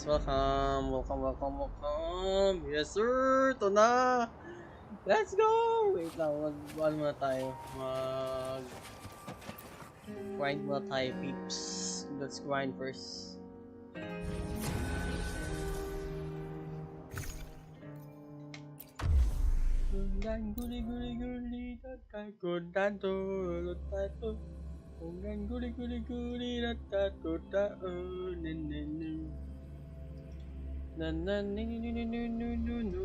welcome, welcome, welcome, welcome. Yes sir, ito na. Let's go. Wait lang, ano muna tayo? Grind muna tayo, peeps. Let's grind first. Guli-guli-guli, tato, tato. Unggan guli-guli-guli, tato, tato, nenenu. Na na ni ni ni ni ni ni ni ni.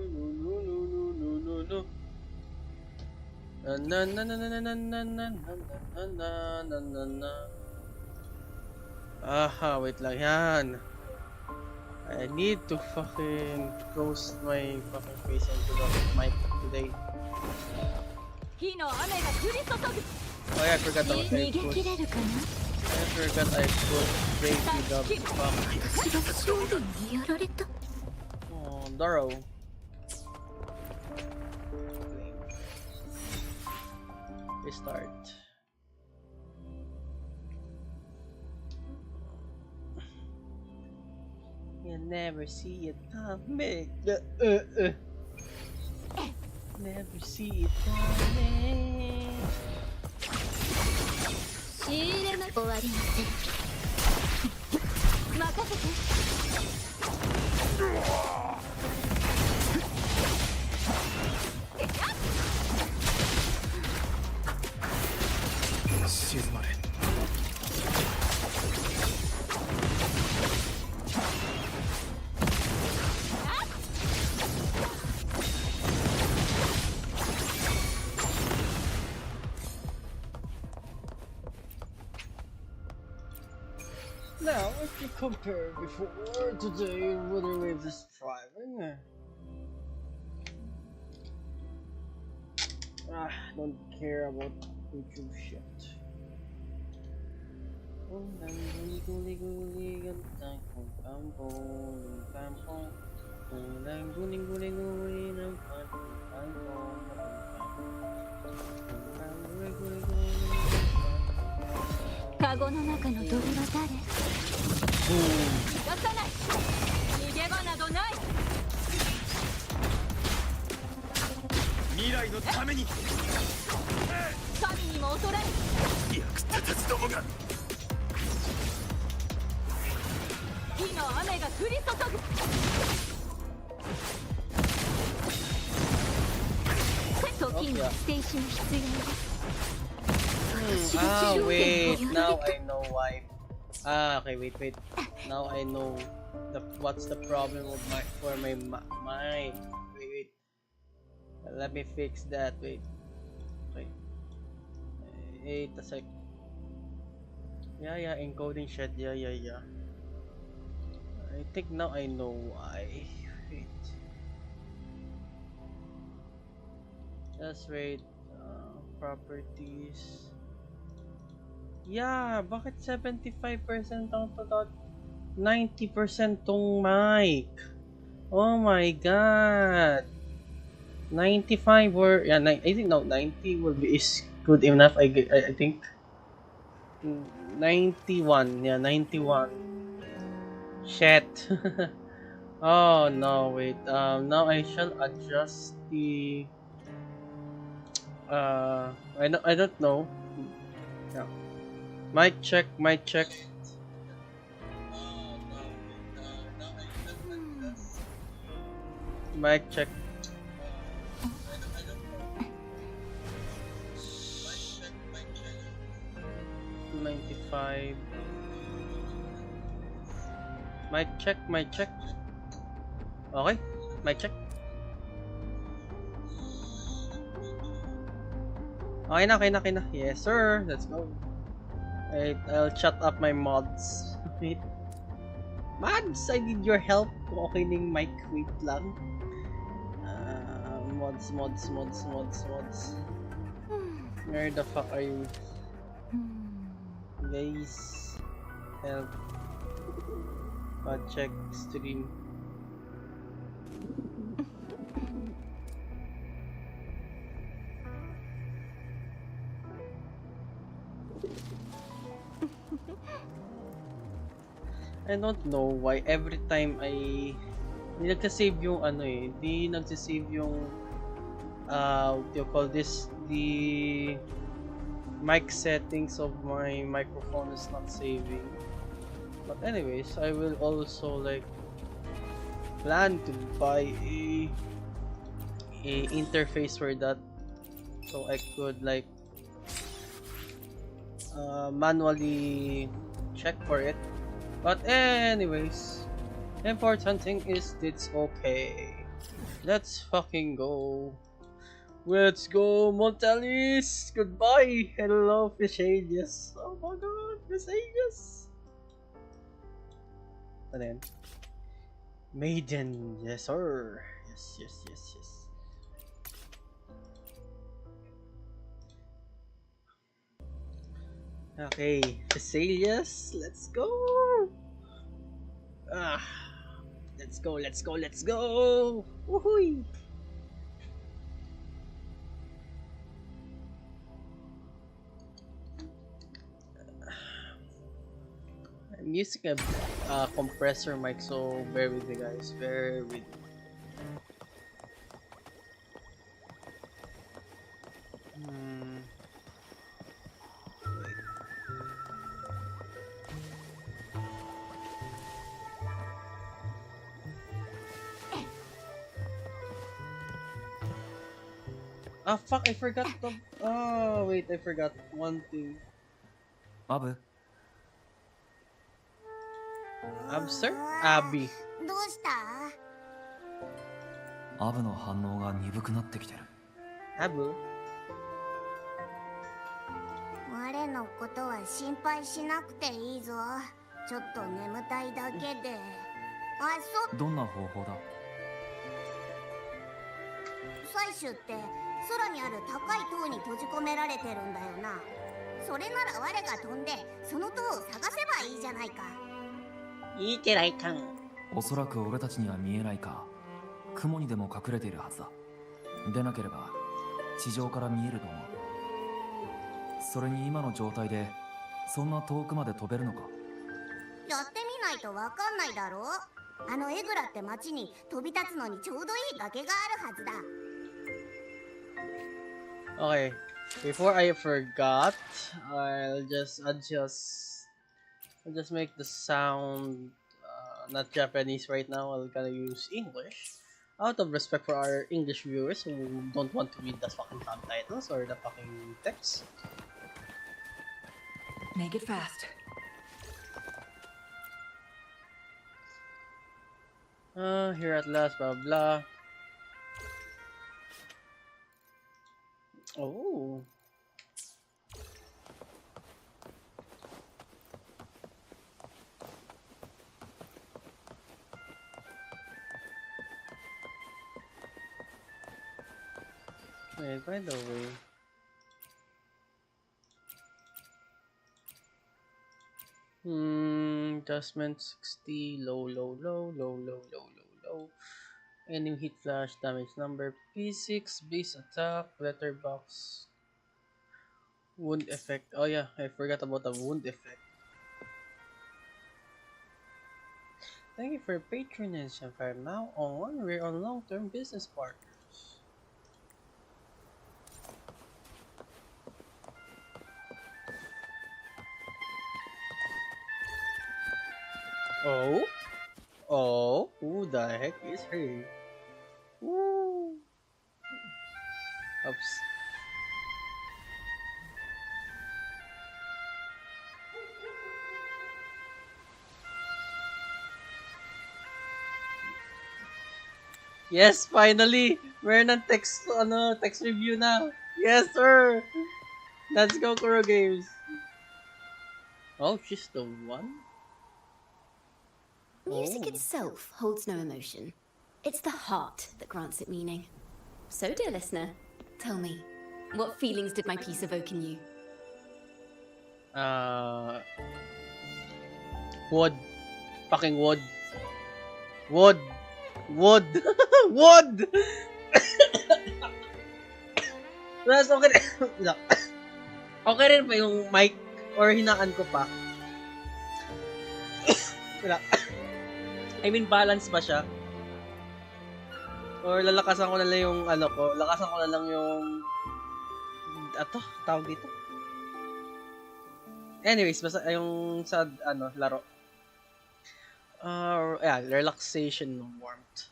Na na na na na na na na na na na. Aha, wait lang yan. I need to fucking close my fucking face into the mic today. Oh yeah, I forgot I forgot I put crazy dub fuck. Oh, Doro. Restart. You never see it coming. Never see it coming. Now, if you compare before today, Wuthering Waves is thriving. Don't care about YouTube shit. Wait, now I know why. Okay, wait. Now I know what's the problem with my mic. Wait. Let me fix that. Wait. Wait a sec. Yeah, encoding shit. Yeah. I think now I know why. Wait. Just wait. Properties. Yeah, bakit 75% ang total? 90% tong mic. Oh my god. 95 or yeah, I think no, 90 will be is good enough. I think 91. Yeah, 91. Shit. Oh no, wait. Now I shall adjust the I don't know. Yeah. Mic check. Mic check. Mic check. 95. Mic check. Okay, mic check. Okay na. Yes sir, let's go. Wait, I'll shut up my mods. Wait. Mods, I need your help. Okay ning mic, wait lang. Mods. Where the fuck are you? Guys, help. Check stream. I don't know why every time hindi nagsasave yung hindi nagsasave yung what do you call this, the mic settings of my microphone is not saving. But anyways, I will also like plan to buy a interface for that, so I could like manually check for it. But anyways, the important thing is it's okay. Let's fucking go. Let's go, MONTELIS! Goodbye! Hello, FISALIAS! Oh my god, FISALIAS! And then, Maiden, yes sir! Yes. Okay, FISALIAS, let's go! Let's go! Woohoo! I'm using a compressor mic, so bear with me guys, bear with me. Ah fuck, I forgot the... Oh wait, I forgot one thing. Abu? Sir? Abby. どうした？アブの反応が鈍くなってきてる。Abu? 我のことは心配しなくていいぞ。ちょっと眠たいだけで。あ、どんな方法だ？採取って空にある高い塔に閉じ込められてるんだよな。それなら我が飛んでその塔を探せばいいじゃないか。いいけないかん。おそらく俺たちには見えないか、雲にでも隠れているはずだ。でなければ地上から見えると思う。それに今の状態でそんな遠くまで飛べるのか。やってみないとわかんないだろ。あのエグラって町に飛び立つのにちょうどいい崖があるはずだ。Okay, before I forgot, I'll just make the sound not Japanese right now. I'm gonna use English out of respect for our English viewers who don't want to read the fucking subtitles or the fucking text. Make it fast. Here at last, blah blah. Oh. Wait, by the way. Adjustment 60, low. Enemy hit flash, damage number, P6, base attack, letterbox, wound effect. Oh yeah, I forgot about the wound effect. Thank you for your patronage, and from now on, we're on long-term business partners. Oh, who the heck is her? Woo! Oops. Yes, finally! Meron ng text review na. Yes, sir! Let's go, Kuro Games. Oh, she's the one? Music itself holds no emotion. It's the heart that grants it meaning. So, dear listener, tell me, what feelings did my piece evoke in you? Wood. Fucking wood. Wood. Wood. Wood! Plus, okay rin. Okay rin pa yung mic or hinaan ko pa. Wala. I mean, balance ba siya? Or lalakasan ko na lang yung ano ko, lakasan ko na lang yung tawag dito. Anyways, basta yung sa ano, laro. Yeah, relaxation, warmth.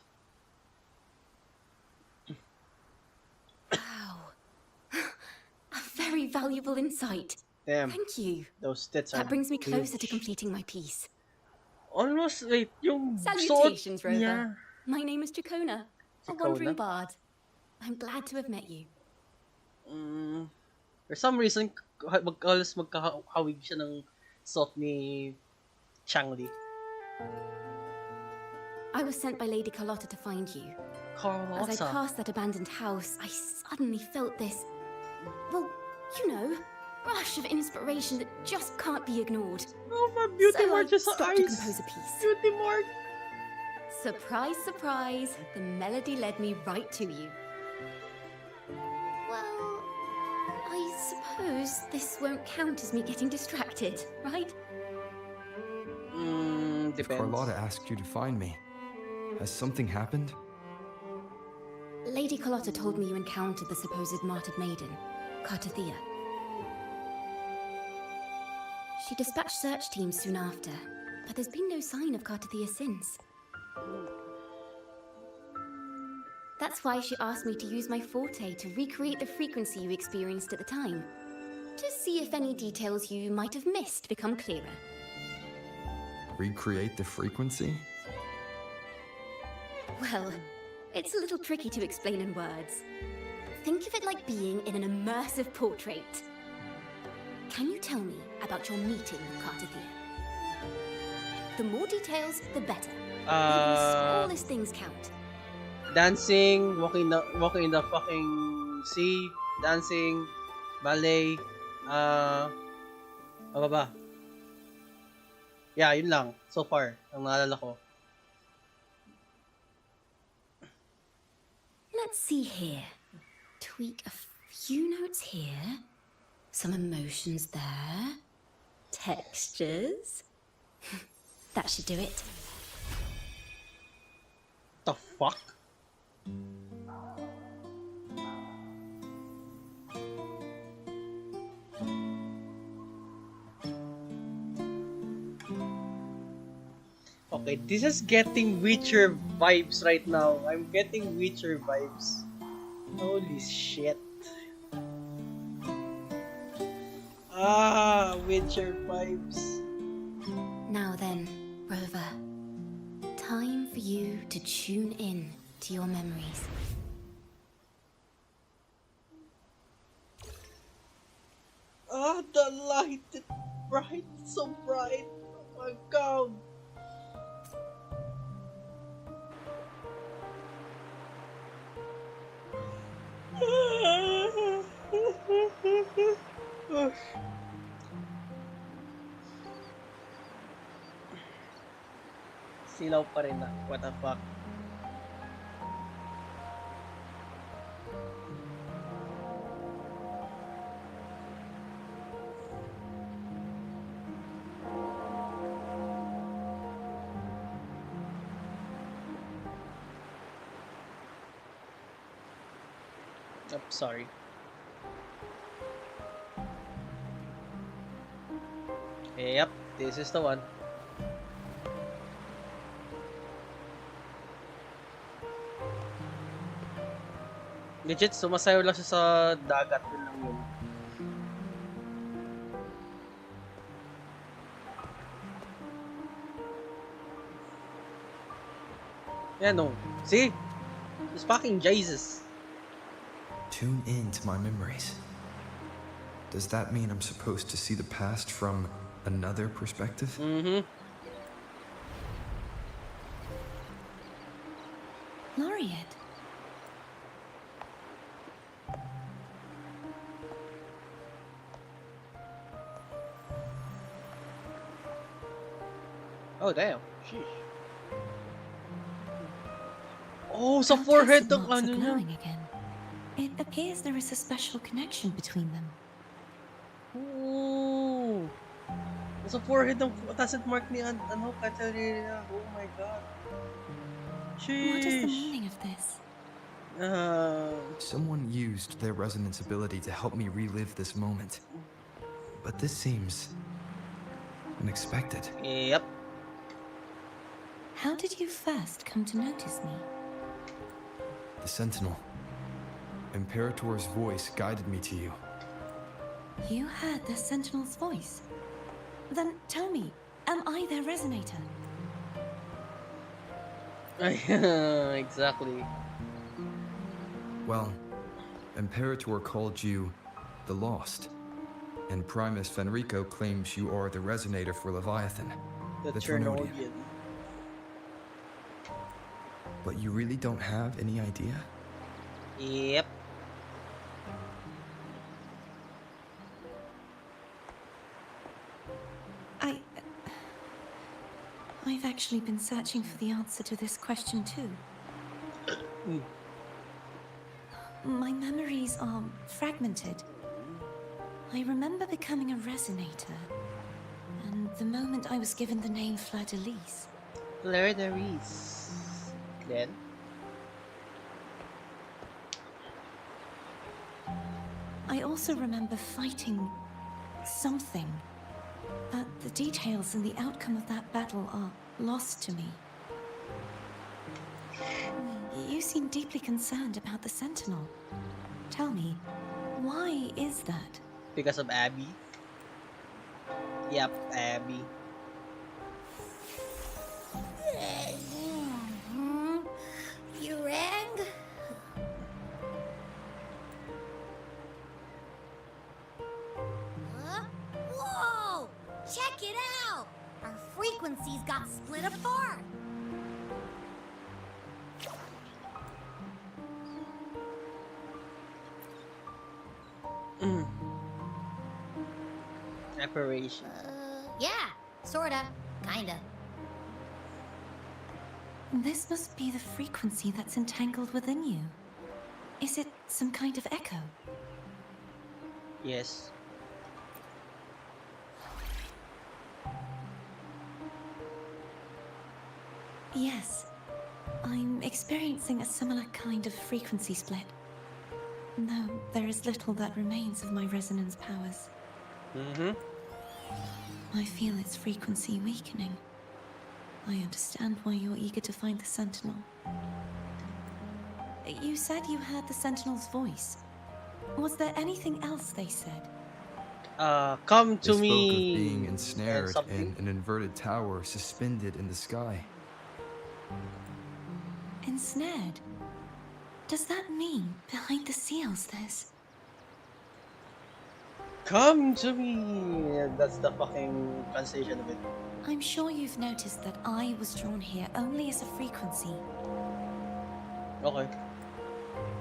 Wow. A very valuable insight. Damn. Thank you. Those tits are That brings me closer huge. to completing my piece. Almost, wait, yung Salutations, sword, Rover. yeah. My name is Dracona, a Dracona? wandering bard. I'm glad to have met you. For some reason, halos magkahawig siya ng suot ni Changli. I was sent by Lady Carlotta to find you. As I Carlotta. passed that abandoned house, I suddenly felt this, well, you know, rush of inspiration that just can't be ignored. Oh, my beauty So mark I just sa stopped to eyes. compose a piece. Beauty mark. Surprise, surprise, the melody led me right to you. Well, I suppose this won't count as me getting distracted, right? If Depends. Carlotta asked you to find me, has something happened? Lady Carlotta told me you encountered the supposed martyred maiden, Cartathea. She dispatched search teams soon after, but there's been no sign of Cartathea since. That's why she asked me to use my forte to recreate the frequency you experienced at the time, to see if any details you might have missed become clearer. Recreate the frequency? Well, it's a little tricky to explain in words. Think of it like being in an immersive portrait. Can you tell me about your meeting with Cartathea? The more details, the better. Even the smallest things count. Dancing, walking in the fucking sea, dancing, ballet, ano ba? Yeah, yun lang. So far, ang naalala ko. Let's see here. Tweak a few notes here. Some emotions there. Textures. That should do it. The fuck? Okay, this is getting Witcher vibes right now. I'm getting Witcher vibes. Holy shit. Witcher vibes. Now then, Rover. Time for you to tune in to your memories. The light, it's bright, so bright. Oh my god. Silaw pa rin na. What the fuck? Oh, sorry. Yep, this is the one. Legit, sumasayaw lang siya sa dagat. Yun lang yun. Yeah, no. See? It's fucking Jesus. Tune in to my memories. Does that mean I'm supposed to see the past from another perspective? Mm-hmm. Laureate. Oh, damn. Sheesh. Oh, sa forehead ng Our ano are niya. glowing again. It appears there is a special connection between them. Ooh. Sa forehead ng tacit mark ni Katarina. Oh my god. Sheesh. What is the meaning of this? Someone used their resonance ability to help me relive this moment. But this seems unexpected. Yep. How did you first come to notice me? The Sentinel. Imperator's voice guided me to you. You heard the Sentinel's voice? Then tell me, am I their resonator? Exactly. Well, Imperator called you the Lost, and Primus Fenrico claims you are the resonator for Leviathan, The Trinodian. Trinodian. But you really don't have any idea? Yep. I've actually been searching for the answer to this question too. My memories are fragmented. I remember becoming a resonator, and the moment I was given the name Fleur-de-Lis. Fleur-de-Lis. Then? I also remember fighting something, but the details and the outcome of that battle are lost to me. You seem deeply concerned about the Sentinel. Tell me, why is that? Because of Abby. Yep, Abby. You rang? Huh? Whoa! Check it out! Our frequencies got split apart. Apparition. Yeah, sorta, kinda. This must be the frequency that's entangled within you. Is it some kind of echo? Yes. Yes. I'm experiencing a similar kind of frequency split. Though there is little that remains of my resonance powers. I feel its frequency weakening. I understand why you're eager to find the Sentinel. You said you heard the Sentinel's voice. Was there anything else they said? Come to They me. spoke of being ensnared something. in an inverted tower suspended in the sky. Ensnared? Does that mean behind the seals there's... Come to me. That's the fucking translation of it. I'm sure you've noticed that I was drawn here only as a frequency. Okay.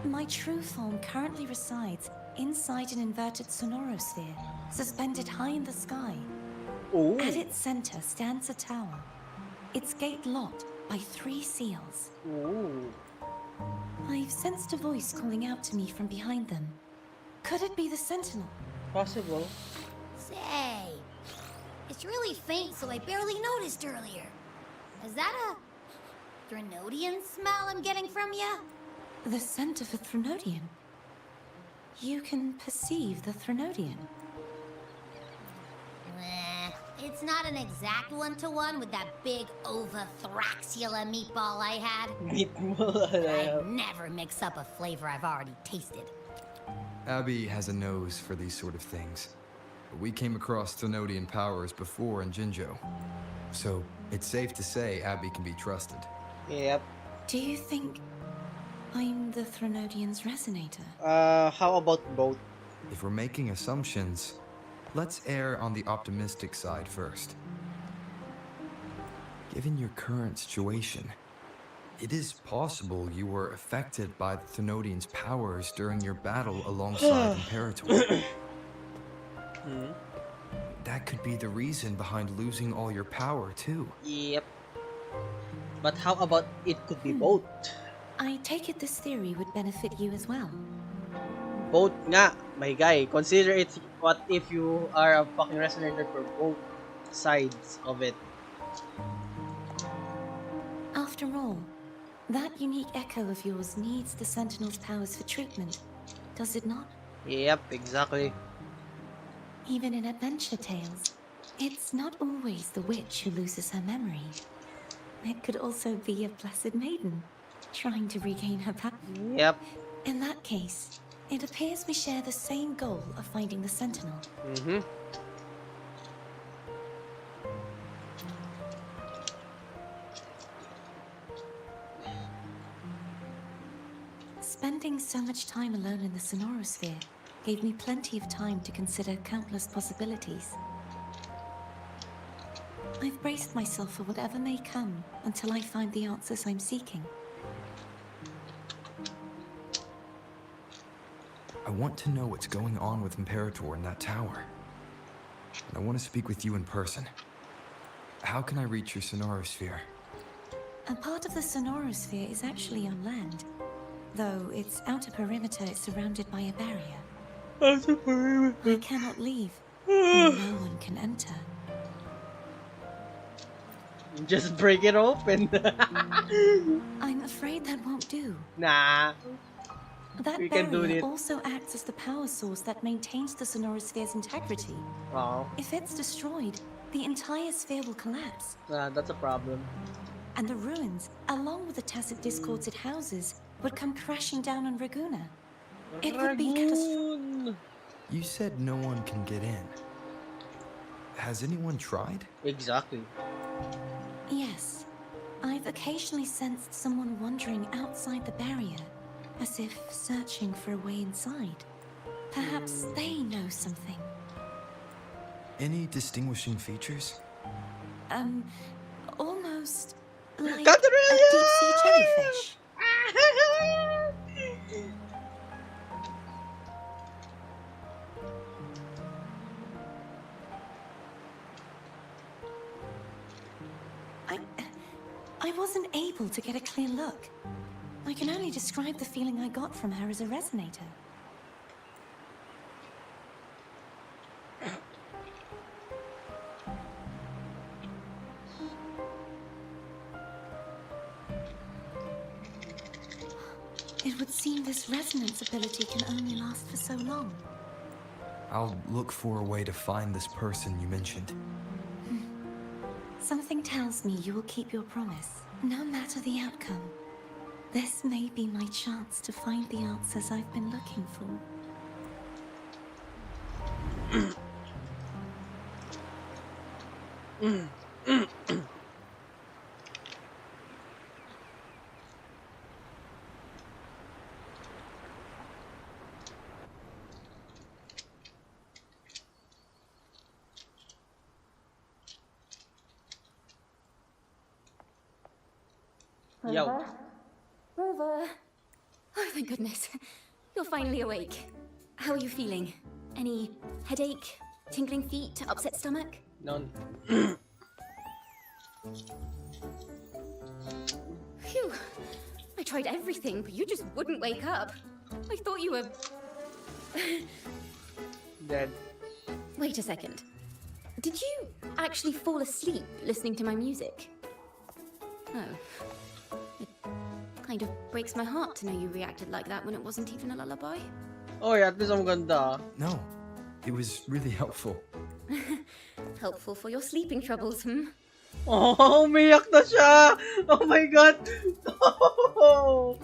My true form currently resides inside an inverted sonorosphere, suspended high in the sky. Oh. At its center stands a tower. Its gate locked by 3 seals. Ooh. I've sensed a voice calling out to me from behind them. Could it be the Sentinel? Possible. Say, it's really faint, so I barely noticed earlier. Is that a Trinodian smell I'm getting from you? The scent of a Trinodian. You can perceive the Trinodian. It's not an exact one-to-one with that big Ovathraxula meatball I had. Meatball. I'd never mix up a flavor I've already tasted. Abby has a nose for these sort of things. We came across Trinodian powers before in Jinjo. So it's safe to say Abby can be trusted. Yep. Do you think I'm the Trinodian's resonator? How about both? If we're making assumptions, let's err on the optimistic side first. Given your current situation, it is possible you were affected by the Trinodian's powers during your battle alongside Imperator. That could be the reason behind losing all your power, too. Yep. But how about it could be both? I take it this theory would benefit you as well. Both nga, my guy. Consider it what if you are a fucking resonator for both sides of it. After all, that unique echo of yours needs the Sentinel's powers for treatment, does it not? Yep, exactly. Even in adventure tales, it's not always the witch who loses her memory. It could also be a blessed maiden, trying to regain her power. Yep. In that case, it appears we share the same goal of finding the Sentinel. Mm-hmm. Spending so much time alone in the Sonorosphere gave me plenty of time to consider countless possibilities. I've braced myself for whatever may come until I find the answers I'm seeking. I want to know what's going on with Imperator in that tower. And I want to speak with you in person. How can I reach your Sonorosphere? A part of the Sonorosphere is actually on land, though its outer perimeter is surrounded by a barrier. Outer perimeter. I cannot leave, and no one can enter. Just break it open. I'm afraid that won't do. Nah. That We can do barrier it. also acts as the power source that maintains the Sonorosphere's integrity. Oh, If it's destroyed, the entire sphere will collapse, that's a problem. and the ruins, along with the tacit discords it houses, would come crashing down on Raguna. It would be catastrophic. Dragoon. You said no one can get in. Has anyone tried? Exactly. Yes, I've occasionally sensed someone wandering outside the barrier, as if searching for a way inside. Perhaps they know something. Any distinguishing features? Almost like a Catarina! deep-sea jellyfish. I wasn't able to get a clear look. I can only describe the feeling I got from her as a resonator. It would seem this resonance ability can only last for so long. I'll look for a way to find this person you mentioned. Something tells me you will keep your promise, no matter the outcome. This may be my chance to find the answers I've been looking for. Yo. Rover. Oh, thank goodness. You're finally awake. How are you feeling? Any headache, tingling feet, upset stomach? None. Phew. I tried everything, but you just wouldn't wake up. I thought you were... Dead. Wait a second. Did you actually fall asleep listening to my music? Oh. It kind of breaks my heart to know you reacted like that when it wasn't even a lullaby. Oh, yeah, at least ang ganda. No, it was really helpful. Helpful for your sleeping troubles, hmm? Oh, umiyak na siya! Oh my god! Oh!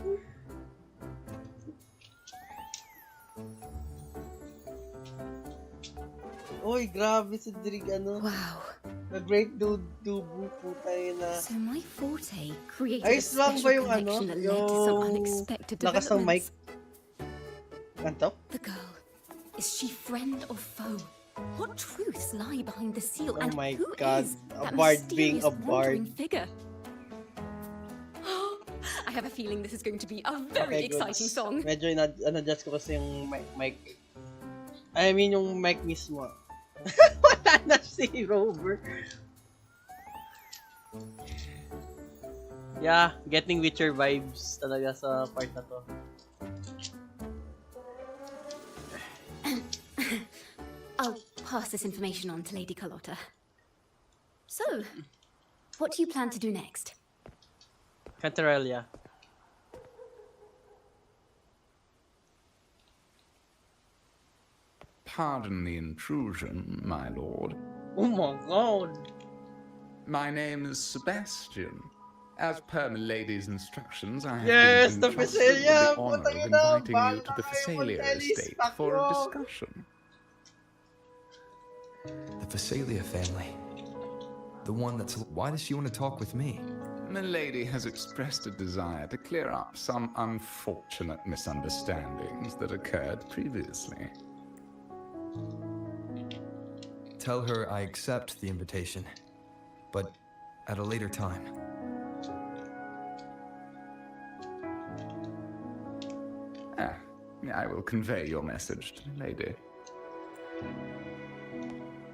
Uy, grabe si Drig, ano? Wow. The Great Dubu, putay na. So my forte created Ayos a lang special ba yung ano? connection that led to some Yung unexpected lakas ng mic? developments. Ganto? The girl, is she friend or foe? What truths lie behind the seal? Oh and my who god, is a that bard being mysterious a bard. wandering figure? I have a feeling this is going to be a very exciting song. Medyo in-adjust ko kasi yung mic. I mean yung mic mismo. Wala na si Rover. Yeah, getting Witcher vibes talaga sa part na to. I'll pass this information on to Lady Carlotta. So, what do you plan to do next? Cantarelia. Pardon the intrusion, my lord. Oh my god. My name is Sebastian. As per Milady's instructions, I have Yes, been the entrusted Physalia! with the honor of inviting you to the Physalia estate for a discussion. The Fisalia family. The one that's... Why does she want to talk with me? Milady has expressed a desire to clear up some unfortunate misunderstandings that occurred previously. Tell her I accept the invitation, but at a later time. I will convey your message to Milady.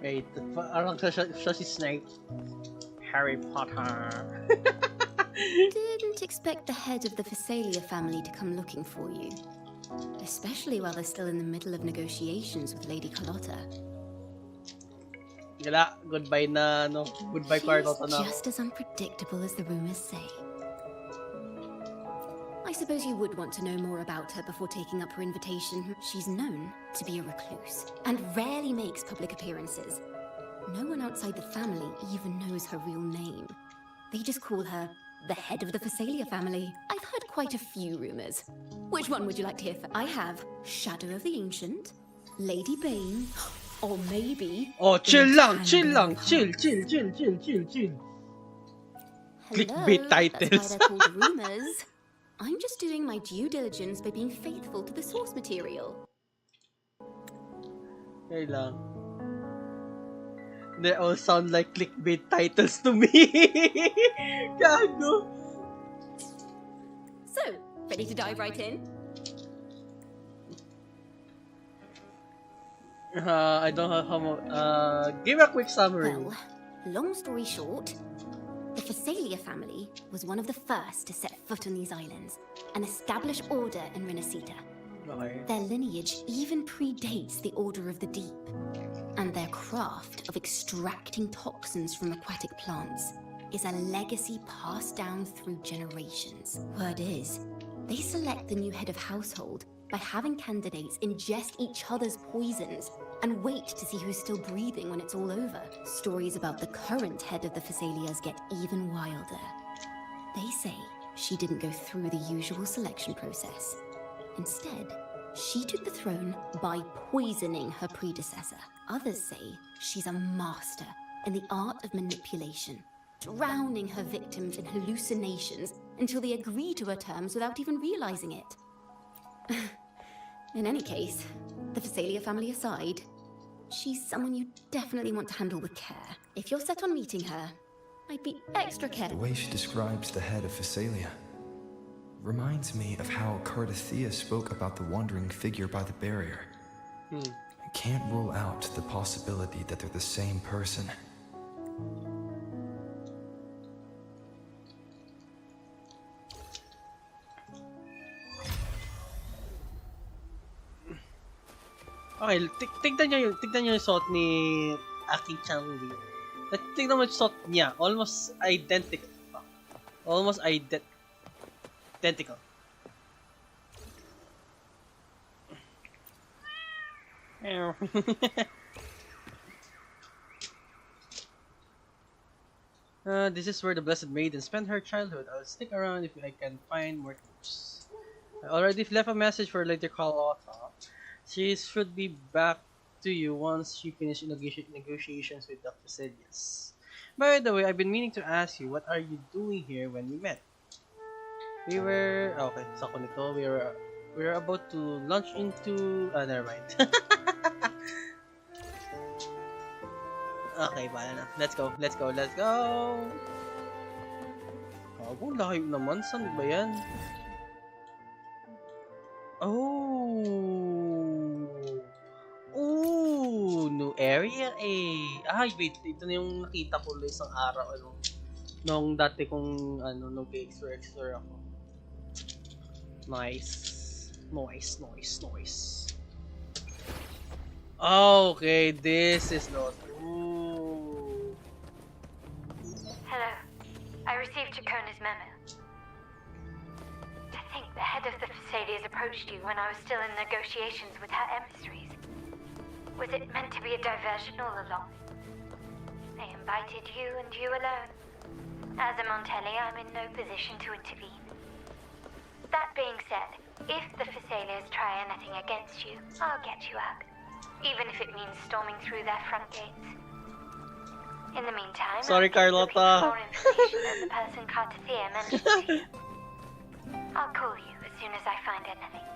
Wait, parang siya si Snape. Harry Potter. Didn't expect the head of the Fisalia family to come looking for you. Especially while they're still in the middle of negotiations with Lady Carlotta. Gala, goodbye na, no? Goodbye, Carlotta na. She's just as unpredictable as the rumors say. I suppose you would want to know more about her before taking up her invitation. She's known to be a recluse, and rarely makes public appearances. No one outside the family even knows her real name. They just call her the head of the Fisalia family. I've heard quite a few rumors. Which one would you like to hear first? I have Shadow of the Ancient, Lady Bane, or maybe... Oh, chill lang. Chill. Hello, Clickbait titles. That's why they're called rumors. I'm just doing my due diligence by being faithful to the source material. Okay lang. They all sound like clickbait titles to me. Gago. So, ready to dive right in? I don't have how much. Give a quick summary. Well, long story short, the Fisalia family was one of the first to set foot on these islands and establish order in Renacita. Okay. Their lineage even predates the Order of the Deep, and their craft of extracting toxins from aquatic plants is a legacy passed down through generations. Word is, they select the new head of household by having candidates ingest each other's poisons and wait to see who's still breathing when it's all over. Stories about the current head of the Fisalias get even wilder. They say she didn't go through the usual selection process. Instead, she took the throne by poisoning her predecessor. Others say she's a master in the art of manipulation, drowning her victims in hallucinations until they agree to her terms without even realizing it. In any case, the Fisalia family aside, she's someone you definitely want to handle with care. If you're set on meeting her, I'd be extra The careful. way she describes the head of Fisalia reminds me of how Cardathea spoke about the wandering figure by the barrier. I can't rule out the possibility that they're the same person. Okay, tignan nyo yung suot ni Aki Changli. Tignan mo yung suot niya. Almost identical. Almost identical. This is where the Blessed Maiden spent her childhood. I'll stick around if I can find more tips. I already left a message for later Carlotta. She should be back to you once she finishes negotiations with the Fisalias. By the way, I've been meaning to ask you, what are you doing here when we met? We were... Okay, sako nito. We were about to launch into... never mind. Okay, bala na. Let's go. Ako, layo naman. Saan ba yan? Oh, new area eh. Ay, wait, ito na yung nakita ko isang araw nung dati kong nung explore ako. Nice. Okay, this is not. Ooh. received Chacona's memo. To think the head of the FISALIAS approached you when I was still in negotiations with her emissaries. Was it meant to be a diversion all along? They invited you and you alone. As a Monteli, I'm in no position to intervene. That being said, if the FISALIAS try anything against you, I'll get you out. Even if it means storming through their front gates. In the meantime, sorry, Carlotta. more information that the person Cartathea mentioned to you. I'll call you as soon as I find anything.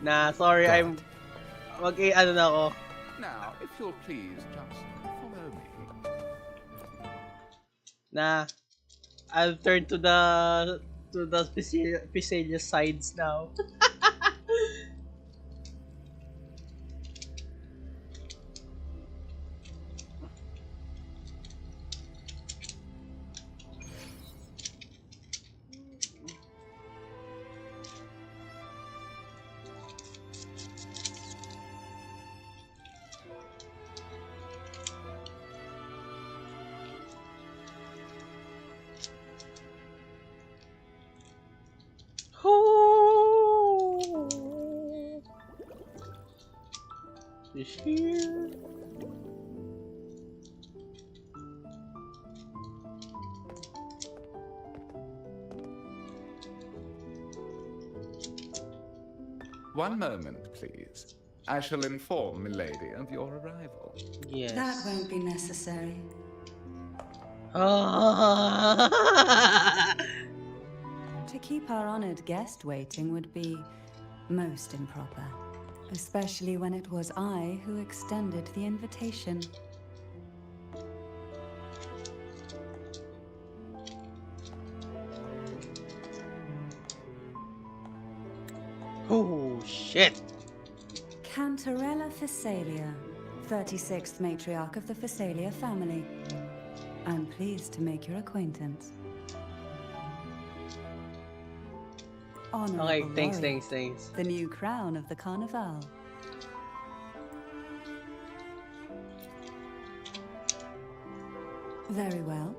Nah, sorry, I'm... Okay, ano na ako. Now, if you'll please just follow me. Nah, I'll turn to the FISALIAS sides now. Is here. One moment, please. I shall inform Milady of your arrival. Yes. That won't be necessary. To keep our honored guest waiting would be most improper. Especially when it was I who extended the invitation. Oh, shit. Cantarella Fisalia, 36th matriarch of the Fisalia family. I'm pleased to make your acquaintance. Honorable Okay, thanks. the new crown of the Carnival. Very well.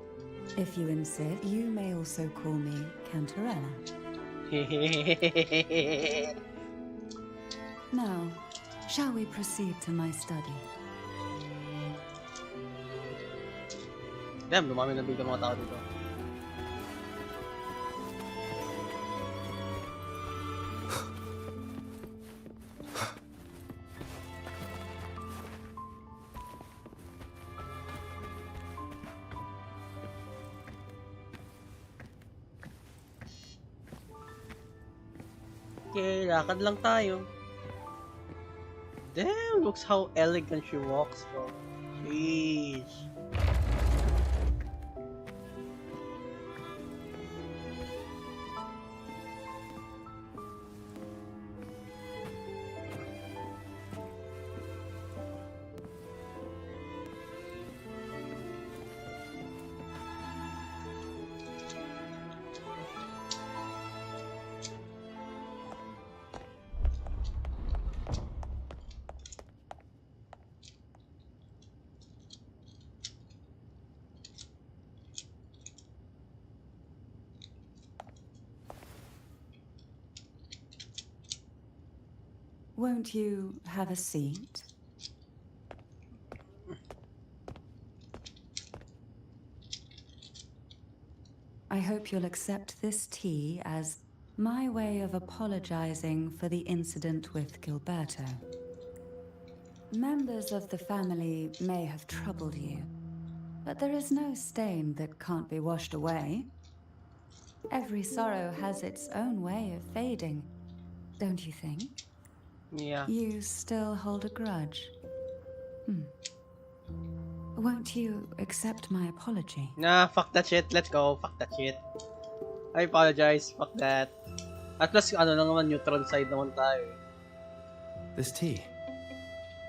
If you insist, you may also call me Cantarella. Now, shall we proceed to my study? Damn, dumami na bigla mga tao dito. Okay, lakad lang tayo. Damn, looks how elegant she walks, bro. Sheesh. Won't you have a seat? I hope you'll accept this tea as my way of apologizing for the incident with Gilberto. Members of the family may have troubled you, but there is no stain that can't be washed away. Every sorrow has its own way of fading, don't you think? Yeah. You still hold a grudge? Won't you accept my apology? Nah, fuck that shit. Let's go. Fuck that shit. I apologize. Fuck that. At least, ano lang naman, neutral side naman tayo. This tea,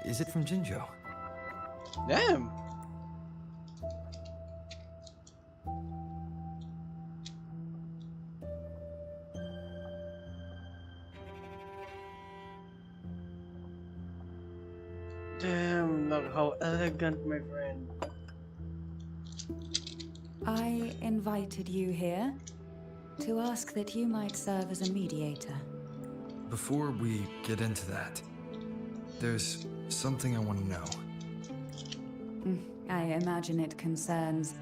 is it from Jinjo? Damn. Damn, look how elegant, my friend. I invited you here to ask that you might serve as a mediator. Before we get into that, there's something I want to know. I imagine it concerns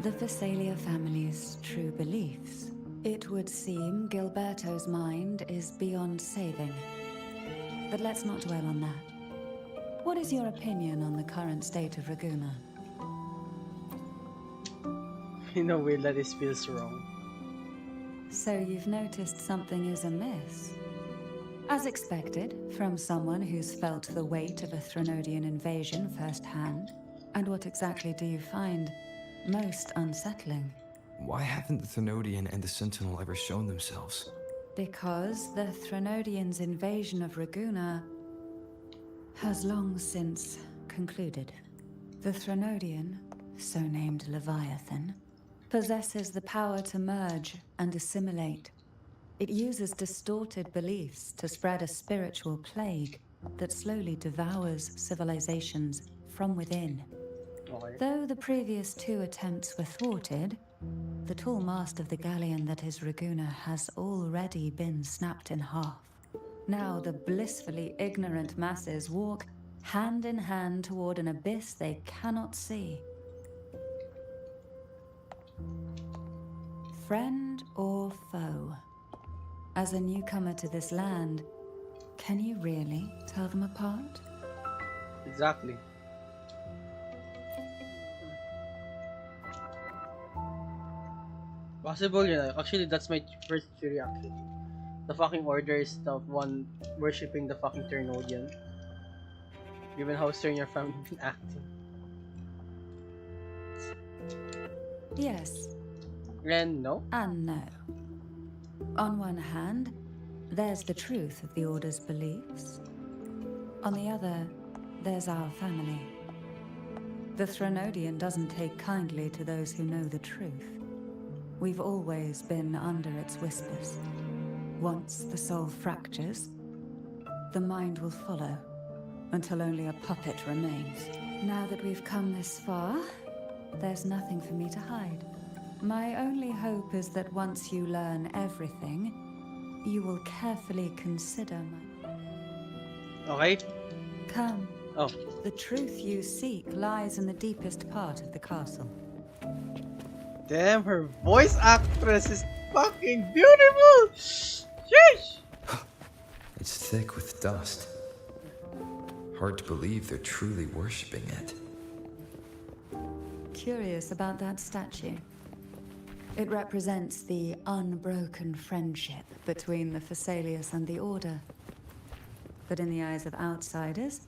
the Fisalia family's true beliefs. It would seem Gilberto's mind is beyond saving. But let's not dwell on that. What is your opinion on the current state of Raguna? In a way that this feels wrong. So you've noticed something is amiss? As expected, from someone who's felt the weight of a Threnodian invasion firsthand. And what exactly do you find most unsettling? Why haven't the Threnodian and the Sentinel ever shown themselves? Because the Threnodians' invasion of Raguna has long since concluded. The Threnodian, so named Leviathan, possesses the power to merge and assimilate. It uses distorted beliefs to spread a spiritual plague that slowly devours civilizations from within. Though the previous two attempts were thwarted, the tall mast of the galleon that is Raguna has already been snapped in half. Now the blissfully ignorant masses walk hand in hand toward an abyss they cannot see. Friend or foe? As a newcomer to this land, can you really tell them apart? Exactly. Possible, you know. Actually, that's my first reaction. The fucking order is the one worshipping the fucking Threnodian. Given how stern your family been acting. Yes. And no? And no. On one hand, there's the truth of the Order's beliefs. On the other, there's our family. The Threnodian doesn't take kindly to those who know the truth. We've always been under its whispers. Once the soul fractures, the mind will follow, until only a puppet remains. Now that we've come this far, there's nothing for me to hide. My only hope is that once you learn everything, you will carefully consider my... Okay. Come. Oh. The truth you seek lies in the deepest part of the castle. Damn, her voice actress is fucking beautiful! Sheesh! It's thick with dust. Hard to believe they're truly worshipping it. Curious about that statue. It represents the unbroken friendship between the Fisalias and the Order. But in the eyes of outsiders,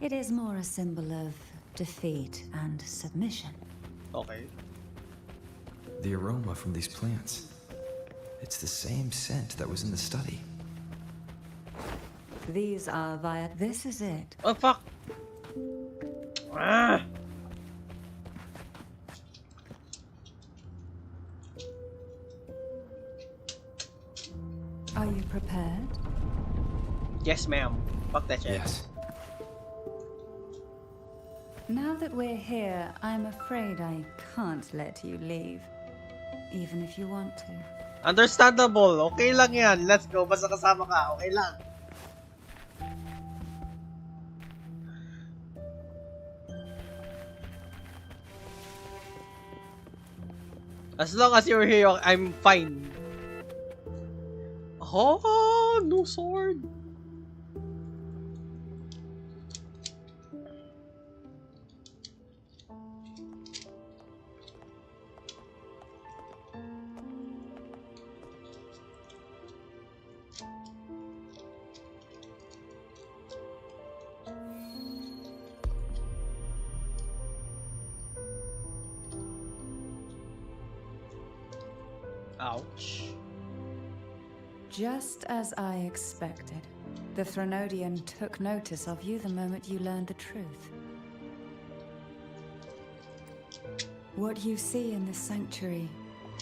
it is more a symbol of defeat and submission. Okay. The aroma from these plants. It's the same scent that was in the study. These are via... This is it. Oh, fuck! Ah! Are you prepared? Yes, ma'am. Fuck that shit. Yes. Now that we're here, I'm afraid I can't let you leave. Even if you want to. Understandable. Okay lang yan. Let's go. Basta kasama ka. Okay lang. As long as you're here, I'm fine. Oh, no sword. Ouch. Just as I expected, the Threnodian took notice of you the moment you learned the truth. What you see in the sanctuary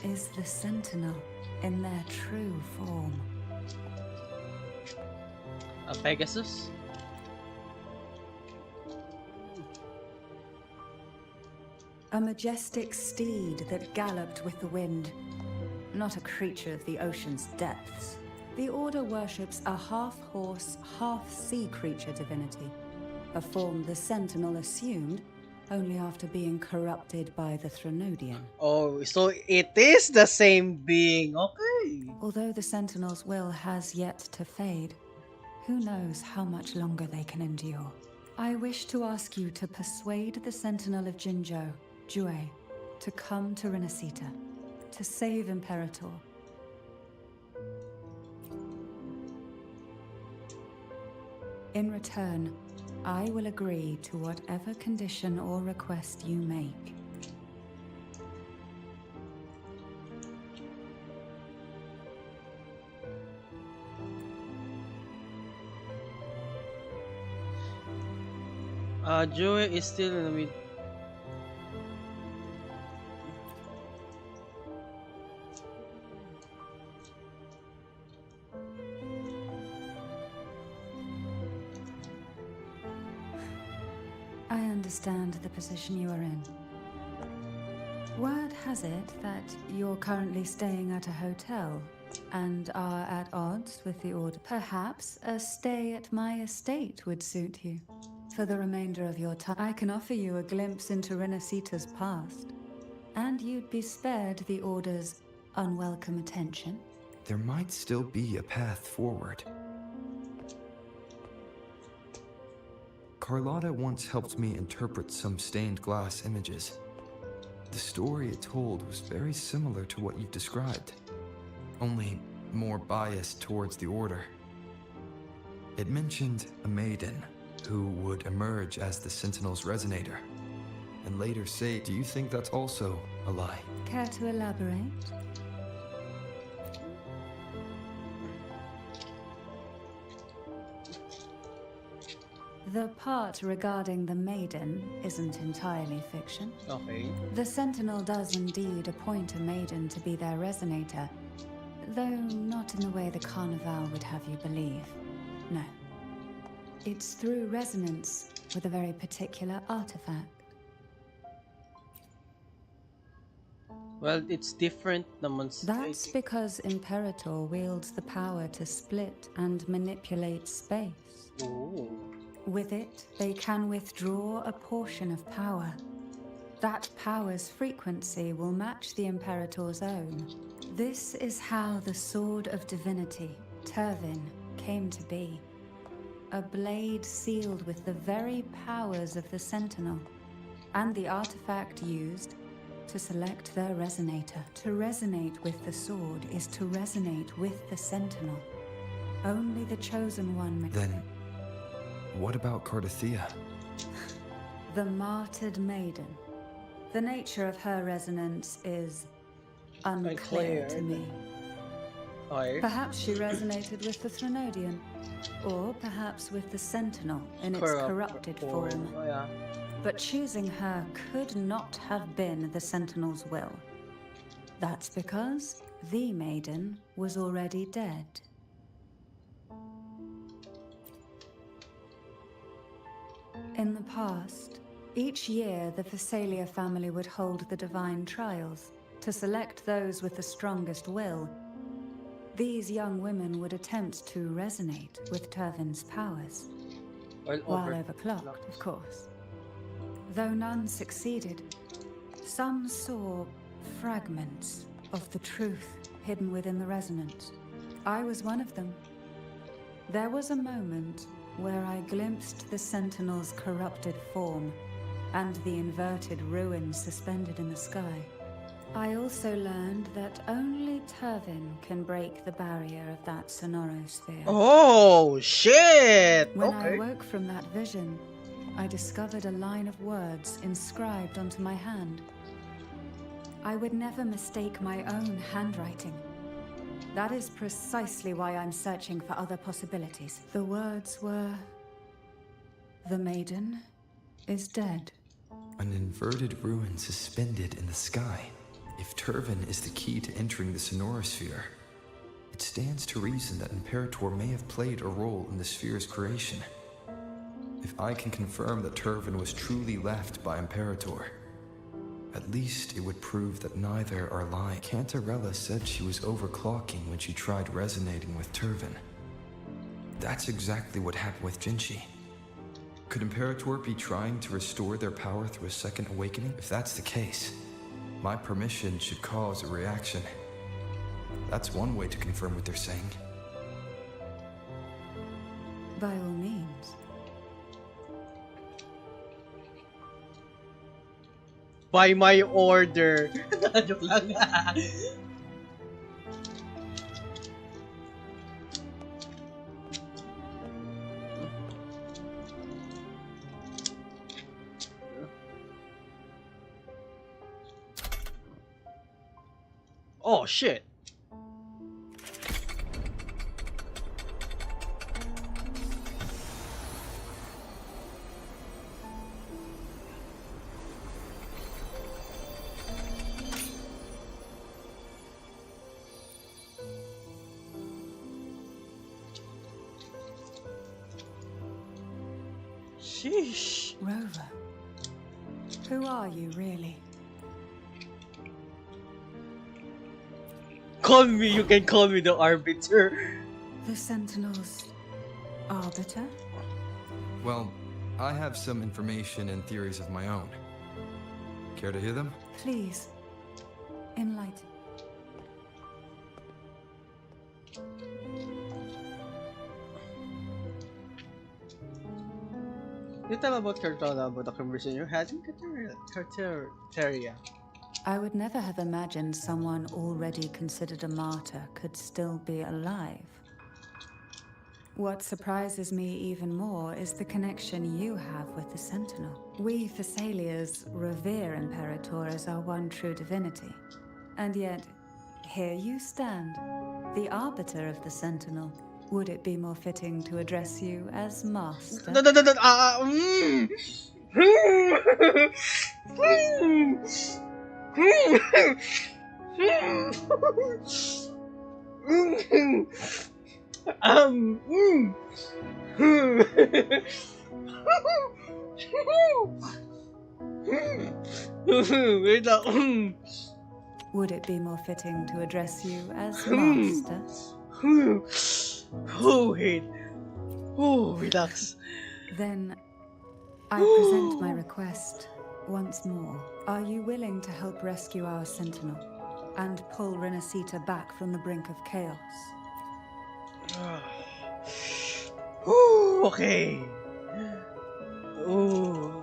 is the Sentinel in their true form. A Pegasus? A majestic steed that galloped with the wind. Not a creature of the ocean's depths. The Order worships a half-horse, half-sea creature divinity. A form the Sentinel assumed only after being corrupted by the Threnodian. Oh, so it is the same being, okay. Although the Sentinel's will has yet to fade, who knows how much longer they can endure. I wish to ask you to persuade the Sentinel of Jinzhou, Jue, to come to Renacita, to save Imperator. In return, I will agree to whatever condition or request you make. Joey is still in the mid. I understand the position you are in. Word has it that you're currently staying at a hotel and are at odds with the Order. Perhaps a stay at my estate would suit you. For the remainder of your time, I can offer you a glimpse into Renacita's past, and you'd be spared the Order's unwelcome attention. There might still be a path forward. Carlotta once helped me interpret some stained glass images. The story it told was very similar to what you've described, only more biased towards the Order. It mentioned a maiden who would emerge as the Sentinel's resonator, and later say, do you think that's also a lie? Care to elaborate? The part regarding the maiden isn't entirely fiction. Okay. The Sentinel does indeed appoint a maiden to be their resonator, though not in the way the Carnival would have you believe. No. It's through resonance with a very particular artifact. Well, it's different naman. That's because Imperator wields the power to split and manipulate space. Oh. With it, they can withdraw a portion of power. That power's frequency will match the Imperator's own. This is how the Sword of Divinity, Turvin, came to be. A blade sealed with the very powers of the Sentinel, and the artifact used to select their resonator. To resonate with the sword is to resonate with the Sentinel. Only the chosen one may... Then, what about Cardathea? The martyred maiden. The nature of her resonance is unclear to me. Perhaps she resonated with the Threnodian, or perhaps with the Sentinel in its corrupted form. Oh, yeah. But choosing her could not have been the Sentinel's will. That's because the maiden was already dead. In the past, each year the Fisalia family would hold the divine trials to select those with the strongest will. These young women would attempt to resonate with Turvin's powers, while overclocked, of course. Though none succeeded, some saw fragments of the truth hidden within the resonance. I was one of them. There was a moment where I glimpsed the Sentinel's corrupted form and the inverted ruins suspended in the sky. I also learned that only Turvin can break the barrier of that sonorosphere. Oh, shit! When I woke from that vision, I discovered a line of words inscribed onto my hand. I would never mistake my own handwriting. That is precisely why I'm searching for other possibilities. The words were... The maiden is dead. An inverted ruin suspended in the sky. If Turvin is the key to entering the sonorosphere, it stands to reason that Imperator may have played a role in the sphere's creation. If I can confirm that Turvin was truly left by Imperator, At least it would prove that neither are lying. Cantarella said she was overclocking when she tried resonating with Turvin. That's exactly what happened with Jinchi. Could Imperator be trying to restore their power through a second awakening? If that's the case, my permission should cause a reaction. That's one way to confirm what they're saying. By all means. By my order. Joke lang. Oh shit. Sheesh. Rover, who are you really? Call me, you can call me the Arbiter. The Sentinel's arbiter? Well, I have some information and theories of my own. Care to hear them? Please, enlighten. You tell about Cartola about the conversation you had in Carteria. I would never have imagined someone already considered a martyr could still be alive. What surprises me even more is the connection you have with the Sentinel. We FISALIAS revere Imperator as our one true divinity. And yet, here you stand, the arbiter of the Sentinel. Would it be more fitting to address you as Master? Would it be more fitting to address you as Master? Oh, wait. Oh, relax. Then, I present my request once more. Are you willing to help rescue our Sentinel and pull Renacita back from the brink of chaos? Ooh, okay. Ooh.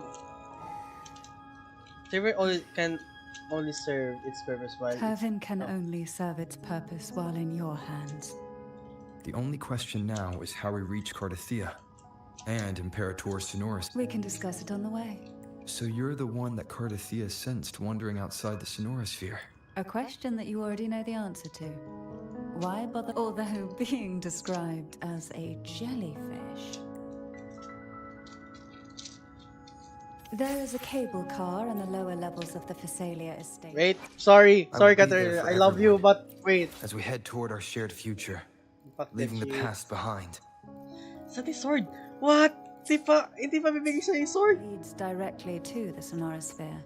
Turvin can only serve its purpose while Turvin can only serve its purpose while in your hands. The only question now is how we reach Cardathia and Imperator Sonoris. We can discuss it on the way. So you're the one that Cardathia sensed wandering outside the Sonorosphere? A question that you already know the answer to. Why bother? Although being described as a jellyfish. There is a cable car in the lower levels of the FISALIA estate. Wait, sorry, I will be there Katarina. for I love you, everyone. but wait. As we head toward our shared future, leaving the past behind. Sa sword? What? Hindi pa bibigay siya yung sword? Leads directly to the Sonorosphere.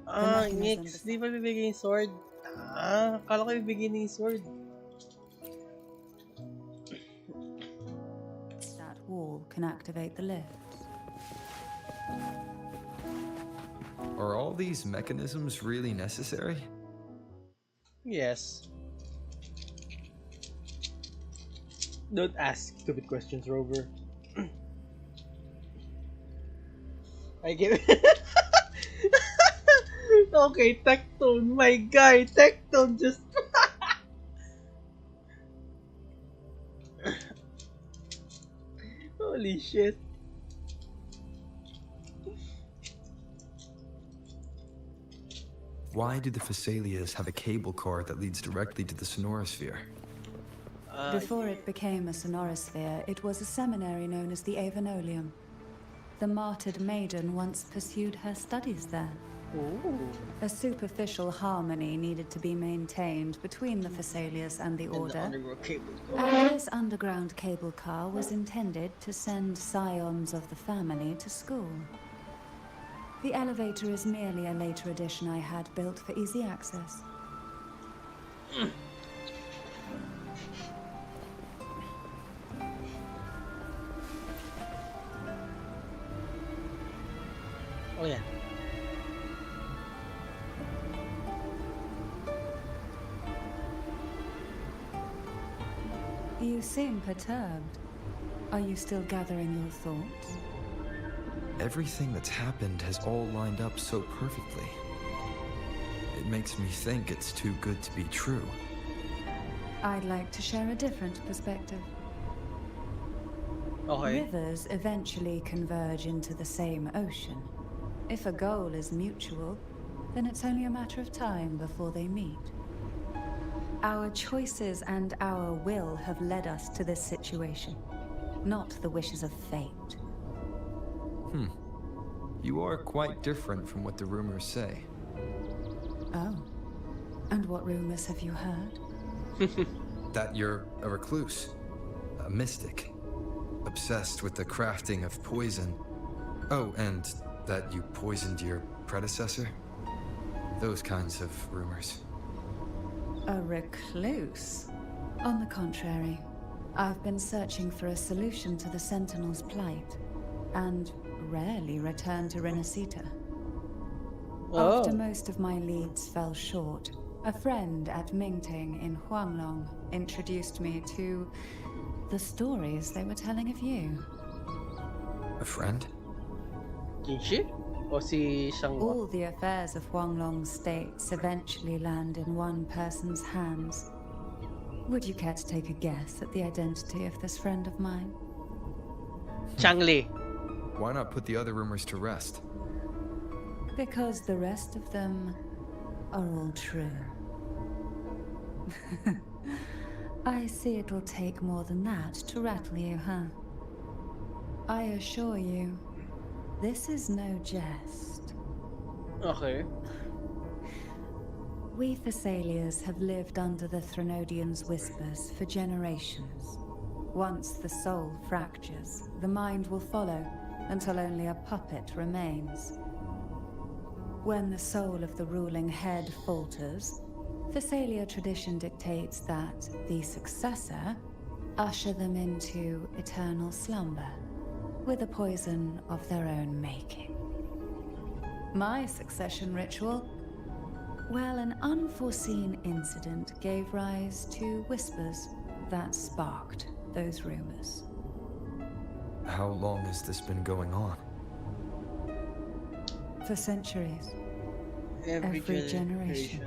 Ah, Nix, di pa bibigay yung sword? Ah, akala ko bibigay niya yung sword. That wall can activate the lift. Are all these mechanisms really necessary? Yes. Don't ask stupid questions, Rover. I give it. Okay, Tectone, my guy, Tectone just. Holy shit. Why do the FISALIAS have a cable car that leads directly to the Sonorosphere? Before it became a Sonorosphere, it was a seminary known as the Avenolium. The martyred maiden once pursued her studies there. Ooh. A superficial harmony needed to be maintained between the FISALIAS and the Order. And this underground cable car was intended to send scions of the family to school. The elevator is merely a later addition I had built for easy access. Oh yeah. You seem perturbed. Are you still gathering your thoughts? Everything that's happened has all lined up so perfectly. It makes me think it's too good to be true. I'd like to share a different perspective. Okay. Rivers eventually converge into the same ocean. If a goal is mutual, then it's only a matter of time before they meet. Our choices and our will have led us to this situation, not the wishes of fate. You are quite different from what the rumors say. Oh. And what rumors have you heard? That you're a recluse, a mystic, obsessed with the crafting of poison. Oh, and that you poisoned your predecessor? Those kinds of rumors. A recluse? On the contrary, I've been searching for a solution to the Sentinel's plight, and rarely return to Renacita. Oh. After most of my leads fell short, a friend at Mingting in Huanglong introduced me to the stories they were telling of you. A friend? Kinshi? O si Shangwa? All the affairs of Huanglong's states eventually land in one person's hands. Would you care to take a guess at the identity of this friend of mine? Changli. Why not put the other rumors to rest? Because the rest of them are all true. I see it'll take more than that to rattle you, huh? I assure you, this is no jest. Okay. We FISALIAS have lived under the Threnodians' whispers for generations. Once the soul fractures, the mind will follow until only a puppet remains. When the soul of the ruling head falters, Physalia tradition dictates that the successor usher them into eternal slumber, with a poison of their own making. My succession ritual? Well, an unforeseen incident gave rise to whispers that sparked those rumors. How long has this been going on? For centuries. Every generation.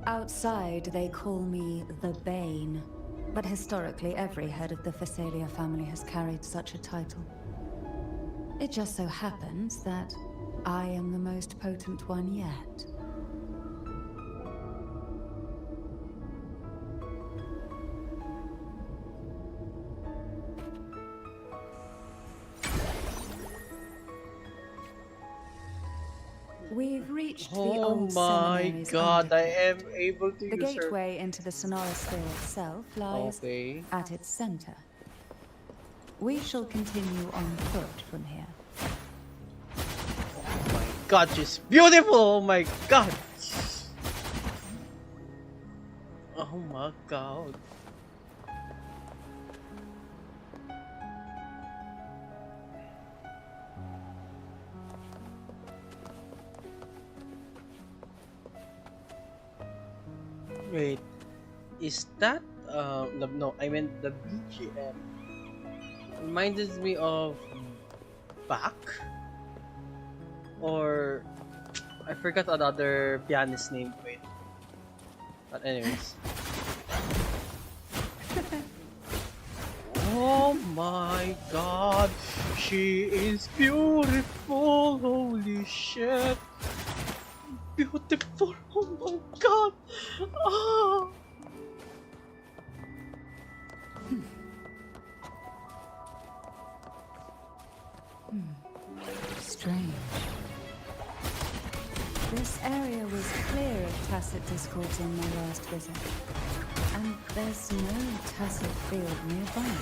Outside, they call me the Bane, but historically every head of the Physalia family has carried such a title. It just so happens that I am the most potent one yet. We've reached the old seminary's God, I am underground. able to The use her. gateway into the Sonorosphere itself lies Okay. at its center. We shall continue on foot from here. Oh my God, she's beautiful! Oh my God! Oh my God. Wait, is that no, I meant the BGM reminds me of Bach, or I forgot another pianist name. Wait, but anyways. Oh my God, she is beautiful! Holy shit! Beautiful! Oh my God! Ah! Strange. This area was clear of tacit discords on my last visit, and there's no tacit field nearby.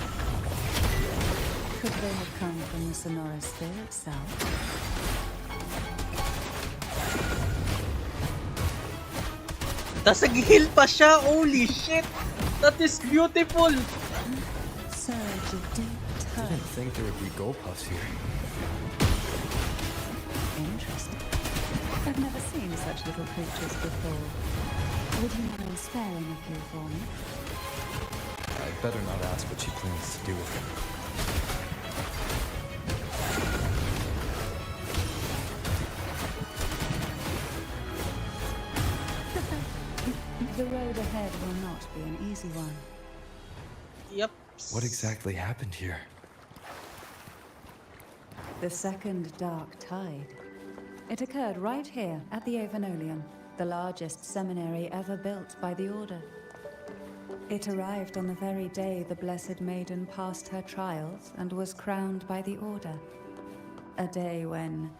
Could they have come from the sonorosphere itself? Tas nag-heal pa siya! Holy shit! That is beautiful! Surge of deep I didn't think there would be gold puffs here. Interesting. I've never seen such little creatures before. Would you mind sparing a few for me? I'd better not ask what she plans to do with them. The road ahead will not be an easy one. Yep. What exactly happened here? The second dark tide. It occurred right here at the Avenolium, the largest seminary ever built by the Order. It arrived on the very day the Blessed Maiden passed her trials and was crowned by the Order. A day when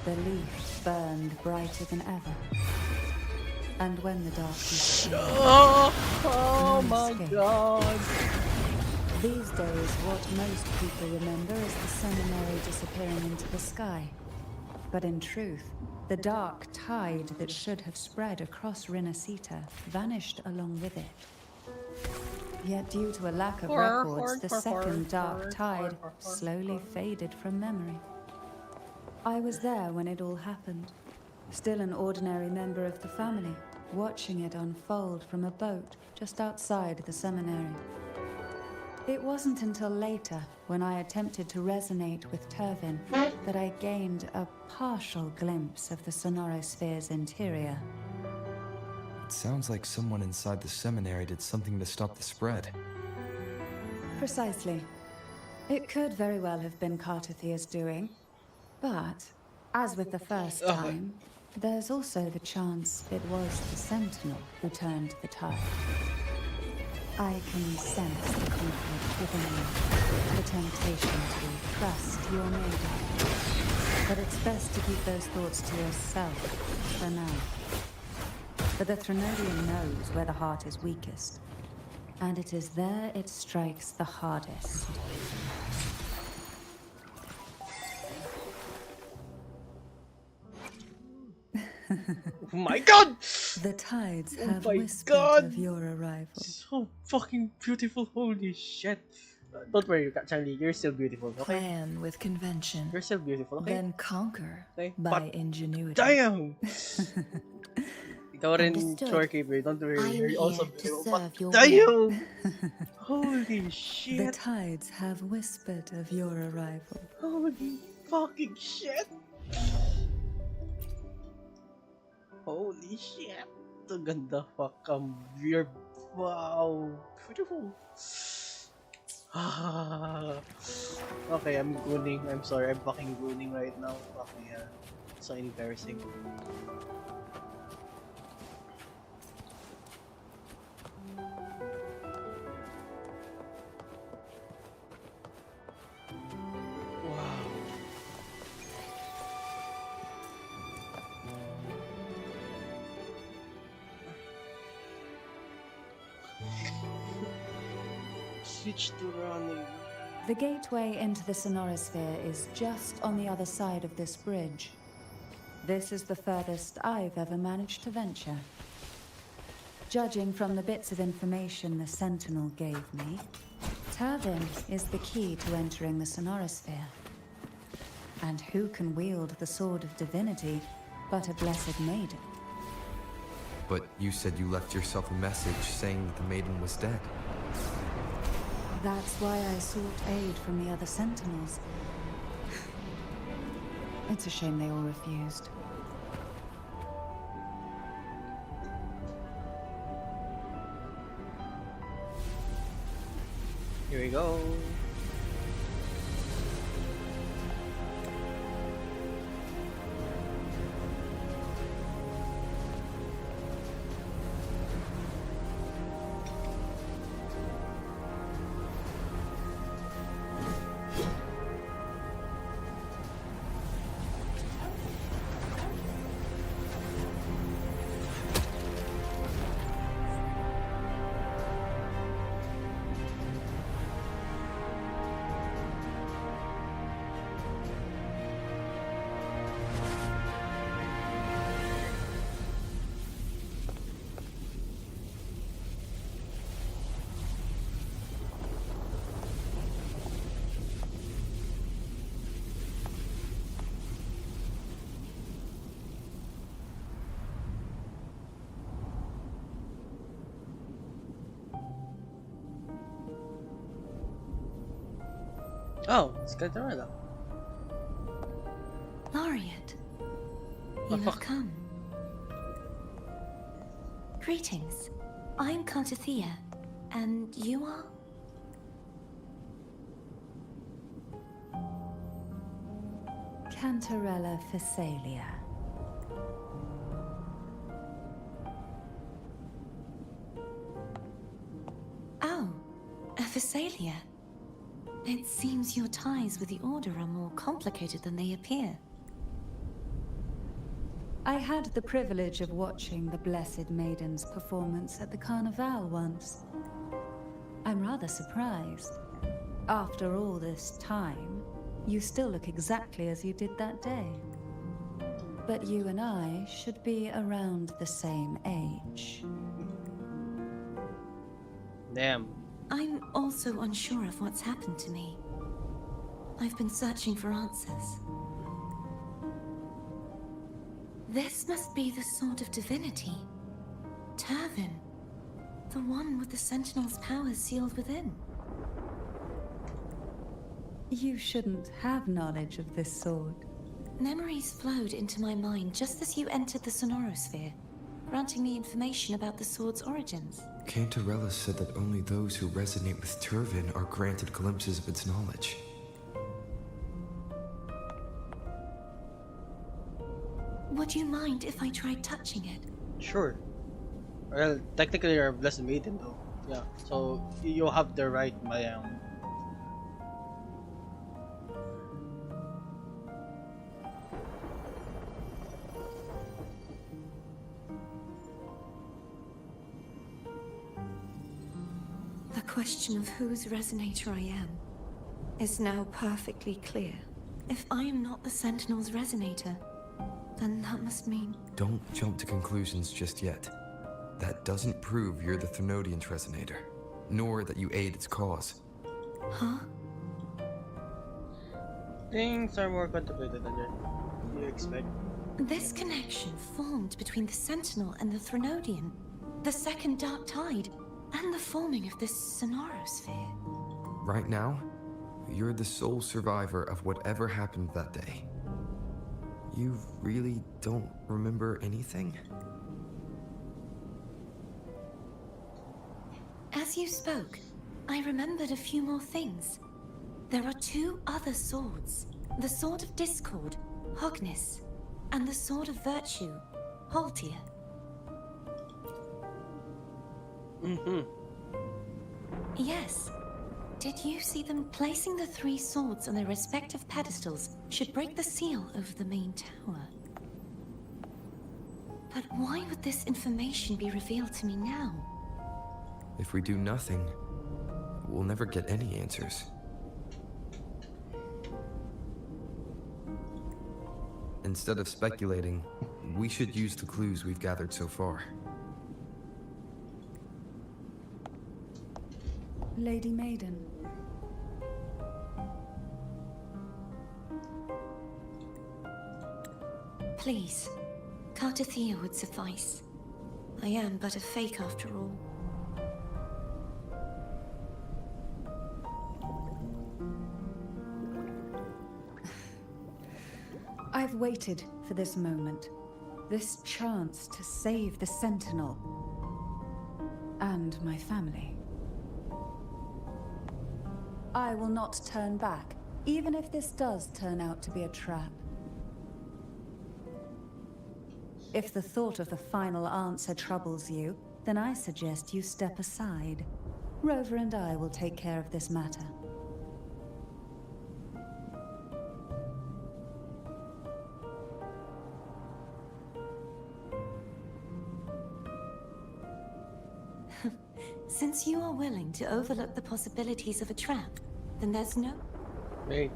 the leaf burned brighter than ever. And when the darkness came, Oh my god! These days, what most people remember is the seminary disappearing into the sky. But in truth, the dark tide that should have spread across Rinascita vanished along with it. Yet due to a lack of records, the second dark tide slowly faded from memory. I was there when it all happened, still an ordinary member of the family, watching it unfold from a boat just outside the seminary. It wasn't until later, when I attempted to resonate with Turvin, that I gained a partial glimpse of the sonorosphere's interior. It sounds like someone inside the seminary did something to stop the spread. Precisely. It could very well have been Cartathia's doing, but, as with the first time, there's also the chance it was the Sentinel who turned the tide. I can sense the conflict within you, the temptation to trust your maiden. But it's best to keep those thoughts to yourself for now. For the Threnodian knows where the heart is weakest, and it is there it strikes the hardest. Oh my god! The tides have my whispered God! of your arrival. So fucking beautiful, holy shit. Don't worry, Charlie, you're still beautiful, okay? Plan with convention, You're still beautiful, okay? then conquer Okay, by but ingenuity. damn! Ikaw rin, Understood. Shorekeeper, don't worry, I am you're also here to beautiful, serve but your damn! Holy The shit! tides have whispered of your arrival. Holy fucking shit! Holy shit! Ang ganda, fuck, weird. Wow! Beautiful! Okay, I'm gooning. I'm sorry, I'm fucking gooning right now. Fuck yeah. So embarrassing. Wow. Switch to running. The gateway into the sonorosphere is just on the other side of this bridge. This is the furthest I've ever managed to venture. Judging from the bits of information the Sentinel gave me, Turvin is the key to entering the sonorosphere. And who can wield the Sword of Divinity but a Blessed Maiden? But you said you left yourself a message saying that the maiden was dead. That's why I sought aid from the other Sentinels. It's a shame they all refused. Here we go. Oh, it's Catarella. Laureate, you have come. Greetings. I'm Cartathea, and you are? Cantarella Fisalia. Oh, a Fisalia. It seems your ties with the Order are more complicated than they appear. I had the privilege of watching the Blessed Maiden's performance at the Carnival once. I'm rather surprised. After all this time, you still look exactly as you did that day. But you and I should be around the same age. Damn. I'm also unsure of what's happened to me. I've been searching for answers. This must be the sword of divinity. Turvin. The one with the Sentinel's powers sealed within. You shouldn't have knowledge of this sword. Memories flowed into my mind just as you entered the Sonorosphere, granting me information about the sword's origins. Cantarella said that only those who resonate with Turvin are granted glimpses of its knowledge. Would you mind if I tried touching it? Sure. Well, technically you're a Blessed Maiden though. Yeah, so you have the right, Mayang. The question of whose resonator I am is now perfectly clear. If I am not the Sentinel's resonator, then that must mean... Don't jump to conclusions just yet. That doesn't prove you're the Thermodian's resonator, nor that you aid its cause. Huh? Things are more complicated than you expect. This connection formed between the Sentinel and the Thermodian, the second Dark Tide, and the forming of this Sonorosphere. Right now, you're the sole survivor of whatever happened that day. You really don't remember anything? As you spoke, I remembered a few more things. There are two other swords. The Sword of Discord, Hognis, and the Sword of Virtue, Haltia. Yes. Did you see them? Placing the three swords on their respective pedestals should break the seal over the main tower. But why would this information be revealed to me now? If we do nothing, we'll never get any answers. Instead of speculating, we should use the clues we've gathered so far. Lady Maiden. Please, Cartathea would suffice. I am but a fake after all. I've waited for this moment. This chance to save the Sentinel. And my family. I will not turn back, even if this does turn out to be a trap. If the thought of the final answer troubles you, then I suggest you step aside. Rover and I will take care of this matter. Since you are willing to overlook the possibilities of a trap, then there's no Wait.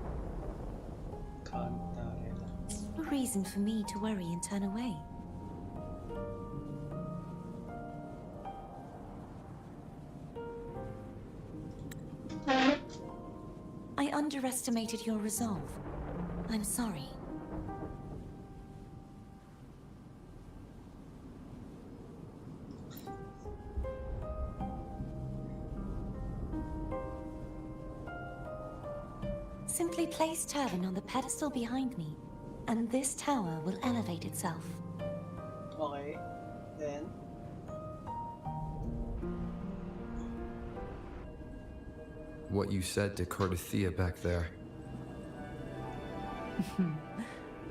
reason for me to worry and turn away. I underestimated your resolve. I'm sorry. Simply place Turban on the pedestal behind me, and this tower will elevate itself. Okay, then. What you said to Cardathia back there.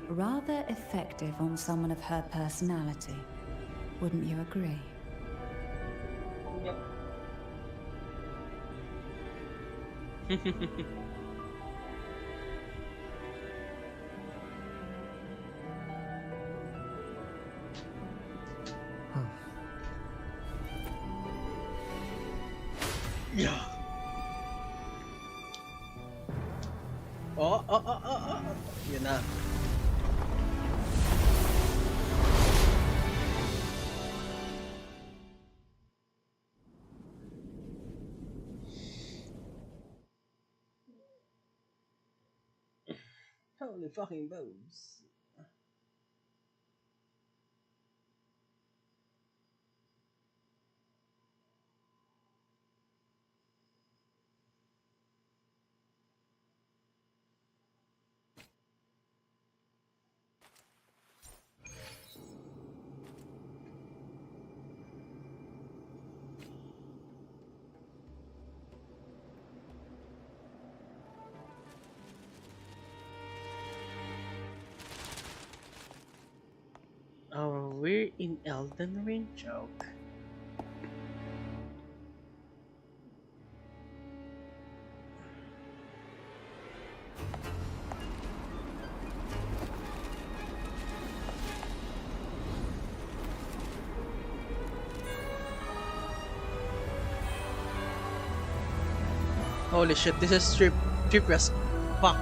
Rather effective on someone of her personality. Wouldn't you agree? Yep. Yeah. Oh. Yun na. Holy fucking boobs. Oh, we're in Elden Ring joke. Holy shit, this is trippy as fuck.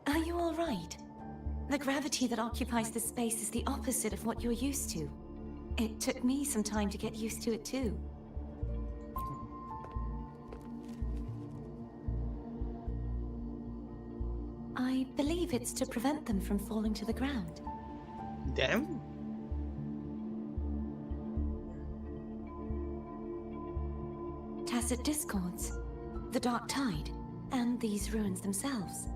Are you all right? The gravity that occupies this space is the opposite of what you're used to. It took me some time to get used to it too. I believe it's to prevent them from falling to the ground. Damn. Tacit discords, the dark tide, and these ruins themselves.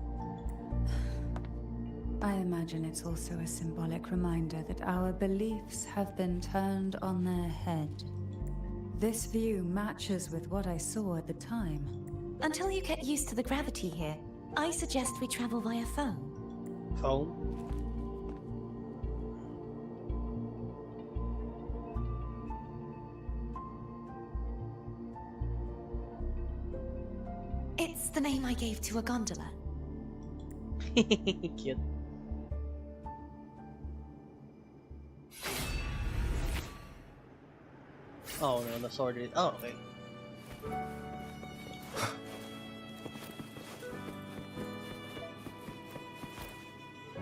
I imagine it's also a symbolic reminder that our beliefs have been turned on their head. This view matches with what I saw at the time. Until you get used to the gravity here, I suggest we travel via phone. Phone? It's the name I gave to a gondola. Cute. Oh no, the sword is. Oh, okay.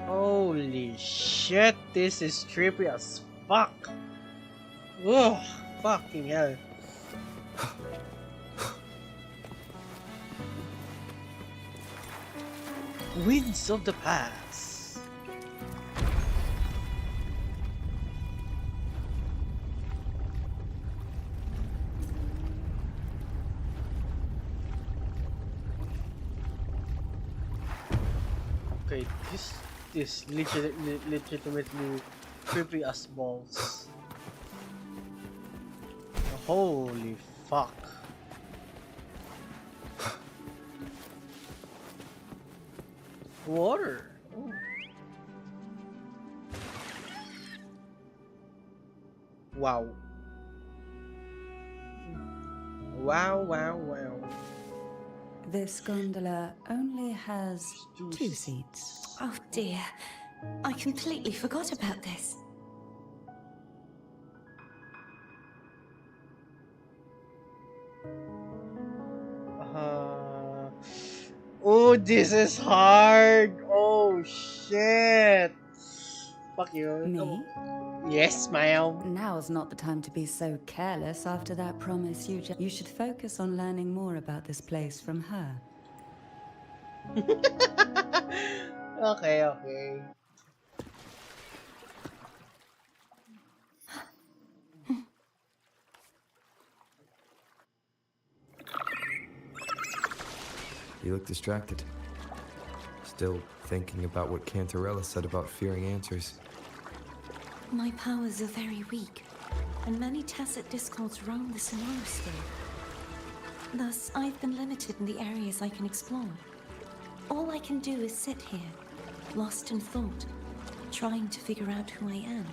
Holy shit, this is trippy as fuck. Ugh, fucking hell. Winds of the past. Okay, this is legitimately creepy as balls. Holy fuck. Water. Ooh. Wow. Wow. This gondola only has 2 seats. Oh dear, I completely forgot about this. Oh, this is hard. Oh shit. Fuck you. Me? Yes, ma'am. Now's not the time to be so careless after that promise you should focus on learning more about this place from her. Okay, okay. You look distracted. Still thinking about what Cantarella said about fearing answers. My powers are very weak, and many tacit discords roam the Sonorosphere. Thus, I've been limited in the areas I can explore. All I can do is sit here, lost in thought, trying to figure out who I am.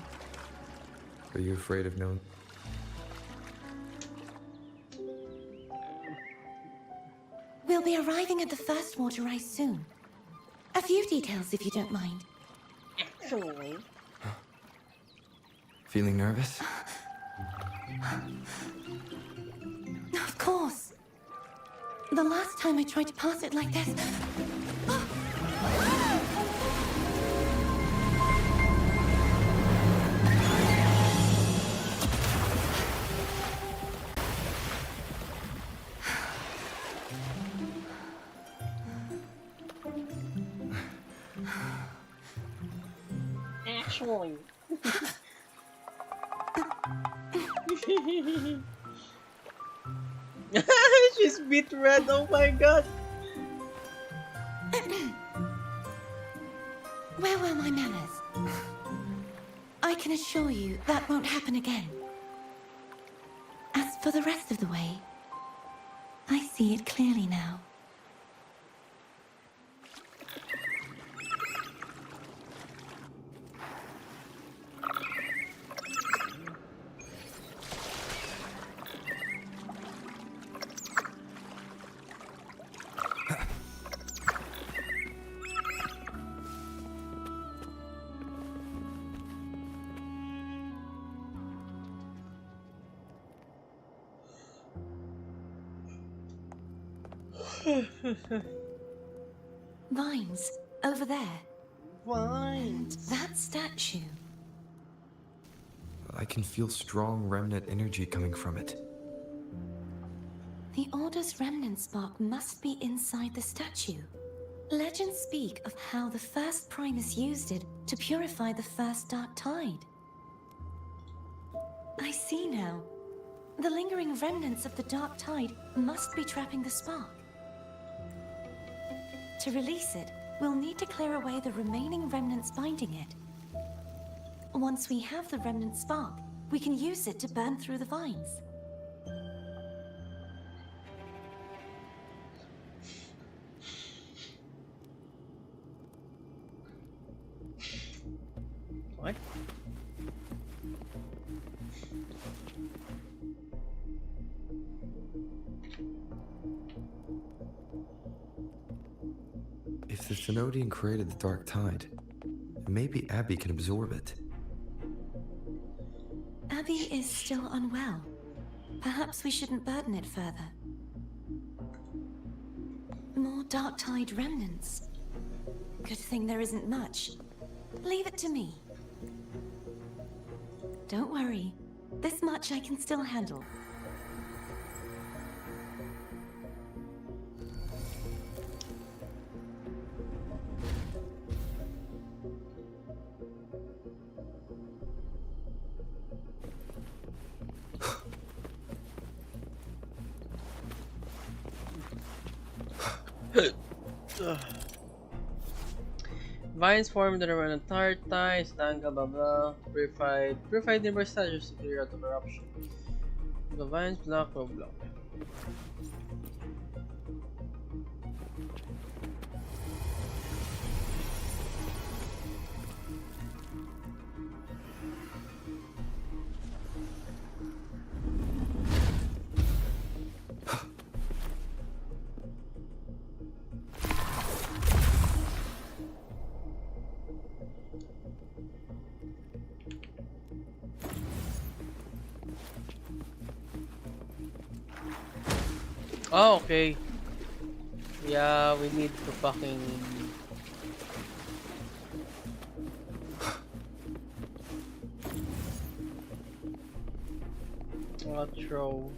Are you afraid of knowing? We'll be arriving at the first water rise soon. A few details, if you don't mind. Actually. Feeling nervous? Of course. The last time I tried to pass it like this... Actually. She's bit red, oh my god. Where were my manners? I can assure you that won't happen again. As for the rest of the way, I see it clearly now. Vines, over there. Vines. And that statue. I can feel strong remnant energy coming from it. The Order's remnant spark must be inside the statue. Legends speak of how the first Primus used it to purify the first Dark Tide. I see now. The lingering remnants of the Dark Tide must be trapping the spark. To release it, we'll need to clear away the remaining remnants binding it. Once we have the remnant spark, we can use it to burn through the vines. What? If the Thenodian created the Dark Tide, maybe Abby can absorb it. Abby is still unwell. Perhaps we shouldn't burden it further. More Dark Tide remnants. Good thing there isn't much. Leave it to me. Don't worry. This much I can still handle. Vines formed that are on Tartai, Stanga, blah blah. Purified nearby statues to clear out the corruption. The vines block or block. Oh, okay. Yeah, we need to fucking... Outro.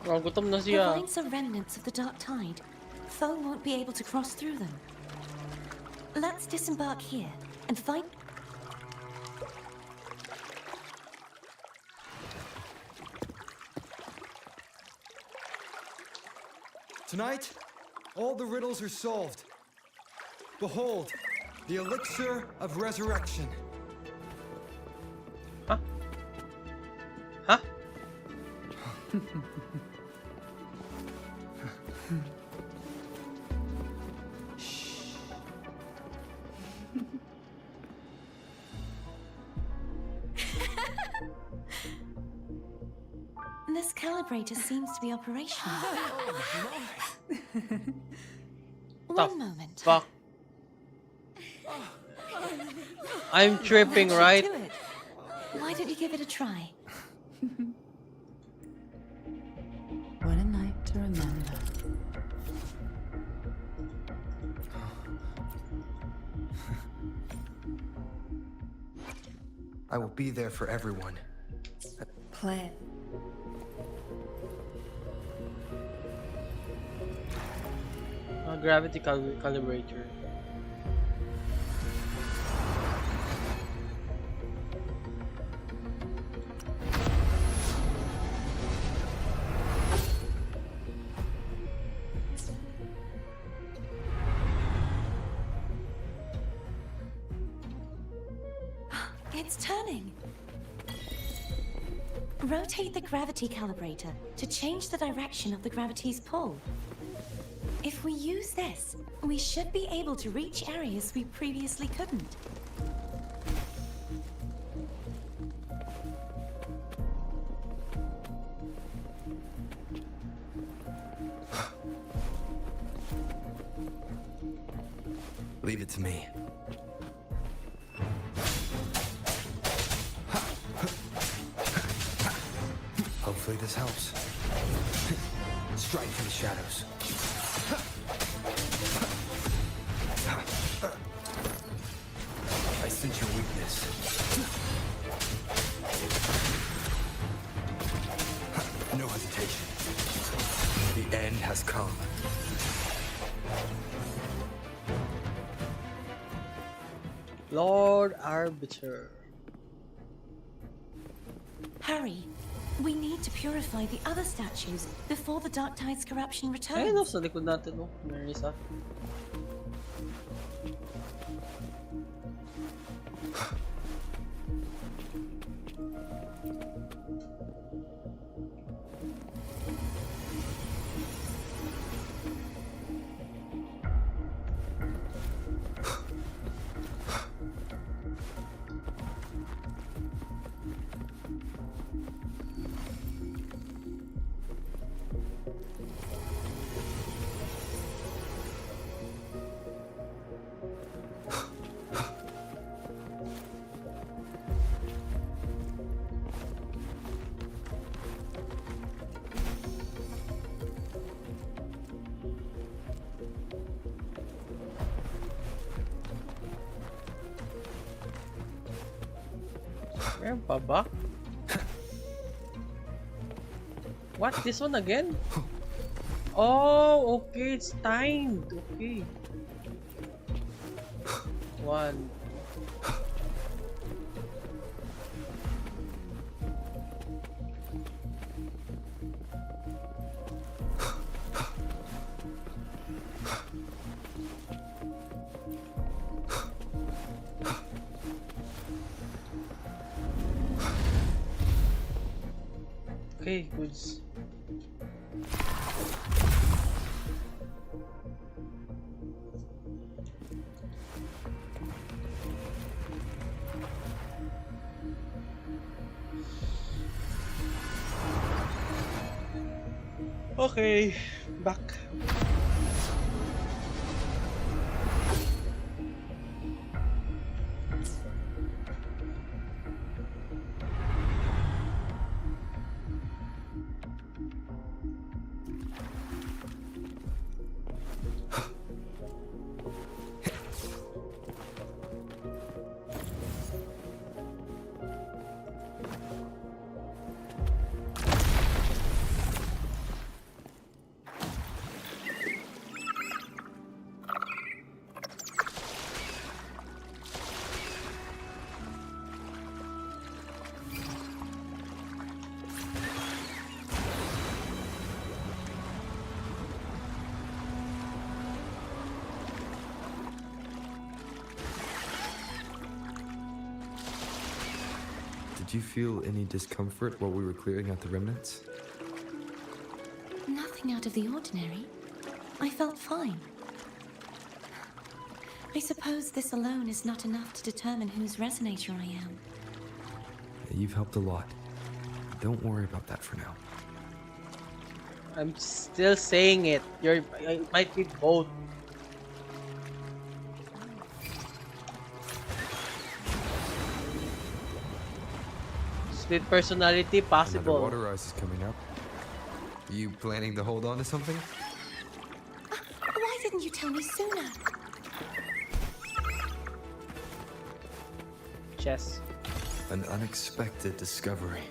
Oh, gutom na The siya. vines are remnants of the dark tide. Foe won't be able to cross through them. Let's disembark here and find... Tonight, all the riddles are solved. Behold, the elixir of resurrection. Huh? Huh? This calibrator seems to be operational. One moment. Fuck. I'm tripping, That should right? do it. Why don't you give it a try? What a night to remember. I will be there for everyone. Play. Gravity calibrator. It's turning. Rotate the gravity calibrator to change the direction of the gravity's pull. If we use this, we should be able to reach areas we previously couldn't. Leave it to me. Hopefully this helps. Strike for the shadows. I sense your weakness. No hesitation. The end has come. Lord Arbiter. Hurry! We need to purify the other statues before the Dark Tide's corruption returns. Ayun, no, sa likod natin, no? Meron isa. Meron pa ba? What? This one again? Oh, okay. It's timed. Okay. One. Okay, goods. Okay, back. Did you feel any discomfort while we were clearing out the remnants? Nothing out of the ordinary. I felt fine. I suppose this alone is not enough to determine whose resonator I am. You've helped a lot. Don't worry about that for now. I'm still saying it. It might be both. Split personality possible. Another water ice is coming up. You planning to hold on to something? Why didn't you tell me sooner? Chess. An unexpected discovery.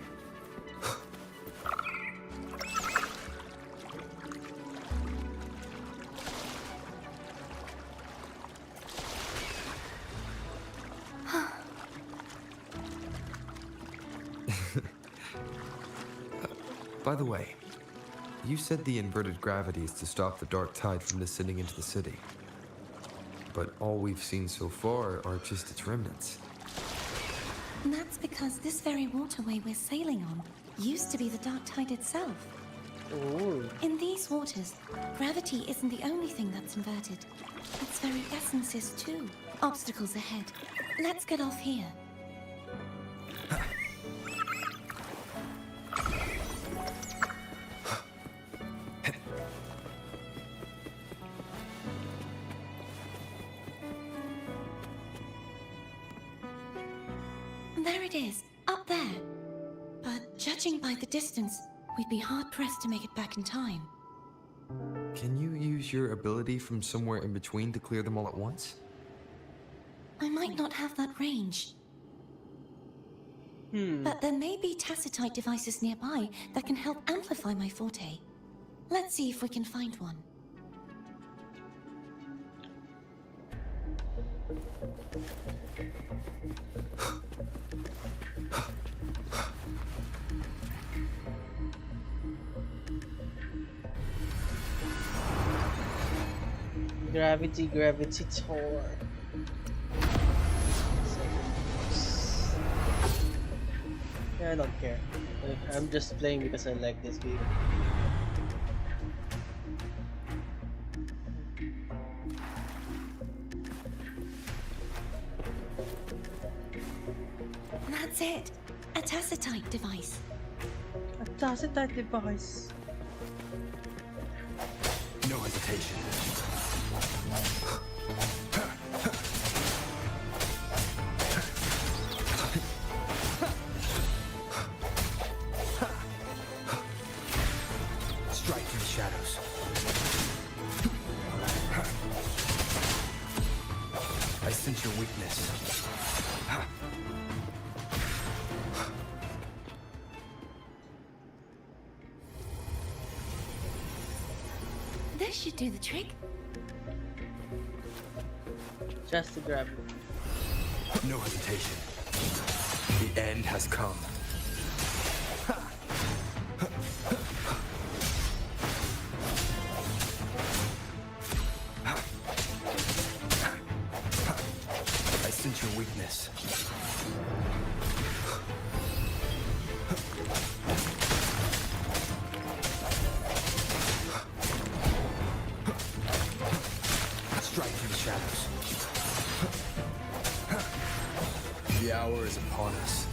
By the way, you said the inverted gravity is to stop the dark tide from descending into the city. But all we've seen so far are just its remnants. And that's because this very waterway we're sailing on used to be the dark tide itself. Ooh. In these waters, gravity isn't the only thing that's inverted. Its very essence is too. Obstacles ahead. Let's get off here. There it is, up there. But judging by the distance, we'd be hard-pressed to make it back in time. Can you use your ability from somewhere in between to clear them all at once? I might not have that range. But there may be tacitite devices nearby that can help amplify my forte. Let's see if we can find one. Gravity tour. Yeah, I don't care. I'm just playing because I like this game. That's it. A tacitite device. A tacitite device. No hesitation. Strike through the shadows. I sense your weakness. This should do the trick. Just to grab it. No hesitation. The end has come. I sense your weakness. Strike through the shadows. The hour is upon us.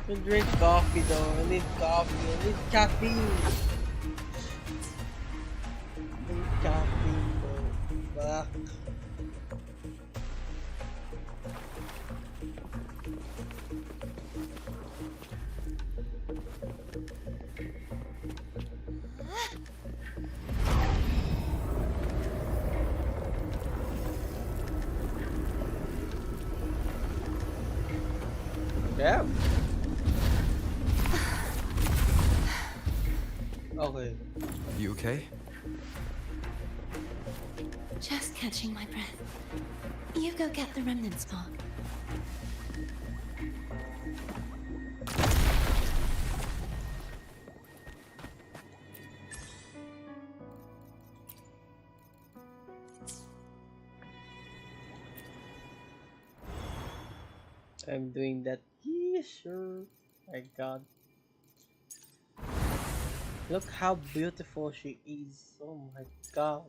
I drink coffee though. I need coffee. I need caffeine. I need caffeine though. Back. Damn. Okay. You okay? Just catching my breath. You go get the remnants, Mark. I'm doing that. Yeah, sure. My God. Look how beautiful she is. Oh my God.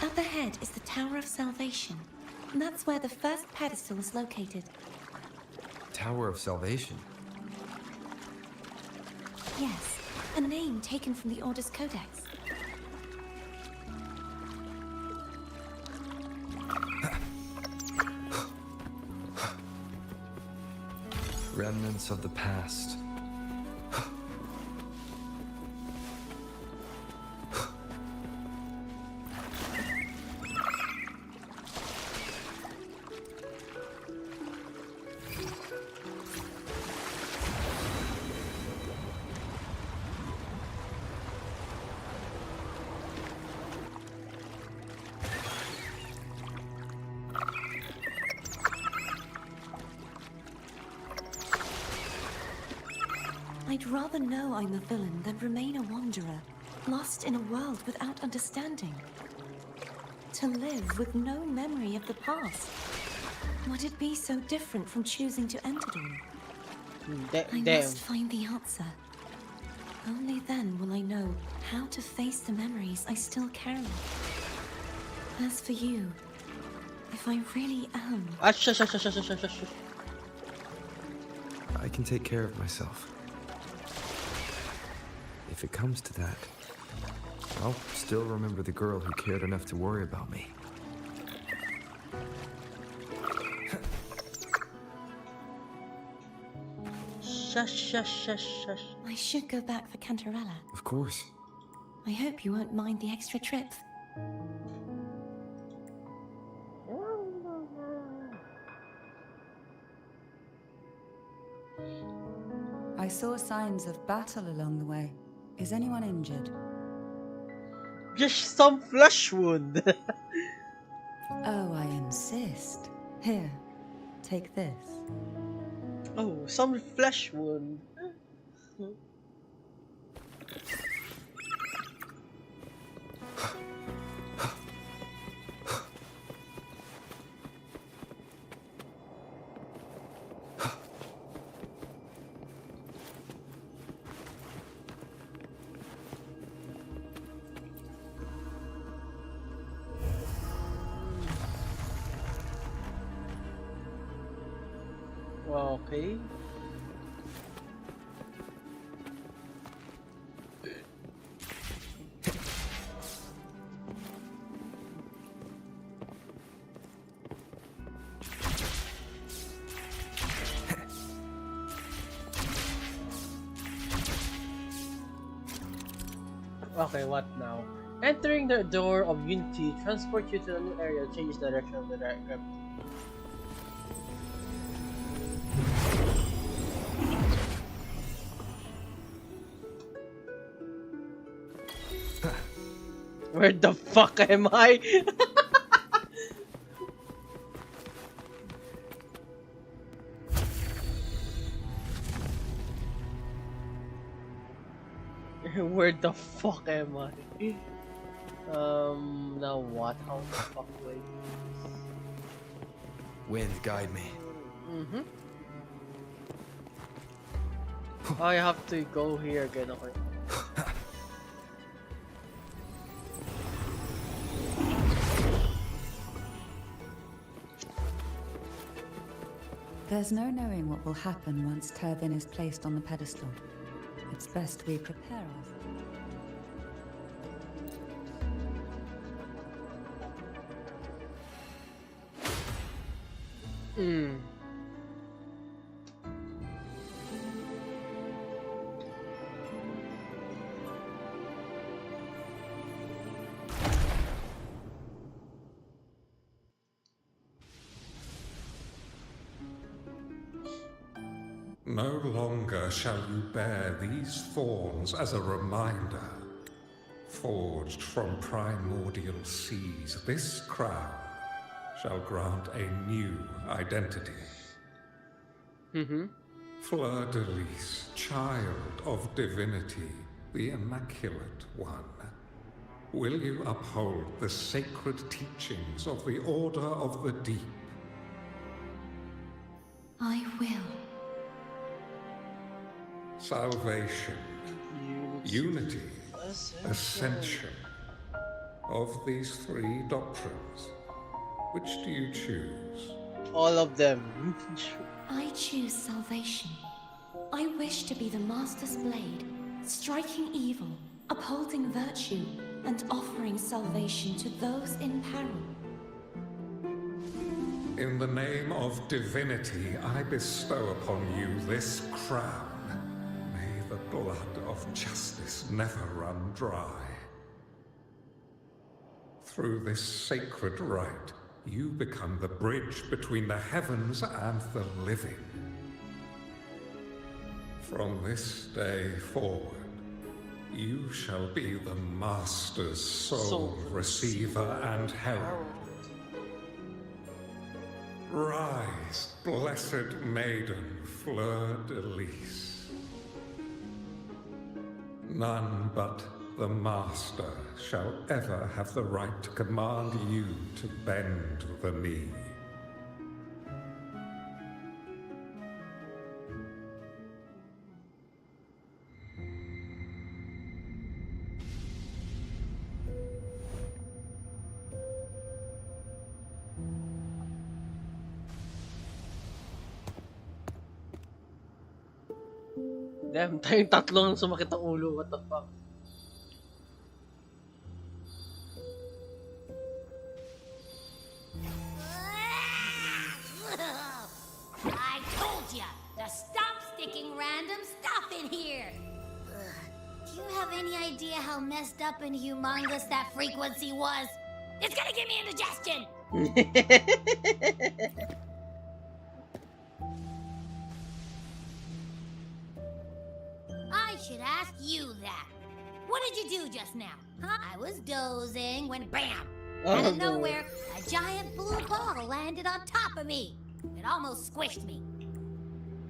Up ahead is the Tower of Salvation. That's where the first pedestal is located. Tower of Salvation? Yes, a name taken from the Order's Codex. Remnants of the past. I'd rather know I'm a villain than remain a wanderer, lost in a world without understanding. To live with no memory of the past. Would it be so different from choosing to enter them? I must find the answer. Only then will I know how to face the memories I still carry. As for you, if I really am... I can take care of myself. If it comes to that, I'll still remember the girl who cared enough to worry about me. Shush. I should go back for Cantarella. Of course. I hope you won't mind the extra trip. I saw signs of battle along the way. Is anyone injured? Just some flesh wound. Oh, I insist. Here, take this. Oh, some flesh wound. Okay. Okay, what now? Entering the door of Unity transport you to a new area, changes the direction of the gravity. Where the fuck am I? Where the fuck am I? Now what? How the fuck do I do this? Wind, guide me. I have to go here again, okay. There's no knowing what will happen once Turvin is placed on the pedestal. It's best we prepare us. No longer shall you bear these thorns as a reminder. Forged from primordial seas, this crown shall grant a new identity. Fleur-de-Lis, child of divinity, the Immaculate One. Will you uphold the sacred teachings of the Order of the Deep? I will. Salvation, unity, ascension. Of these three doctrines, which do you choose? All of them. I choose salvation. I wish to be the Master's blade, striking evil, upholding virtue, and offering salvation to those in peril. In the name of divinity, I bestow upon you this crown. May the blood of justice never run dry. Through this sacred rite, you become the bridge between the heavens and the living. From this day forward, you shall be the Master's sole receiver and herald. Rise, blessed maiden Fleur-de-Lis. None but the Master shall ever have the right to command you to bend the knee. Damn, tayong tatlo ang sumakit ang ulo. What the fuck? I told ya to stop sticking random stuff in here. Do you have any idea how messed up and humongous that frequency was? It's gonna give me indigestion. I should ask you that. What did you do just now? Huh? I was dozing when bam! Out of nowhere, a giant blue ball landed on top of me. It almost squished me.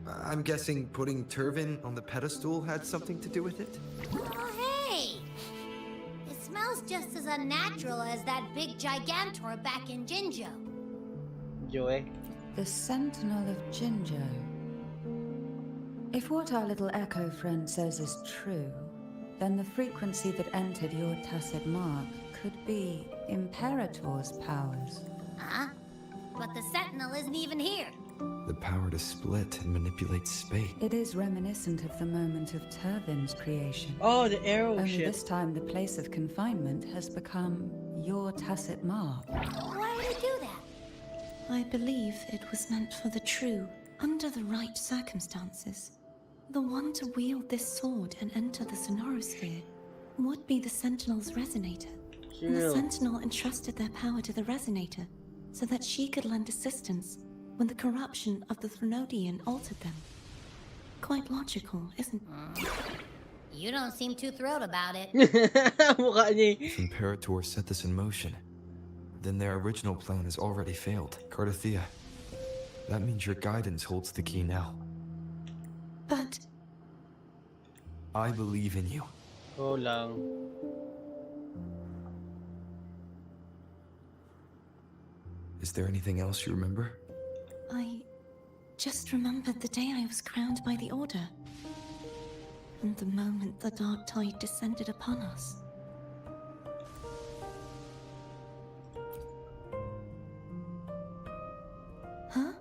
I'm guessing putting Turvin on the pedestal had something to do with it? Oh, hey! It smells just as unnatural as that big gigantor back in Jinjo. Joey? The Sentinel of Jinjo. If what our little echo friend says is true, then the frequency that entered your tacit mark could be Imperator's powers. Huh? But the Sentinel isn't even here. The power to split and manipulate space. It is reminiscent of the moment of Turvin's creation. Oh, the arrow Only shit. this time the place of confinement has become your tacit mark. Why would it do that? I believe it was meant for the true, under the right circumstances. The one to wield this sword and enter the sonorosphere would be the Sentinel's resonator. And the Sentinel entrusted their power to the resonator so that she could lend assistance when the corruption of the Threnodian altered them. Quite logical, isn't it? You don't seem too thrilled about it. Mukha niya. If Imperator set this in motion, then their original plan has already failed. Cardathea, that means your guidance holds the key now. But I believe in you. Go lang. Is there anything else you remember? I just remembered the day I was crowned by the Order. And the moment the dark tide descended upon us. Huh?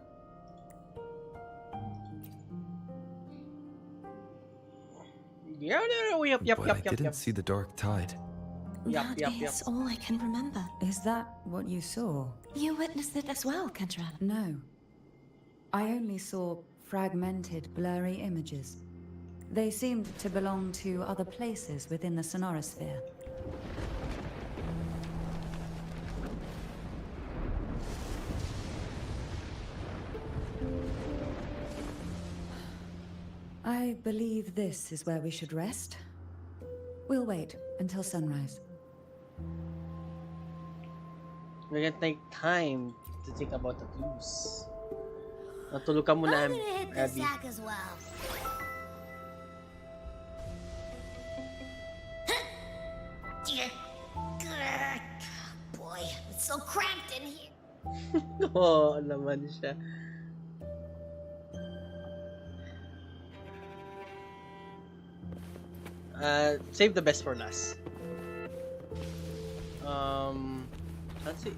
Yeah, yep. But I didn't see the dark tide. That is all I can remember. Is that what you saw? You witnessed it as well, Kendra. No. I only saw fragmented, blurry images. They seemed to belong to other places within the sonorosphere. I believe this is where we should rest. We'll wait until sunrise. We're gonna take time to think about the clues. Natulog ka muna, I'm gonna hit the Abby. sack as well. Boy, it's so cramped in here. Oo naman siya. Save the best for last. Saan si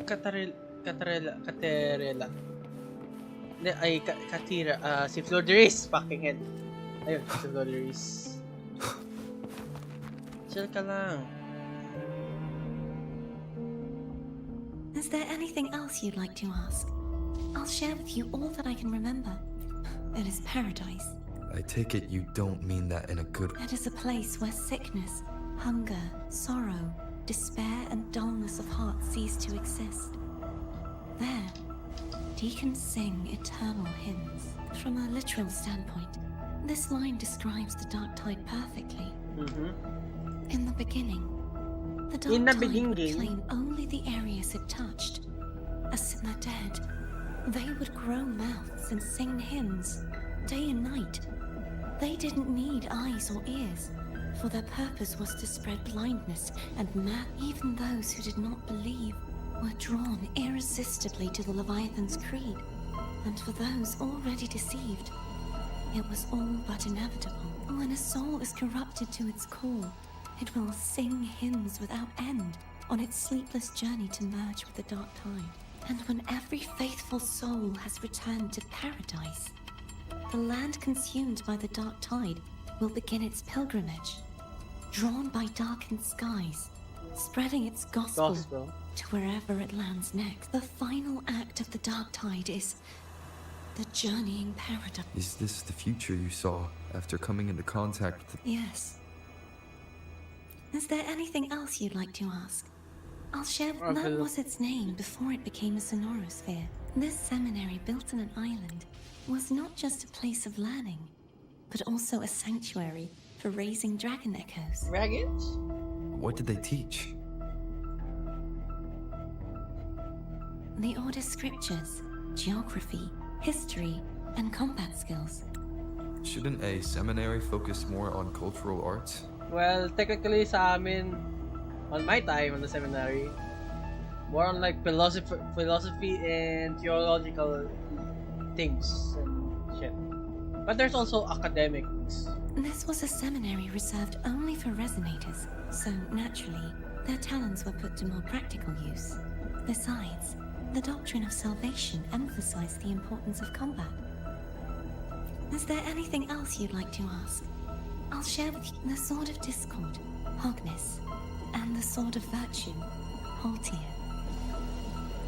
Katerela. Hindi, ay, Katira, si Florderis, fucking head. Ayun, si Florderis. Chill ka lang. Is there anything else you'd like to ask? I'll share with you all that I can remember. It is paradise. I take it you don't mean that in a good... It is a place where sickness, hunger, sorrow, despair, and dullness of heart cease to exist. There, deacons sing eternal hymns. From a literal standpoint, this line describes the dark tide perfectly. In the beginning, the dark tide would claim only the areas it touched. As in the dead, they would grow mouths and sing hymns, day and night. They didn't need eyes or ears, for their purpose was to spread blindness and even those who did not believe were drawn irresistibly to the Leviathan's creed. And for those already deceived, it was all but inevitable. When a soul is corrupted to its core, it will sing hymns without end on its sleepless journey to merge with the dark tide. And when every faithful soul has returned to paradise, the land consumed by the dark tide will begin its pilgrimage, drawn by darkened skies, spreading its gospel to wherever it lands next. The final act of the dark tide is the journeying paradise. Is this the future you saw after coming into contact with the... Yes. Is there anything else you'd like to ask? I'll share that was its name before it became a sonorosphere. This seminary built on an island was not just a place of learning, but also a sanctuary for raising dragon echoes. Dragons? What did they teach? The Order's scriptures, geography, history, and combat skills. Shouldn't a seminary focus more on cultural arts? Well, technically sa amin, on my time on the seminary, more on like philosophy and theological things and shit. But there's also academics. This was a seminary reserved only for resonators, so naturally, their talents were put to more practical use. Besides, the doctrine of salvation emphasized the importance of combat. Is there anything else you'd like to ask? I'll share with you the Sword of Discord, Hogness, and the Sword of Virtue, Haltier.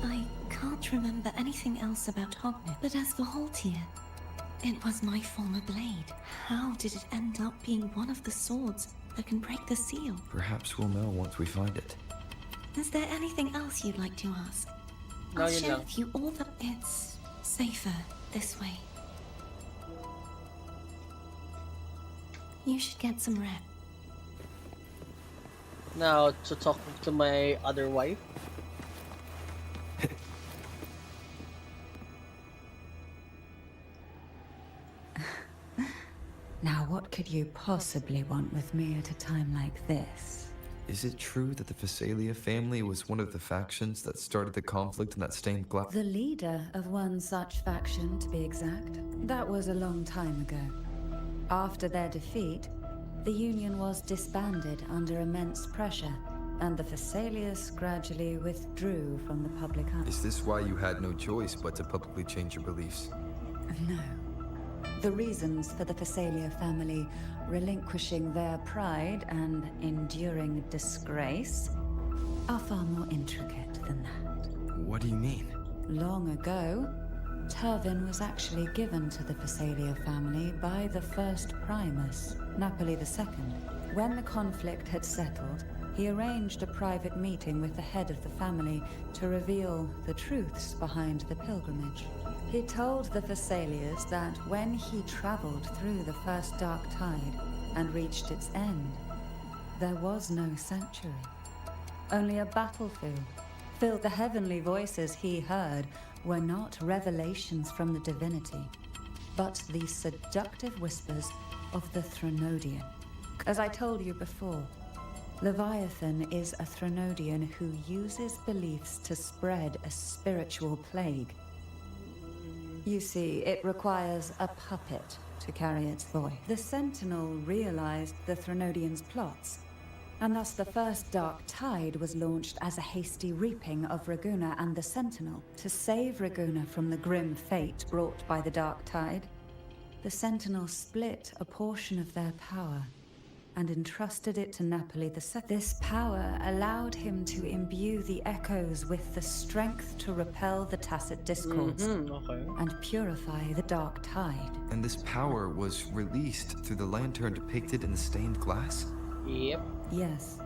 I can't remember anything else about Hogness, but as for Haltier, it was my former blade. How did it end up being one of the swords that can break the seal? Perhaps we'll know once we find it. Is there anything else you'd like to ask? No, I'll share with you all that it's safer this way. You should get some rest. Now to talk to my other wife. Now, what could you possibly want with me at a time like this? Is it true that the Fisalia family was one of the factions that started the conflict in that stained glass? The leader of one such faction, to be exact. That was a long time ago. After their defeat, the Union was disbanded under immense pressure, and the Fisalias gradually withdrew from the public eye. Is this why you had no choice but to publicly change your beliefs? No. The reasons for the Fisalia family relinquishing their pride and enduring disgrace are far more intricate than that. What do you mean? Long ago, Turvin was actually given to the Fisalia family by the first Primus, Napoli II. When the conflict had settled, he arranged a private meeting with the head of the family to reveal the truths behind the pilgrimage. He told the FISALIAS that when he traveled through the first dark tide and reached its end, there was no sanctuary, only a battlefield. The heavenly voices he heard were not revelations from the divinity, but the seductive whispers of the Threnodian. As I told you before, Leviathan is a Threnodian who uses beliefs to spread a spiritual plague. You see, it requires a puppet to carry its voice. The Sentinel realized the Threnodian's plots, and thus the first Dark Tide was launched as a hasty reaping of Raguna and the Sentinel. To save Raguna from the grim fate brought by the Dark Tide, the Sentinel split a portion of their power and entrusted it to Napoli II. This power allowed him to imbue the echoes with the strength to repel the tacit discords and purify the Dark Tide. And this power was released through the lantern depicted in the stained glass? Yep. Yes.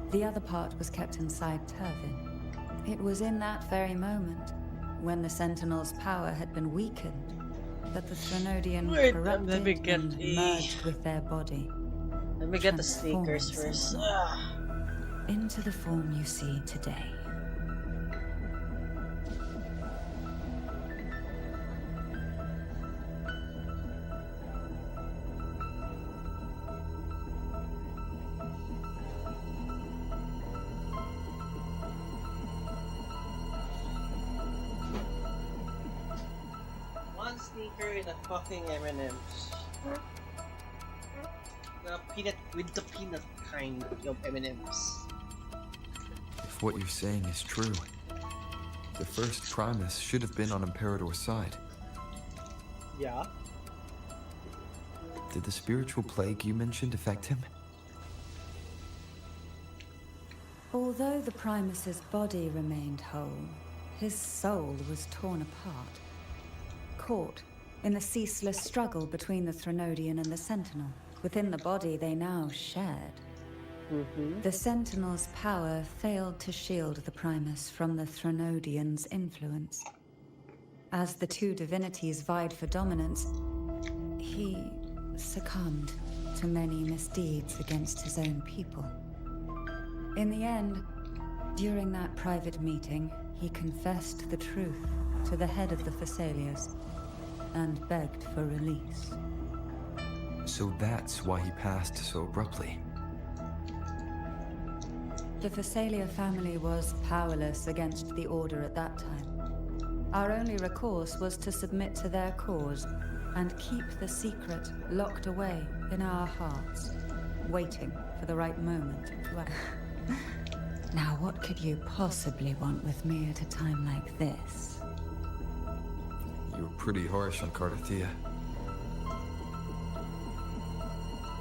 The other part was kept inside Turvin. It was in that very moment, when the Sentinel's power had been weakened, that the Threnodian corrupted and merged with their body. Let me get the sneakers first. Into the form you see today. One sneaker and a fucking M&M's. The peanut with the peanut kind of M&M's. If what you're saying is true, the first Primus should have been on Imperador's side. Yeah. Did the spiritual plague you mentioned affect him? Although the Primus's body remained whole, his soul was torn apart, caught in the ceaseless struggle between the Threnodian and the Sentinel. Within the body they now shared. The Sentinel's power failed to shield the Primus from the Threnodian's influence. As the two divinities vied for dominance, he succumbed to many misdeeds against his own people. In the end, during that private meeting, he confessed the truth to the head of the FISALIAS and begged for release. So that's why he passed so abruptly. The FISALIA family was powerless against the Order at that time. Our only recourse was to submit to their cause and keep the secret locked away in our hearts, waiting for the right moment to act. Now, what could you possibly want with me at a time like this? You were pretty harsh on Cardathia.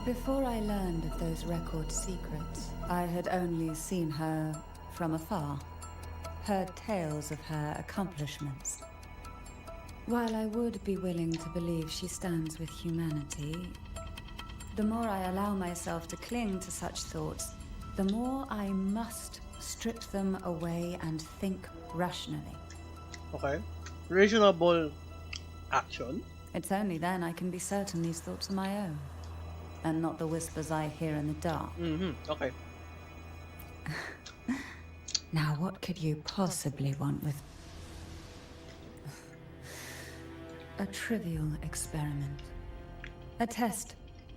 Before I learned of those record secrets, I had only seen her from afar, heard tales of her accomplishments. While I would be willing to believe she stands with humanity, the more I allow myself to cling to such thoughts, the more I must strip them away and think rationally. Okay. Reasonable action. It's only then I can be certain these thoughts are my own, and not the whispers I hear in the dark. Okay. Now, what could you possibly want with a trivial experiment? A test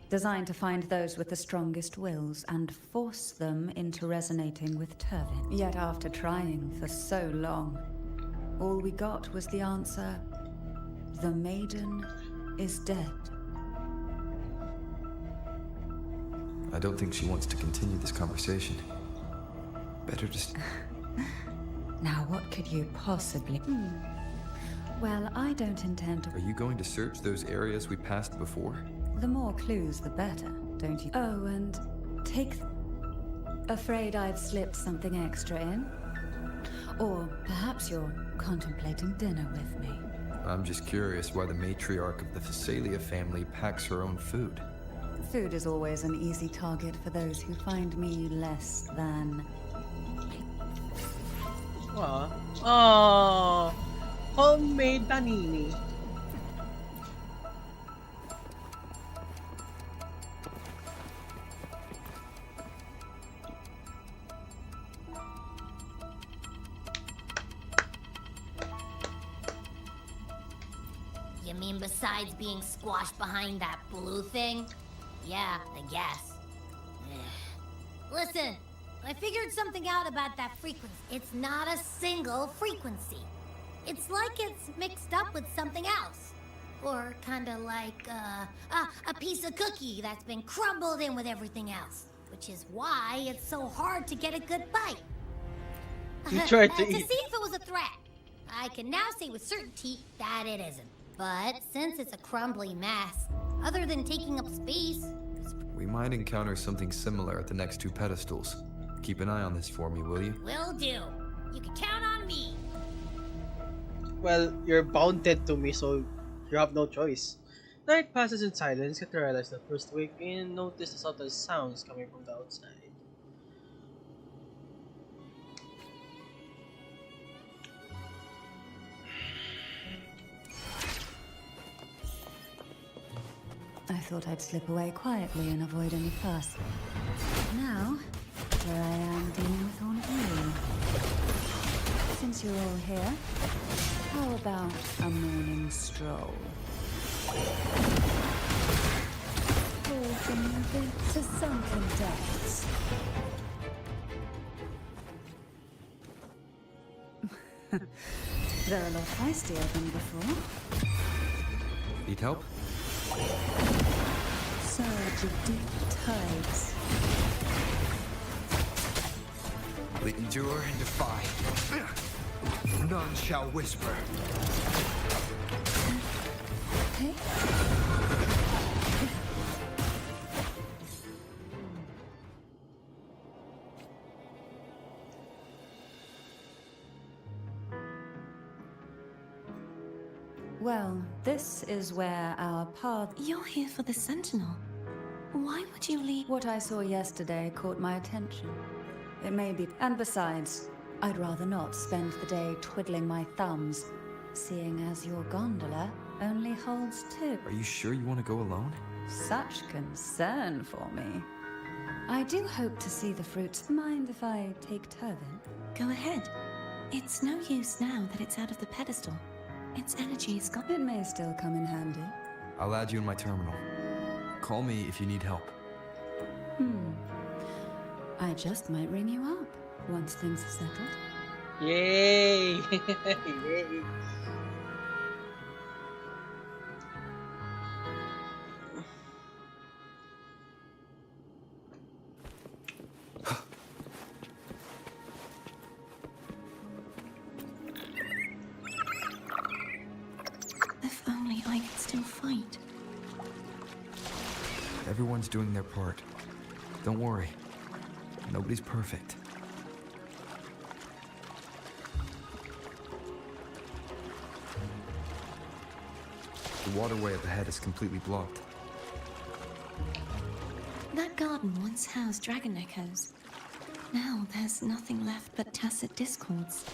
designed to find those with the strongest wills and force them into resonating with Turvin. Yet after trying for so long, all we got was the answer, the maiden is dead. I don't think she wants to continue this conversation. Better just... Now, what could you possibly... Well, I don't intend to... Are you going to search those areas we passed before? The more clues, the better, don't you? Oh, and take... Afraid I've slipped something extra in? Or perhaps you're contemplating dinner with me. I'm just curious why the matriarch of the FISALIA family packs her own food. Food is always an easy target for those who find me less than. Oh, homemade panini. You mean besides being squashed behind that blue thing? Yeah, I guess. Listen, I figured something out about that frequency. It's not a single frequency. It's like it's mixed up with something else. Or kinda like, a piece of cookie that's been crumbled in with everything else. Which is why it's so hard to get a good bite. You tried to see eat. if it was a threat. I can now say with certainty that it isn't. But since it's a crumbly mess, other than taking up space... We might encounter something similar at the next two pedestals. Keep an eye on this for me, will you? Will do. You can count on me. Well, you're bounded to me, so you have no choice. Night passes in silence, yet realize the first wake in, notice the subtle sounds coming from the outside. I thought I'd slip away quietly and avoid any fuss. Now, here I am dealing with all of you. Since you're all here, how about a morning stroll? Forth into sunken depths. They're a lot feistier than before. Need help? Surge of deep tides. We endure and defy. None shall whisper. Hey? Well, this is where our path... You're here for the Sentinel. Why would you leave? What I saw yesterday caught my attention. It may be... And besides, I'd rather not spend the day twiddling my thumbs, seeing as your gondola only holds two. Are you sure you want to go alone? Such concern for me. I do hope to see the fruits. Mind if I take Turvin? Go ahead. It's no use now that it's out of the pedestal. Its energy is gone. It may still come in handy. I'll add you in my terminal. Call me if you need help. I just might ring you up once things are settled. Yay! Yay! If only I could still fight. Everyone's doing their part. Don't worry. Nobody's perfect. The waterway up ahead is completely blocked. That garden once housed dragon echoes. Now there's nothing left but tacit discords.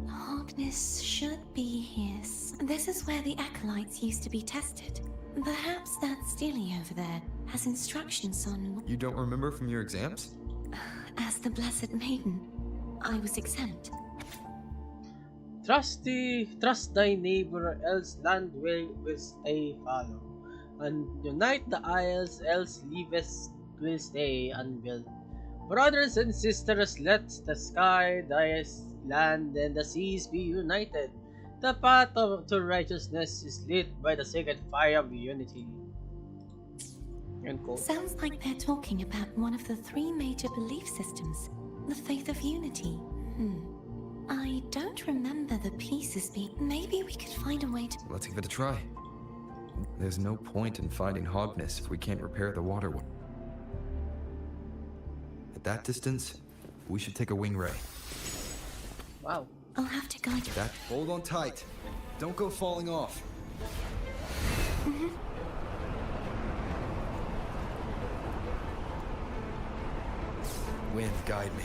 Hardness should be here. This is where the acolytes used to be tested. Perhaps that Steely over there has instructions on... You don't remember from your exams? As the Blessed Maiden, I was exempt. Trust thy neighbor, else land will stay follow. And unite the isles, else leavest will stay unbuilt. Brothers and sisters, let the sky, the land, and the seas be united. The path to righteousness is lit by the sacred fire of unity. End quote. Sounds like they're talking about one of the three major belief systems, the faith of unity. I don't remember the pieces being... Maybe we could find a way to... Let's give it a try. There's no point in finding Hognes if we can't repair the waterway. that distance, we should take a wing ray. Wow. I'll have to guide you. Hold on tight. Don't go falling off. Wind, guide me.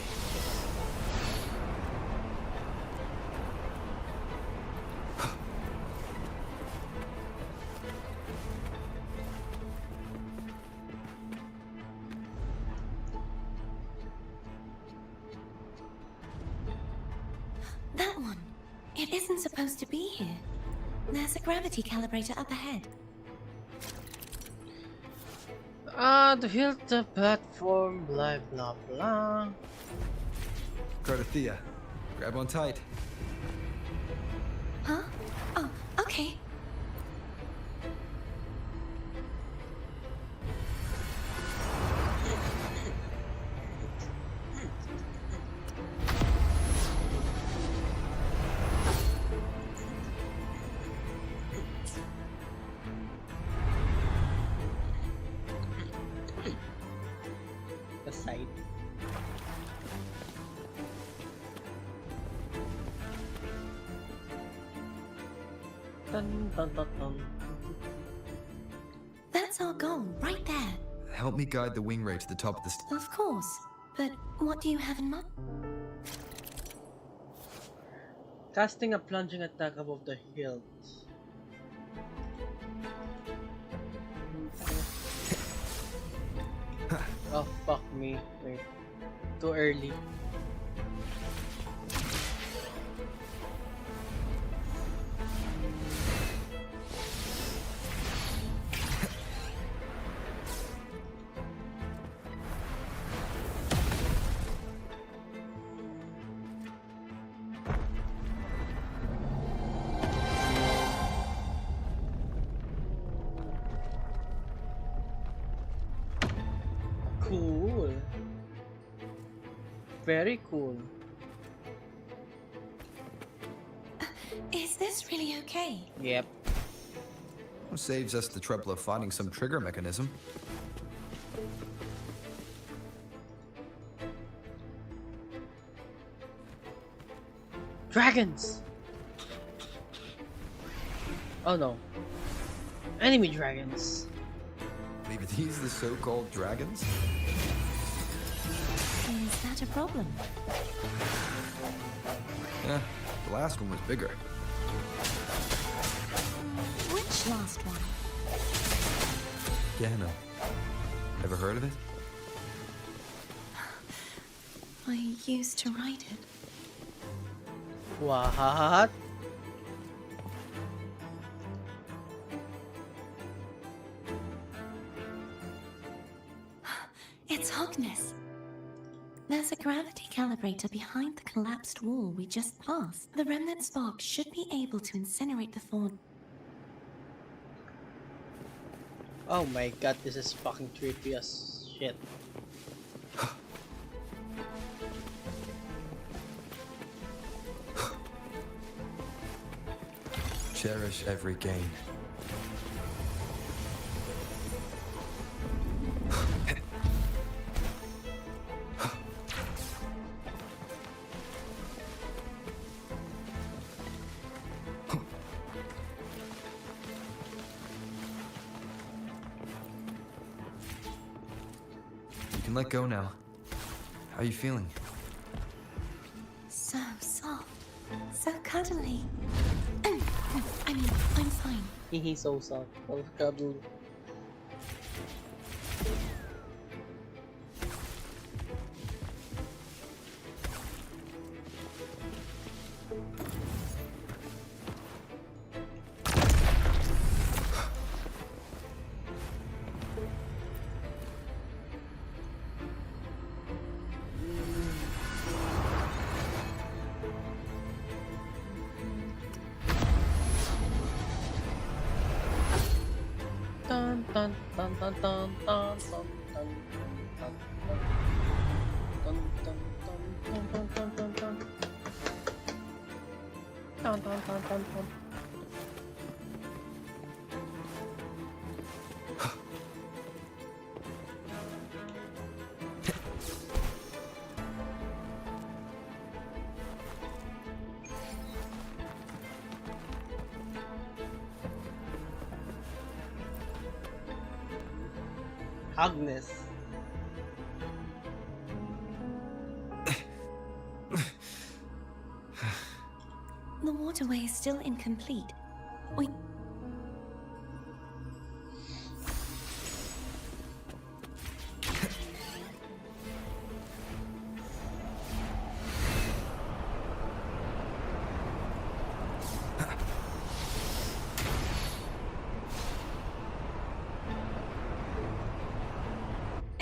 That one. It isn't supposed to be here. There's a gravity calibrator up ahead. To hit the platform, blah blah blah. Cardathea, grab on tight. Huh? Oh, okay. The side. Dun, dun, dun, dun. That's our goal, right there. Help me guide the wing ray to the top of the Of course. But what do you have in mind? Casting a plunging attack above the hilt. Oh fuck me. Wait. Too early. Cool. Very cool. Is this really okay? Yep. Saves us the trouble of finding some trigger mechanism. Dragons! Oh no. Enemy dragons. Are these the so-called dragons? Is that a problem? Yeah, the last one was bigger. Which last one? Gehenna. Ever heard of it? I used to write it. What? It's Hogness. There's a gravity calibrator behind the collapsed wall we just passed. The remnant spark should be able to incinerate the thorn. Oh my god, this is fucking trippy as shit. Cherish every gain. You can let go now. How are you feeling? So soft. So cuddly. I mean, I'm fine. He's so soft. So cuddly. Dun dun dun dun dun dun dun dun dun dun dun dun dun dun dun dun dun dun dun dun. Agnes. The waterway is still incomplete. We...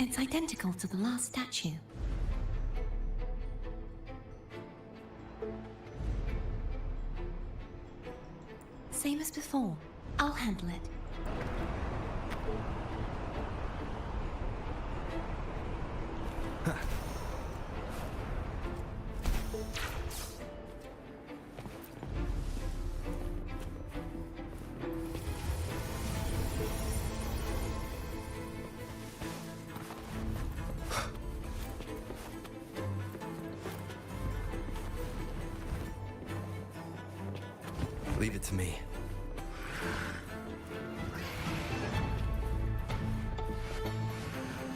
It's identical to the last statue. Same as before. I'll handle it. Leave it to me.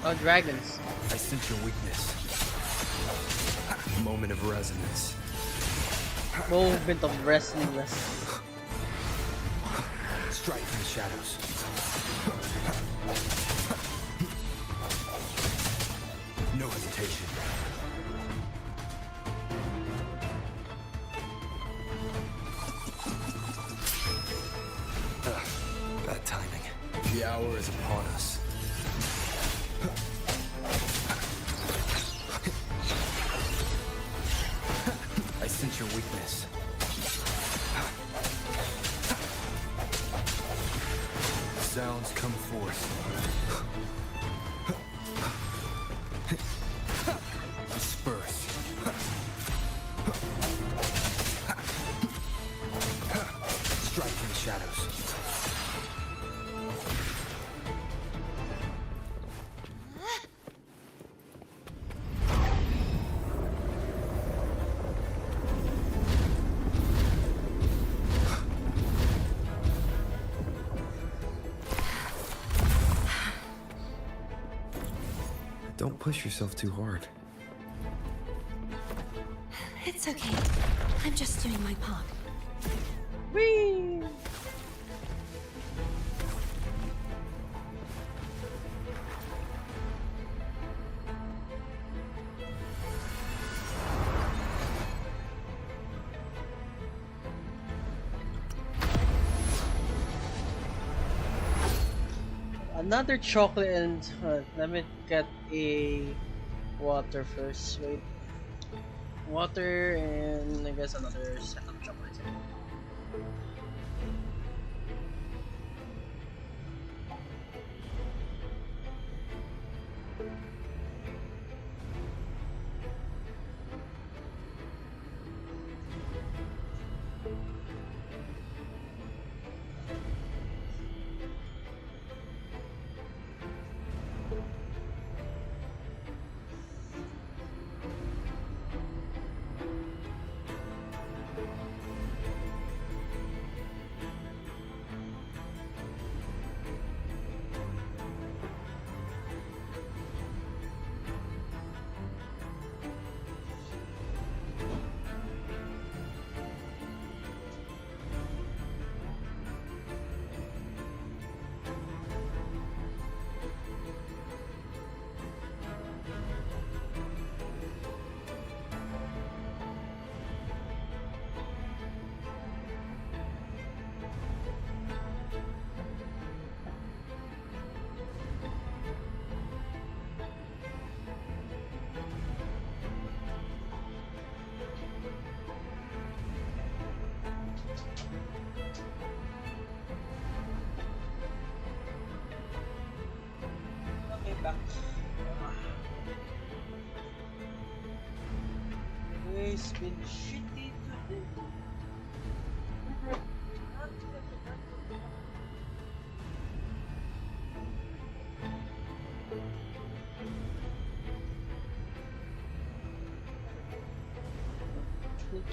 Oh, dragons. I sense your weakness. Moment of resonance. Moment of restlessness. Strike from the shadows. No hesitation. Bad timing. The hour is upon us. I sense your weakness. Sounds come forth. Disperse. Strike from the shadows. Don't push yourself too hard. It's okay. I'm just doing my part. Whee! Another chocolate and let me get a water first. Wait, water and I guess another set of chocolates. It's been shitty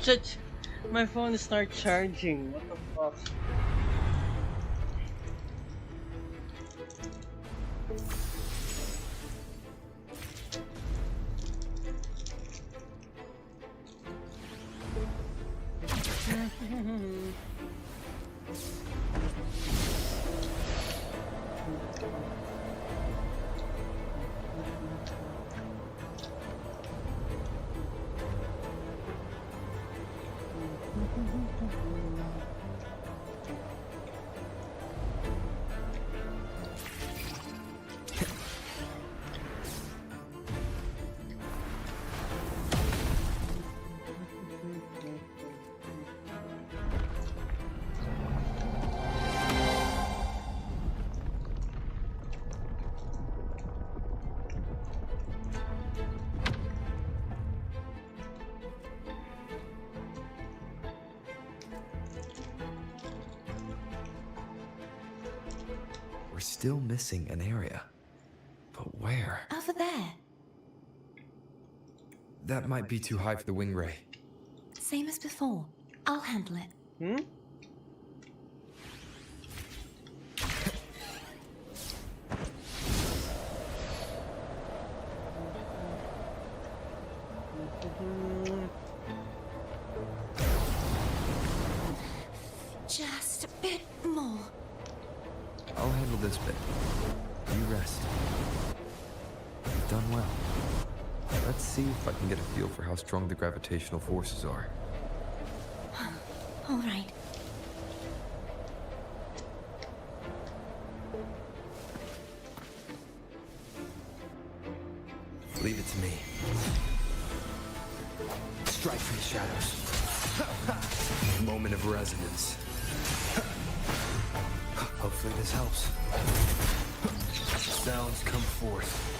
today. My phone started charging. What the fuck? We're still missing an area. But where? Over there. That might be too high for the wing ray. Same as before. I'll handle it. Hmm? Just a bit more. I'll handle this bit. You rest. You've done well. Let's see if I can get a feel for how strong the gravitational forces are. All right. Leave it to me. Strike from the shadows. Moment of resonance. Hopefully this helps. Sounds come forth.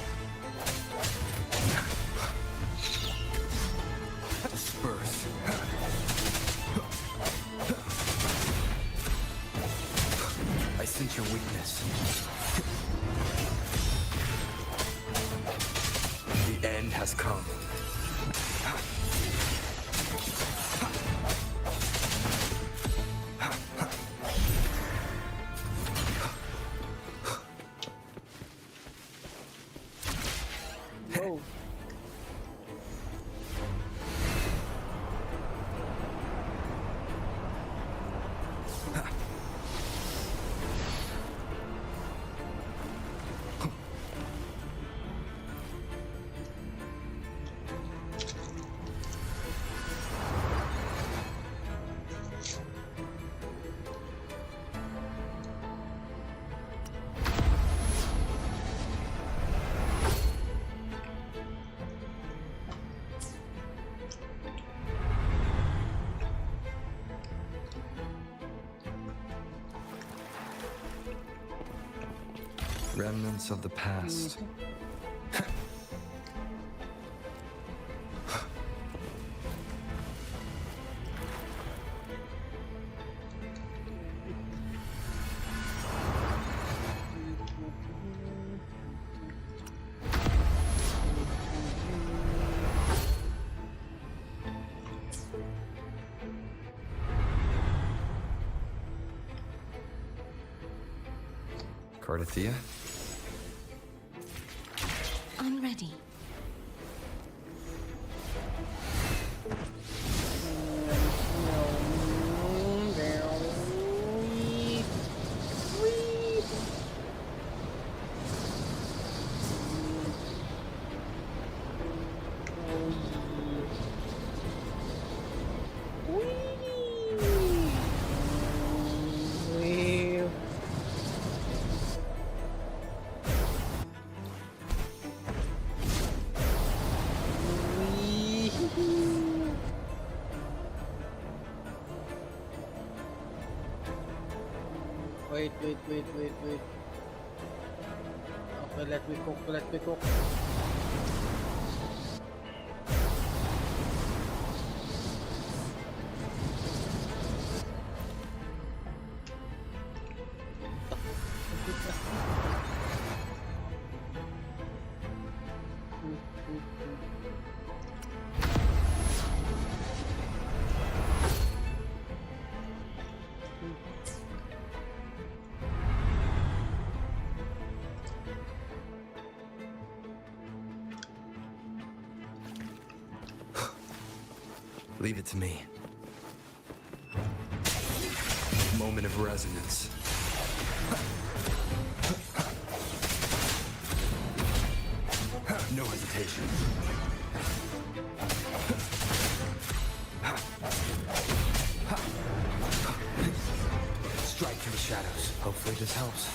Disperse. I sense your weakness. The end has come. Oh. Remnants of the past. Cardathia? I'm ready. Wait. Okay, let me cook. Leave it to me. element of resonance. No hesitation. Strike from the shadows. Hopefully this helps.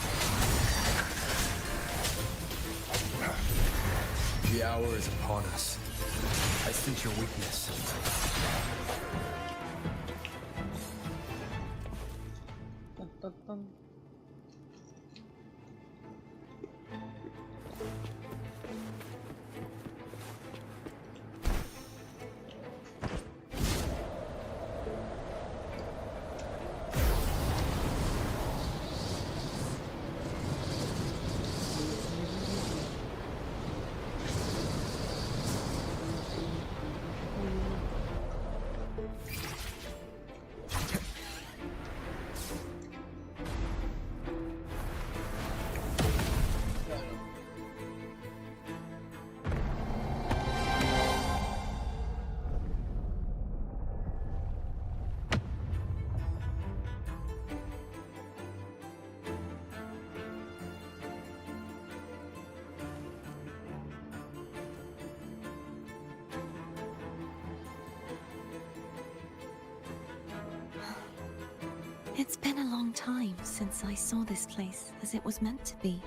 The hour is upon us. I sense your weakness. Dun, dun, dun. It's been a long time since I saw this place as it was meant to be.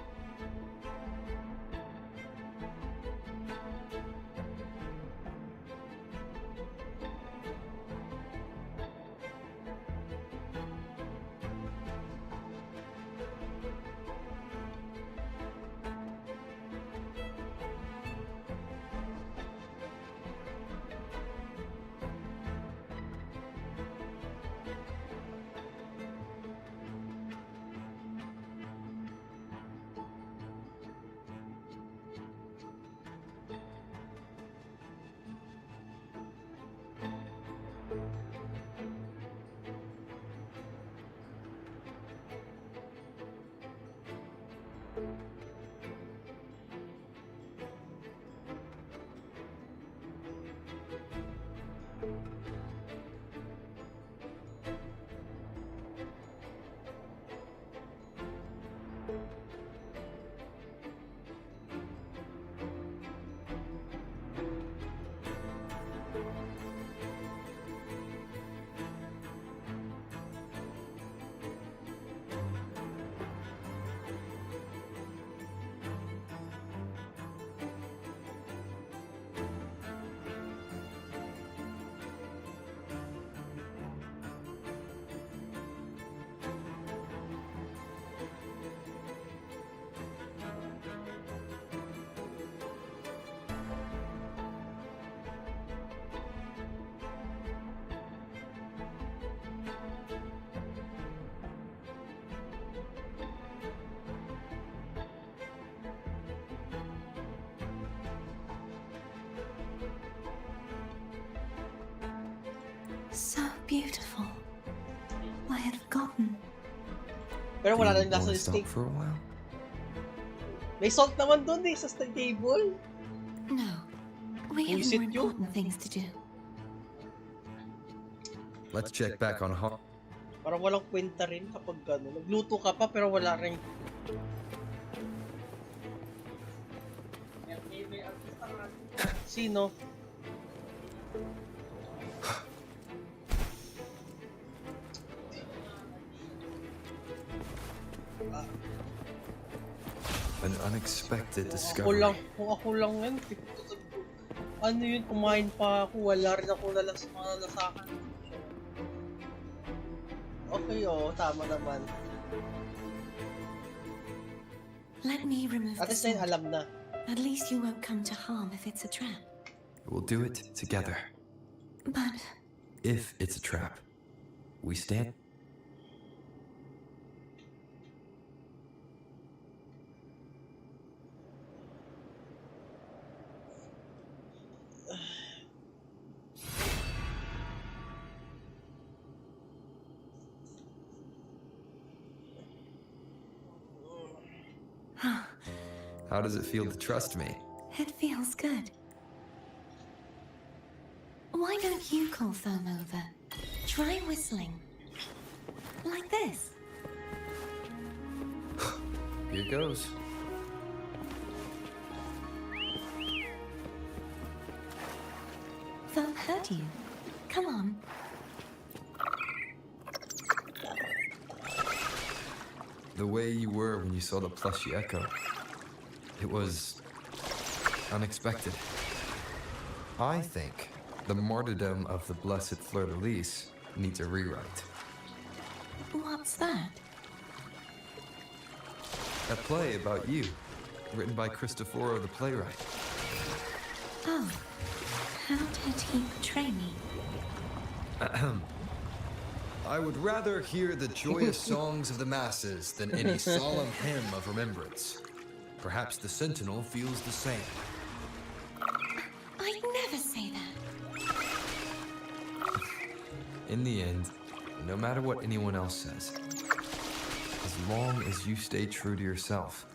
So beautiful. I had forgotten. Pero wala na nasa Wanna steak. stop for a while? May salt naman dun eh, sa table. No, we have Buisit more yun. important things to do. Let's check back on Har. Parang walang kwenta rin kapag gano'n. Nagluto ka pa pero wala rin. Sino? An unexpected Kung discovery. ako lang yan. Ano yun, kumain pa ako. Wala rin ako malalasakan. Okay, oh, tama naman. Let me remove At the least na salt. alam na. At least you won't come to harm if it's a trap. We'll do it together. But If it's a trap, we stand. How does it feel to trust me? it feels good. Why don't you call Foam over? Try whistling. Like this. Here goes. They'll hurt you. Come on. The way you were when you saw the plushy echo. It was unexpected. I think the martyrdom of the blessed fleur-de-lis needs a rewrite. What's that? A play about you, written by Cristoforo the playwright. Oh, how did he portray me? Ahem. I would rather hear the joyous songs of the masses than any solemn hymn of remembrance. Perhaps the Sentinel feels the same. I'd never say that. In the end, no matter what anyone else says, as long as you stay true to yourself,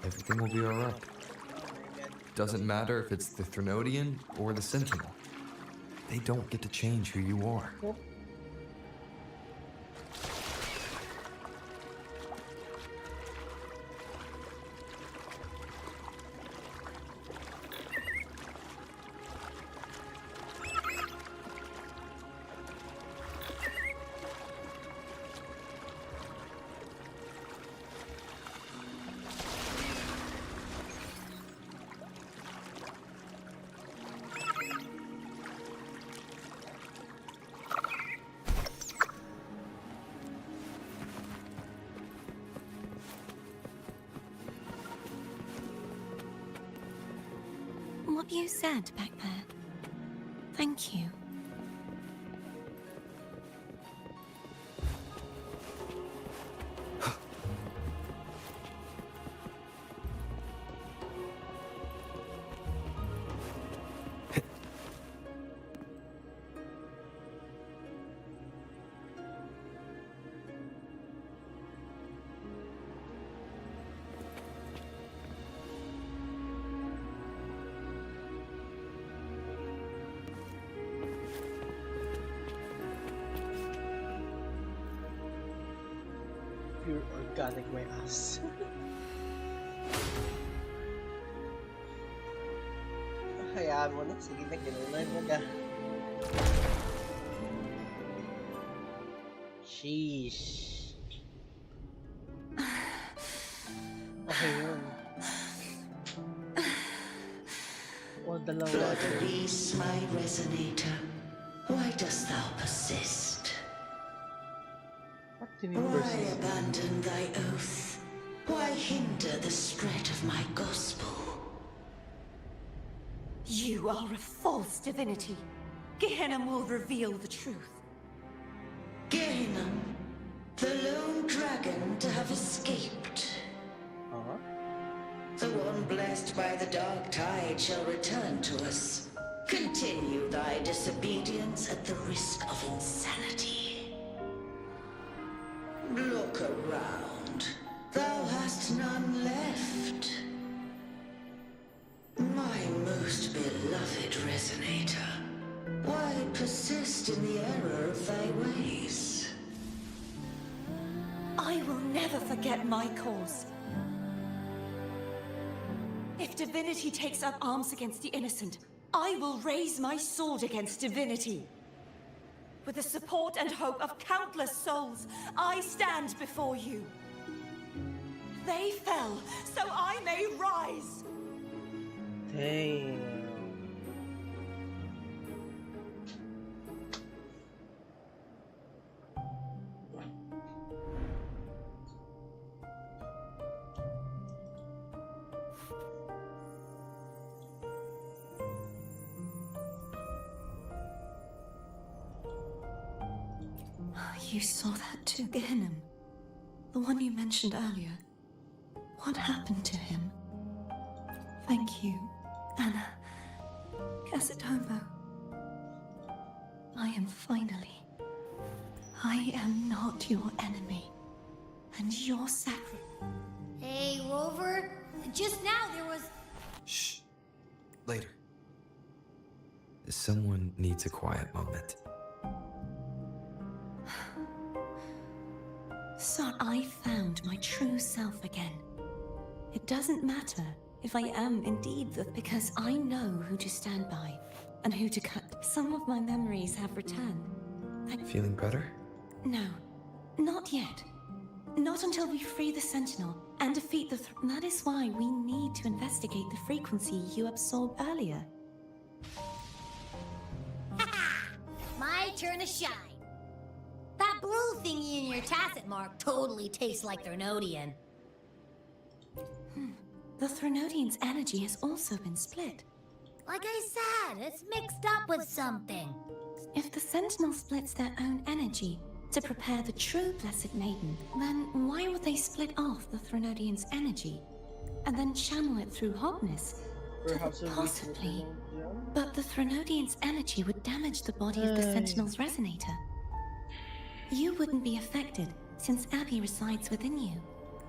everything will be alright. Doesn't matter if it's the Threnodian or the Sentinel. They don't get to change who you are. What you said back there. Thank you. Pure organic my ass. Hayaan mo na. Sige na, ginunan mo ka. Sheesh. Okay yun. O, dalawa. Release my resonator. Why dost thou persist? Why abandon thy oath? Why hinder the spread of my gospel? You are a false divinity. Gehenna will reveal the truth. Gehenna, the lone dragon to have escaped. The one blessed by the dark tide shall return to us. Continue thy disobedience at the risk of insanity. Look around. Thou hast none left. My most beloved resonator, why persist in the error of thy ways? I will never forget my cause. If divinity takes up arms against the innocent, I will raise my sword against divinity. With the support and hope of countless souls, I stand before you. They fell, so I may rise. Damn. You saw that too, Gehenna. The one you mentioned earlier. What happened to him? Thank you, Anna. Casatomo. I am finally. I am not your enemy. And your sacrifice. Hey, Rover. Just now there was... Shh. Later. Someone needs a quiet moment. So I found my true self again. It doesn't matter if I am indeed because I know who to stand by and who to cut. Some of my memories have returned. Feeling better? No, not yet. Not until we free the Sentinel and defeat the That is why we need to investigate the frequency you absorbed earlier. My turn to shine. That blue thingy in your tacit mark totally tastes like Threnodian. The Threnodian's energy has also been split. Like I said, it's mixed up with something. If the Sentinel splits their own energy to prepare the true Blessed Maiden, then why would they split off the Threnodian's energy and then channel it through Hognis? Possibly. But the Threnodian's energy would damage the body of the Sentinel's resonator. You wouldn't be affected since Abby resides within you.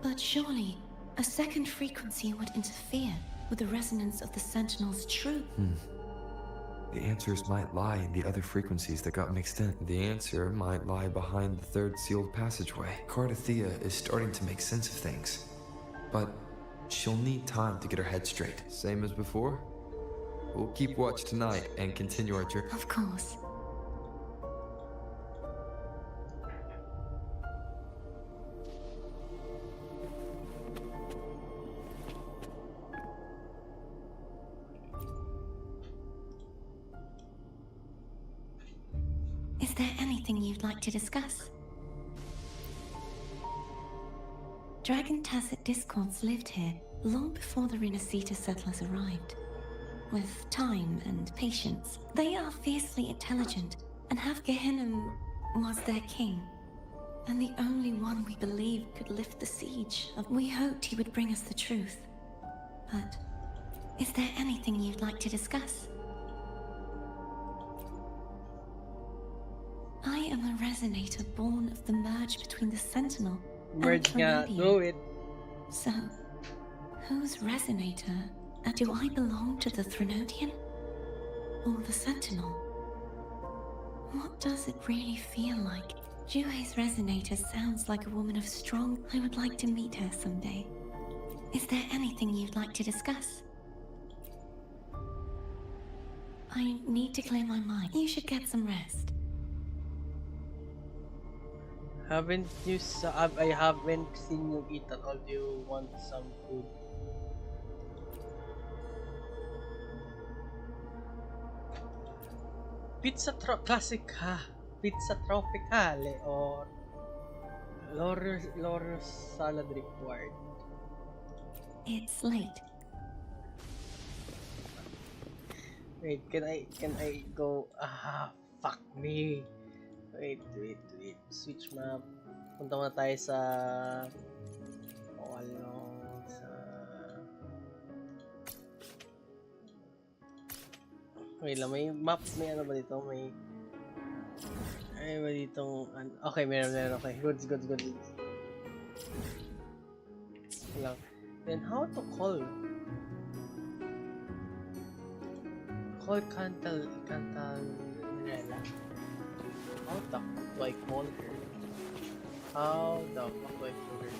But surely, a second frequency would interfere with the resonance of the Sentinel's true... The answers might lie in the other frequencies that got mixed in. The answer might lie behind the third sealed passageway. Cardathea is starting to make sense of things. But she'll need time to get her head straight. Same as before? We'll keep watch tonight and continue our journey. Of course. Is there anything you'd like to discuss? Dragon Tacet Discords lived here long before the Renacita settlers arrived. With time and patience, they are fiercely intelligent and have Gehinnom was their king, and the only one we believed could lift the siege. We hoped he would bring us the truth. But is there anything you'd like to discuss? I am a resonator born of the merge between the Sentinel and Threnodian. So, whose resonator? Do I belong to the Threnodian? Or the Sentinel? What does it really feel like? Juhe's resonator sounds like a woman of strong... I would like to meet her someday. Is there anything you'd like to discuss? I need to clear my mind. You should get some rest. I haven't seen you eat at all. Do you want some food? Pizza Pizza Tropicale or lor salad required. It's late. Wait, can I go? Fuck me. Wait. Switch map. Punta muna tayo sa... Wait lang, may map, may ano ba dito? May ba ditong... Okay, meron. Okay, good. Lang. Then how to call? Call Cantalella. How the fuck do I call her? How the fuck do I call her?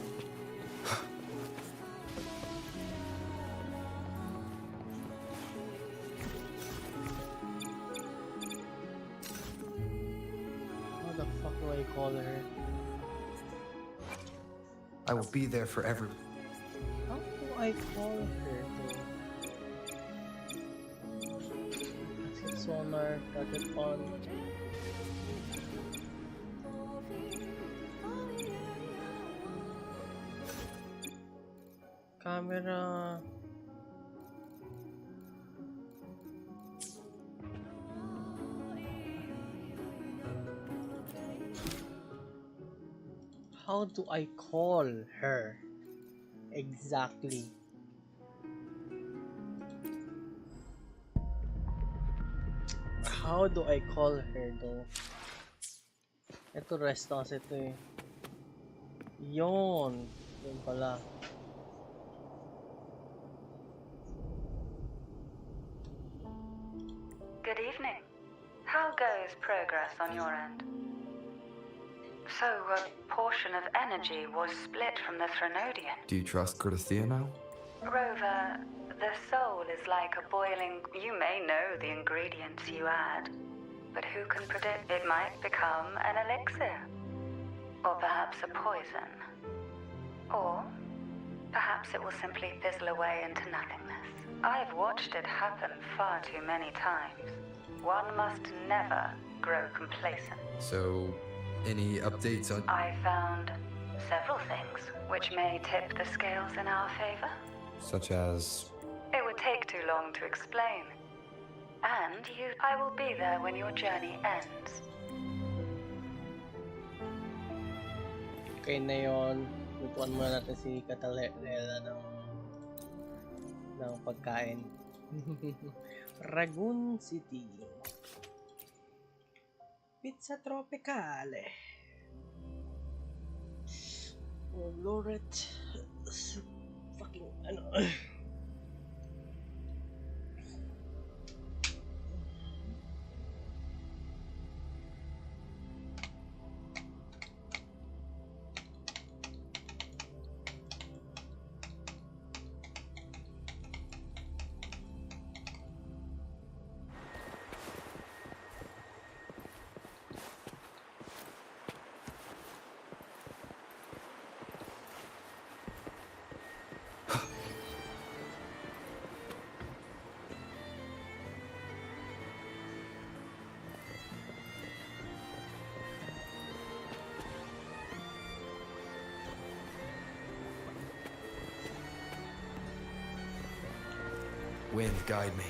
How the fuck do I call her? I will be there for everyone. How do I call her? Sonar, target on. Camera. How do I call her exactly? How do I call her though? Ito rest kasi ito eh. Yun pala. Good evening. How goes progress on your end? So a portion of energy was split from the Threnodian. Do you trust Cordesia now? Rover, the soul is like a boiling... You may know the ingredients you add, but who can predict? It might become an elixir. Or perhaps a poison. Or perhaps it will simply fizzle away into nothingness. I've watched it happen far too many times. One must never grow complacent. So, any updates on... I found several things which may tip the scales in our favor. Such as... It would take too long to explain. And I will be there when your journey ends. Okay na yun. Lutuan muna natin si Catalela ng pagkain. Ragun City. Pizza Tropicale. Oh, Lord. Fucking ano. Wind, guide me.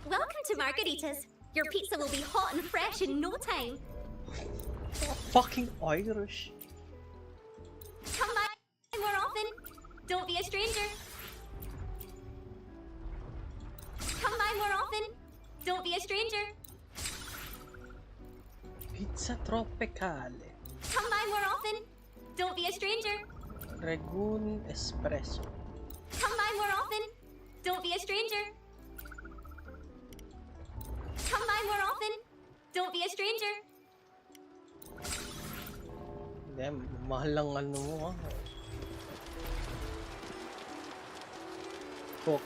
Welcome to Margaritas. Your pizza will be hot and fresh in no time. Fucking Irish. Come by more often. Don't be a stranger. Come by more often. Don't be a stranger. Pizza Tropicale. Come by more often. Don't be a stranger. Ragun Espresso. Come by more often. Don't be a stranger. Come by more often. Don't be a stranger. Damn, mahal lang ano mo ha. Cook.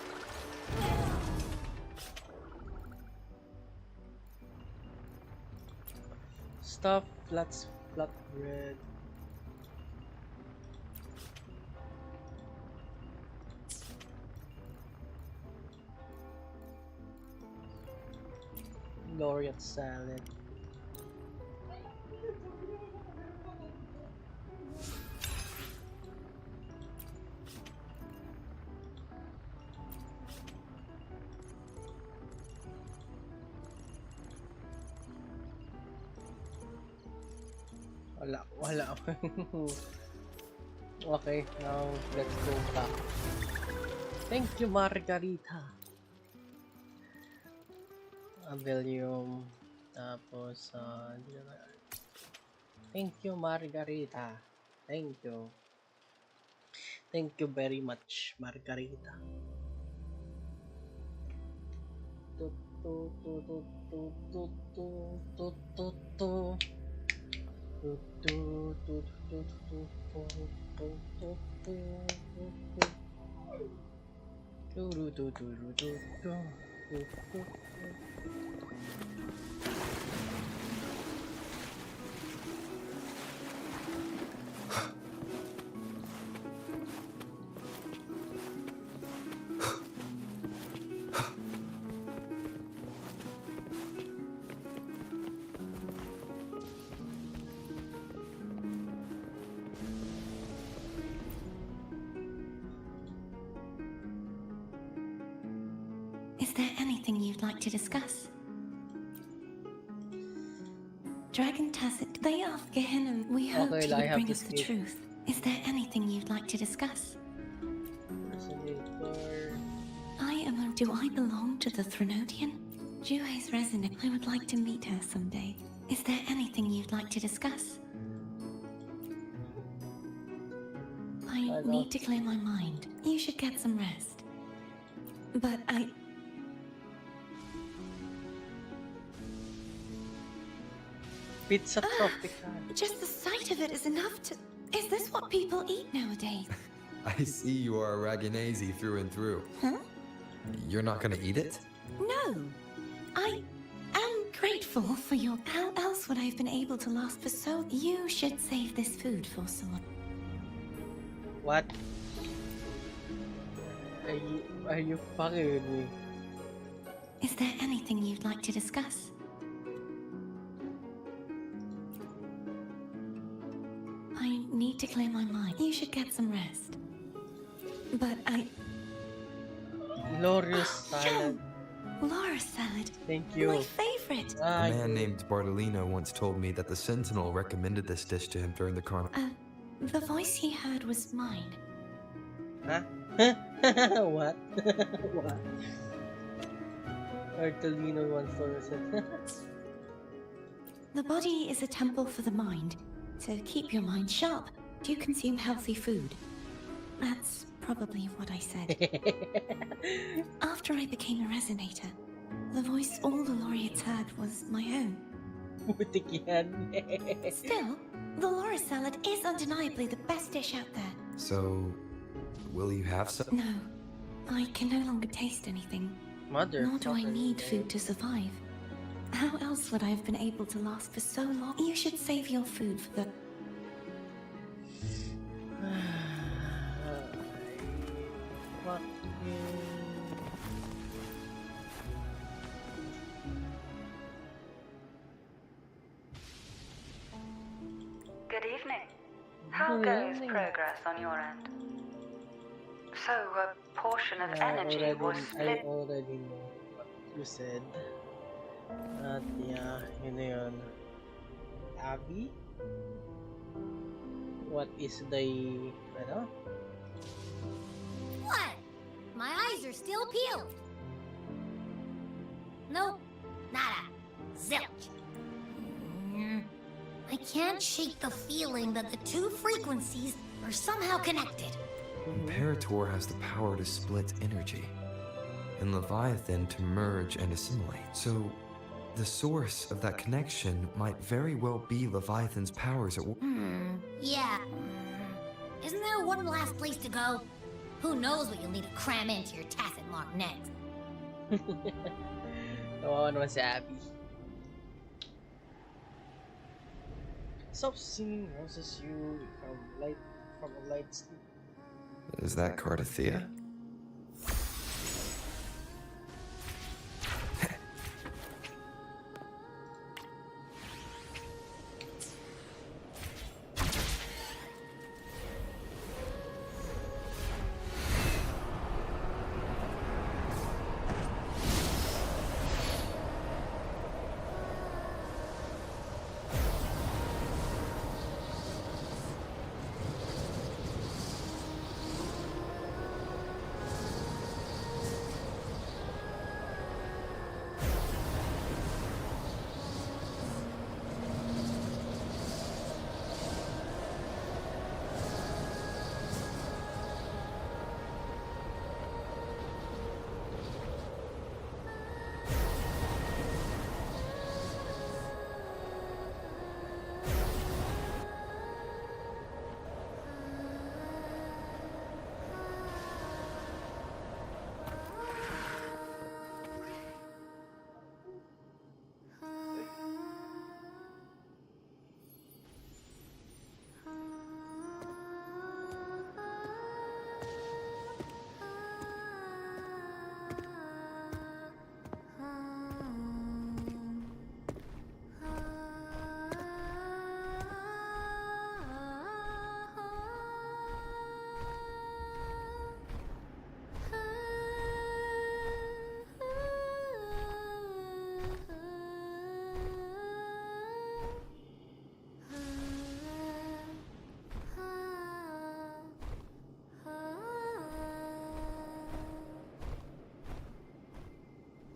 Stuff, flat bread. Laureate salad. Wala. Okay, now let's go back. Thank you, Margarita. Avelium. Tapos, thank you, Margarita. Thank you. Thank you very much, Margarita. Is there anything you'd like to discuss? Dragon Tacit, they ask Gehenna. We hoped he would bring us the truth. Is there anything you'd like to discuss? Do I belong to the Threnodian? Juhe's resident. I would like to meet her someday. Is there anything you'd like to discuss? I need to clear my mind. You should get some rest. But Pizza tropical. Just the sight of it is enough to... Is this what people eat nowadays? I see you are a Raganese through and through. Huh? You're not gonna eat it? No. I am grateful for your... How else would I have been able to last for so... You should save this food for someone. What? Are you fucking with me? Is there anything you'd like to discuss? I need to clear my mind. You should get some rest. But Glorious salad. Laura salad. Thank you. My favorite. A man named Bartolino once told me that the Sentinel recommended this dish to him during the carnival. The voice he heard was mine. Huh? What? What? Bartolino once told us it. The body is a temple for the mind. To keep your mind sharp, do you consume healthy food? That's probably what I said. After I became a resonator, the voice all the laureates heard was my own. Still, the Laura salad is undeniably the best dish out there. So, will you have some? No, I can no longer taste anything. Nor do I need food to survive. How else would I have been able to last for so long? You should save your food for the... Good evening. How goes progress on your end? So, a portion of energy was split. I already know what you said. At yeah, yun na yun. Abby? What is the... ano? What? My eyes are still peeled. Nope. Nada. Zilch. I can't shake the feeling that the two frequencies are somehow connected. Imperator has the power to split energy, and Leviathan to merge and assimilate. So, the source of that connection might very well be Leviathan's powers at work. Yeah. Isn't there one last place to go? Who knows what you'll need to cram into your tacit mark next? Kawawa naman si Abby. Stop singing roses you from a light sleep. Is that Cardathea?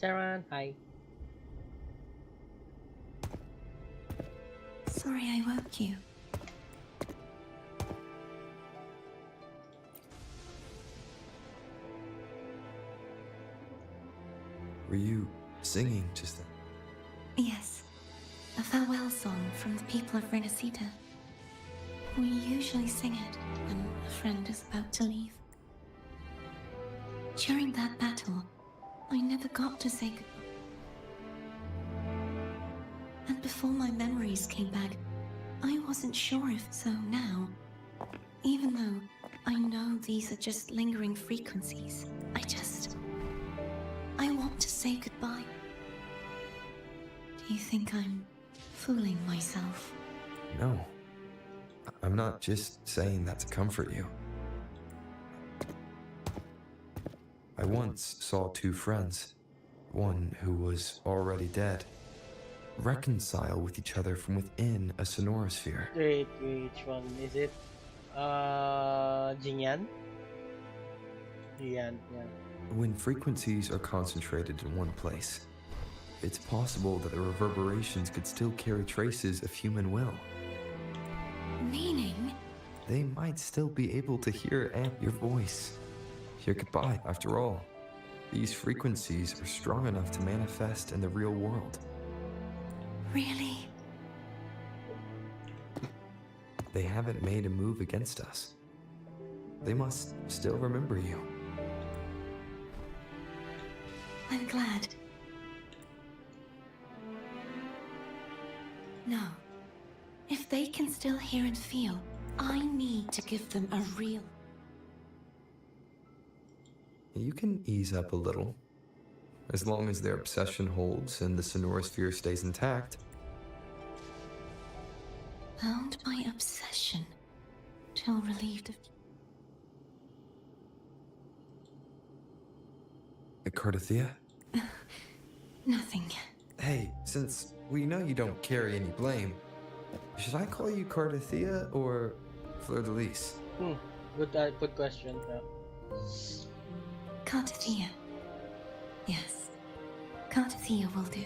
Charan, hi. Sorry I woke you. Were you singing just then? Yes. A farewell song from the people of Renacita. We usually sing it when a friend is about to leave. During that battle, I never got to say goodbye. And before my memories came back, I wasn't sure if so now. Even though I know these are just lingering frequencies, I want to say goodbye. Do you think I'm fooling myself? No. I'm not just saying that to comfort you. I once saw two friends, one who was already dead, reconcile with each other from within a sonorosphere. Wait, which one is it? Jingyan? Yeah. When frequencies are concentrated in one place, it's possible that the reverberations could still carry traces of human will. Meaning? They might still be able to hear your voice, your goodbye. After all, these frequencies are strong enough to manifest in the real world. Really? They haven't made a move against us. They must still remember you. I'm glad. No. If they can still hear and feel, I need to give them a real... You can ease up a little. As long as their obsession holds and the sonorosphere stays intact. Bound by obsession, till relieved of... Cardathea? Nothing. Hey, since we know you don't carry any blame, should I call you Cardathea or Fleur-de-Lis? Good question. Cardathea. Yes. Cardathea will do.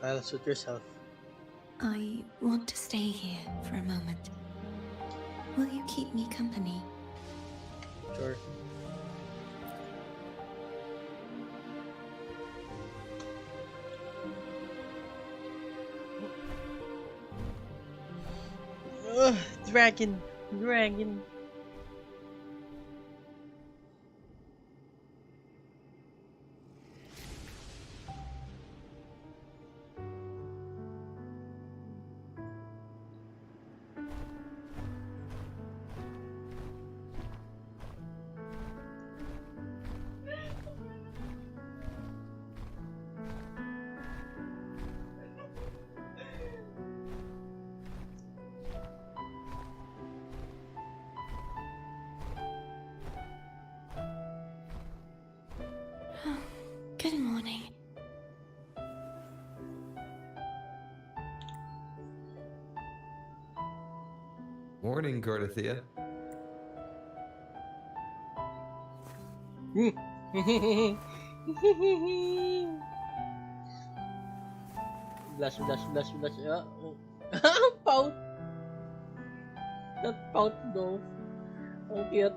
I'll suit yourself. I want to stay here for a moment. Will you keep me company? Sure. Dragon. Good morning. Morning, Cardathea. Blush. Pout. That pout though. How cute.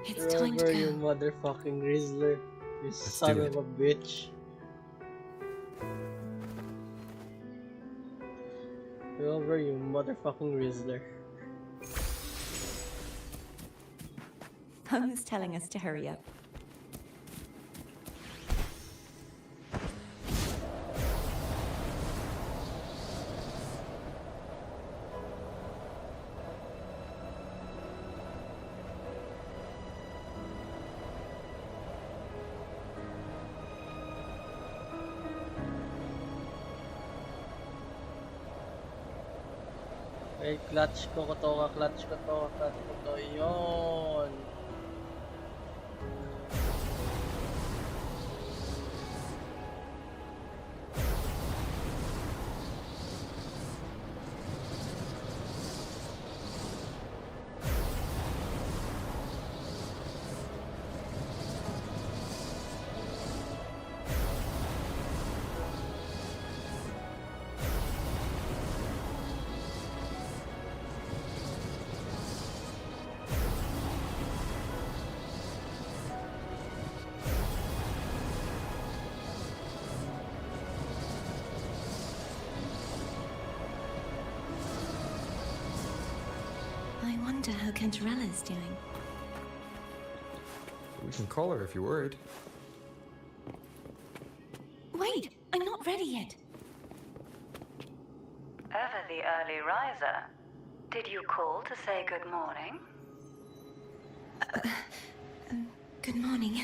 It's time to go. You motherfucking Rizzler. You son of a bitch. Over, you motherfucking Rizzler. Home is telling us to hurry up. Ay, clutch ko to, yun. wonder how Cantarella's doing. We can call her if you're worried. Wait, I'm not ready yet. Ever the early riser. Did you call to say good morning? Good morning.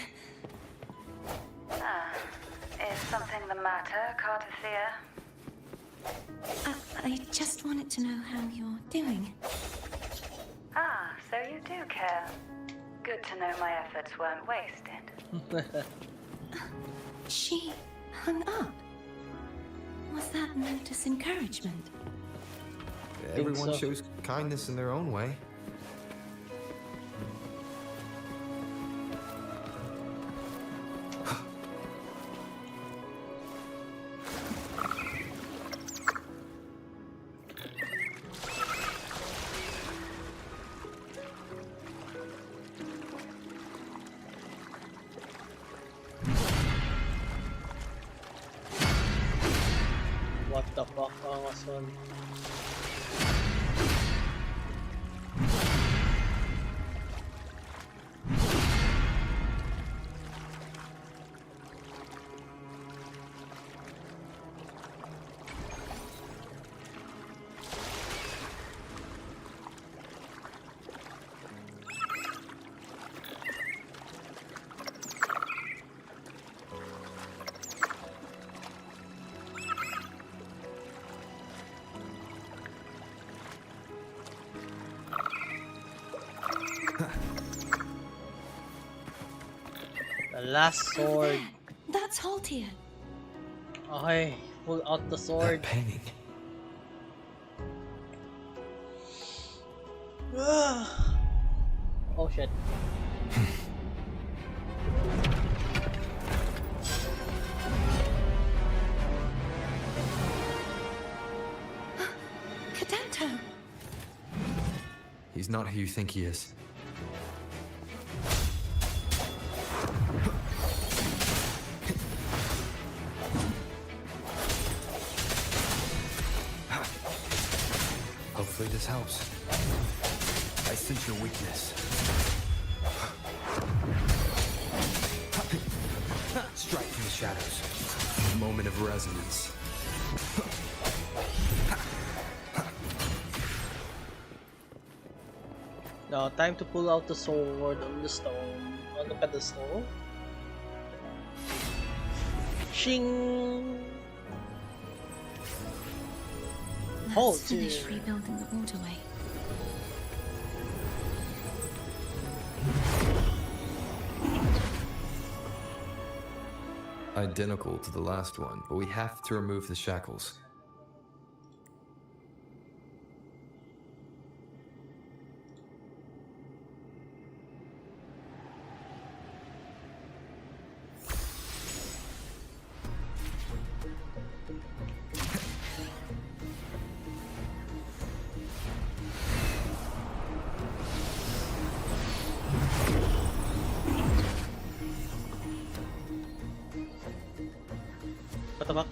Is something the matter, Cartathea? I just wanted to know how you're doing. So you do care. Good to know my efforts weren't wasted. She hung up. Was that meant as encouragement? Everyone shows kindness in their own way. What the fuck, Amazon? The last sword. That's Haltia. Okay, pull out the sword. Painting. Oh shit. Cadento! He's not who you think he is. Hopefully this helps. I sense your weakness. Strike from the shadows. Moment of resonance. Now, time to pull out the sword on the stone, on the pedestal. Shing! Let's finish rebuilding the waterway. Identical to the last one, but we have to remove the shackles. What the fuck?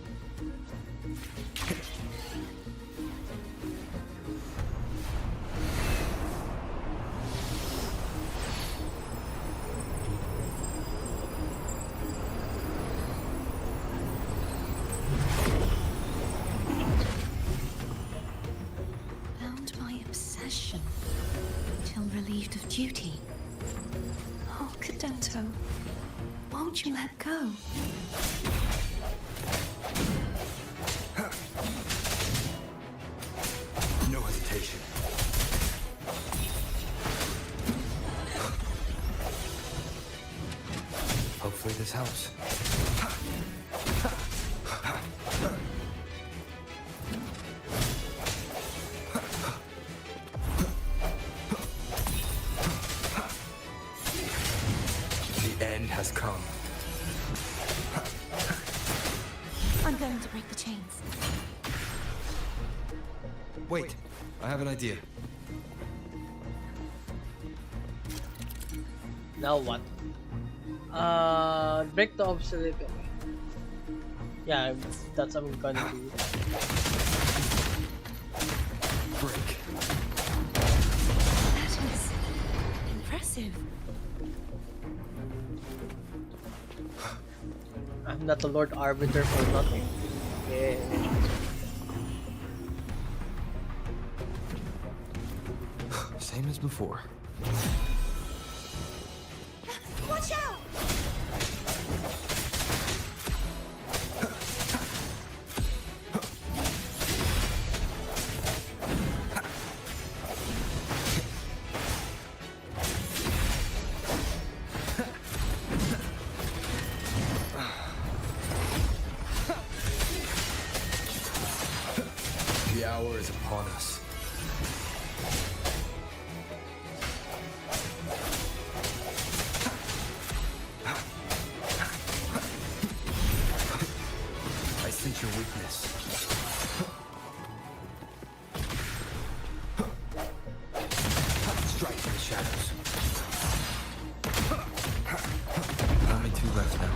Bound by obsession, till relieved of duty. Oh, Cadento, won't you let go? No hesitation. Hopefully this helps. The end has come. I'm going to break the chains. Wait, I have an idea. Now what? Break the obsolete. Yeah, that's what I'm gonna do. That impressive. I'm not a Lord Arbiter for nothing. Yeah. Same as before. Watch out! The hour is upon us. I sense your weakness. Strike from the shadows. Only two left now.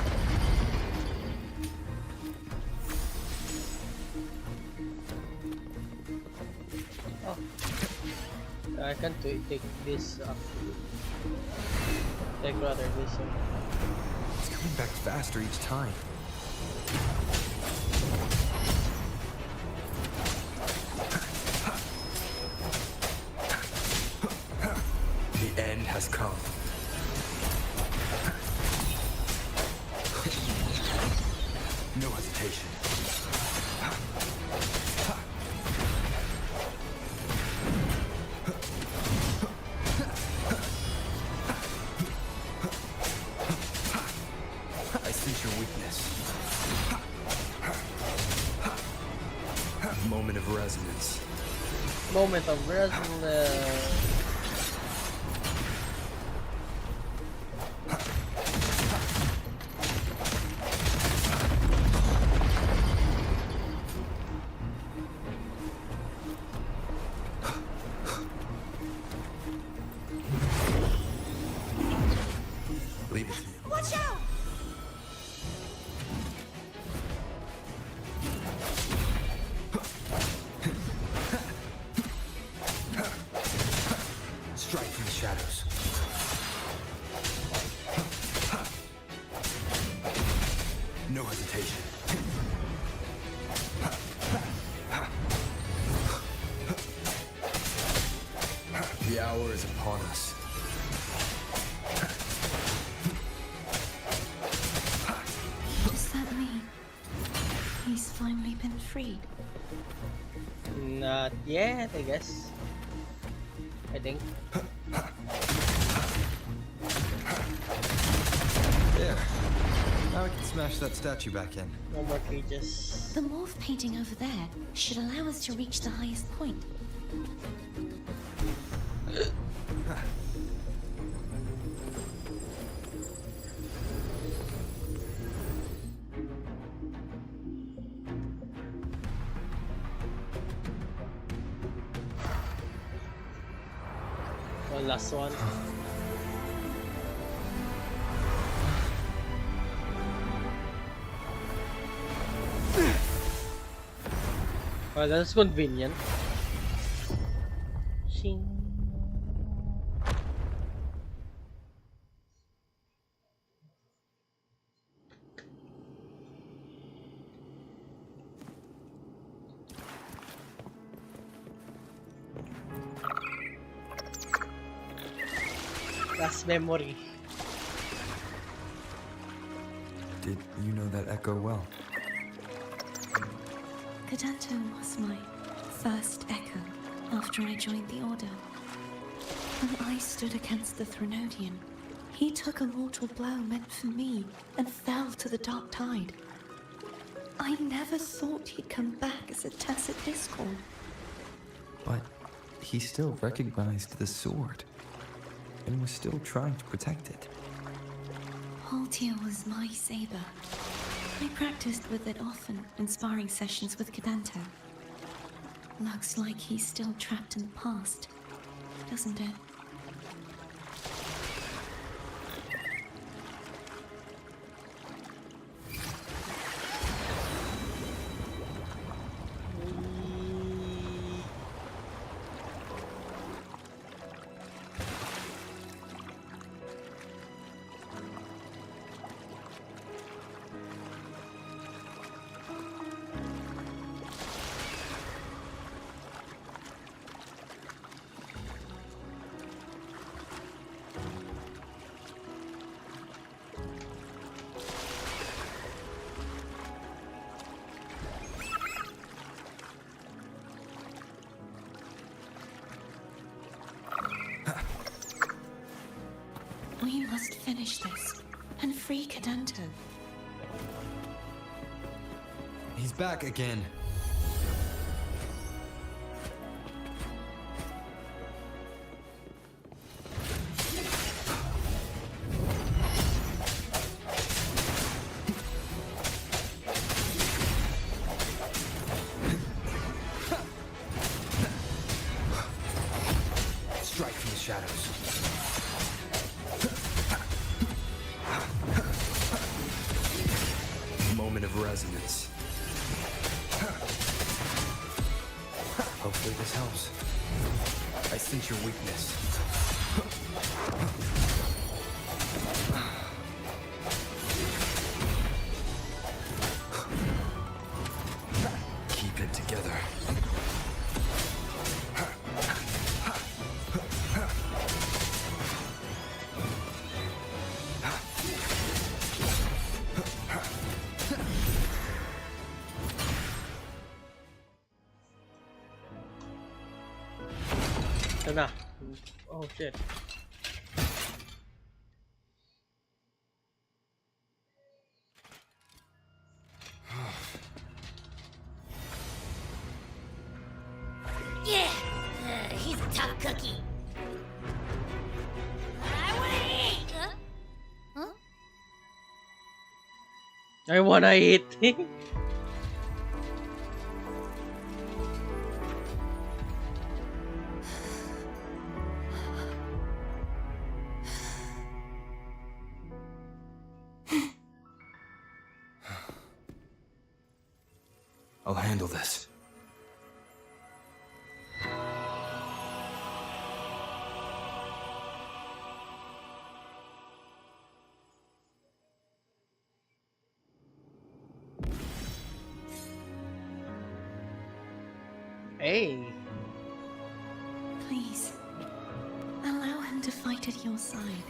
I can't take this up. Take rather this one. It's coming back faster each time. The end has come. No hesitation. I sense your weakness. Moment of resonance. Moment of resonance. Leave it to me. Watch out! Strike from the shadows. No hesitation. The hour is upon us. Does that mean he's finally been freed? Not yet, I guess. I think. There. Now we can smash that statue back in. No more cages. The morph painting over there should allow us to reach the highest point. One last one. Well, that's convenient. Shing. Last memory. Did you know that echo well? Cadanto was my first echo after I joined the Order. When I stood against the Threnodian, he took a mortal blow meant for me and fell to the dark tide. I never thought he'd come back as a tacit discord. But he still recognized the sword and was still trying to protect it. Haltia was my saber. I practiced with it often in sparring sessions with Cadanto. Looks like he's still trapped in the past, doesn't it? and free Cadanto. He's back again. Strike from the shadows. Moment of resonance. Hopefully this helps. I sense your weakness. Keep it together. Ito na. Oh shit. Yeah, he's a tough cookie. I wanna eat. Huh? I wanna eat. I'll handle this. Hey. Please, allow him to fight at your side.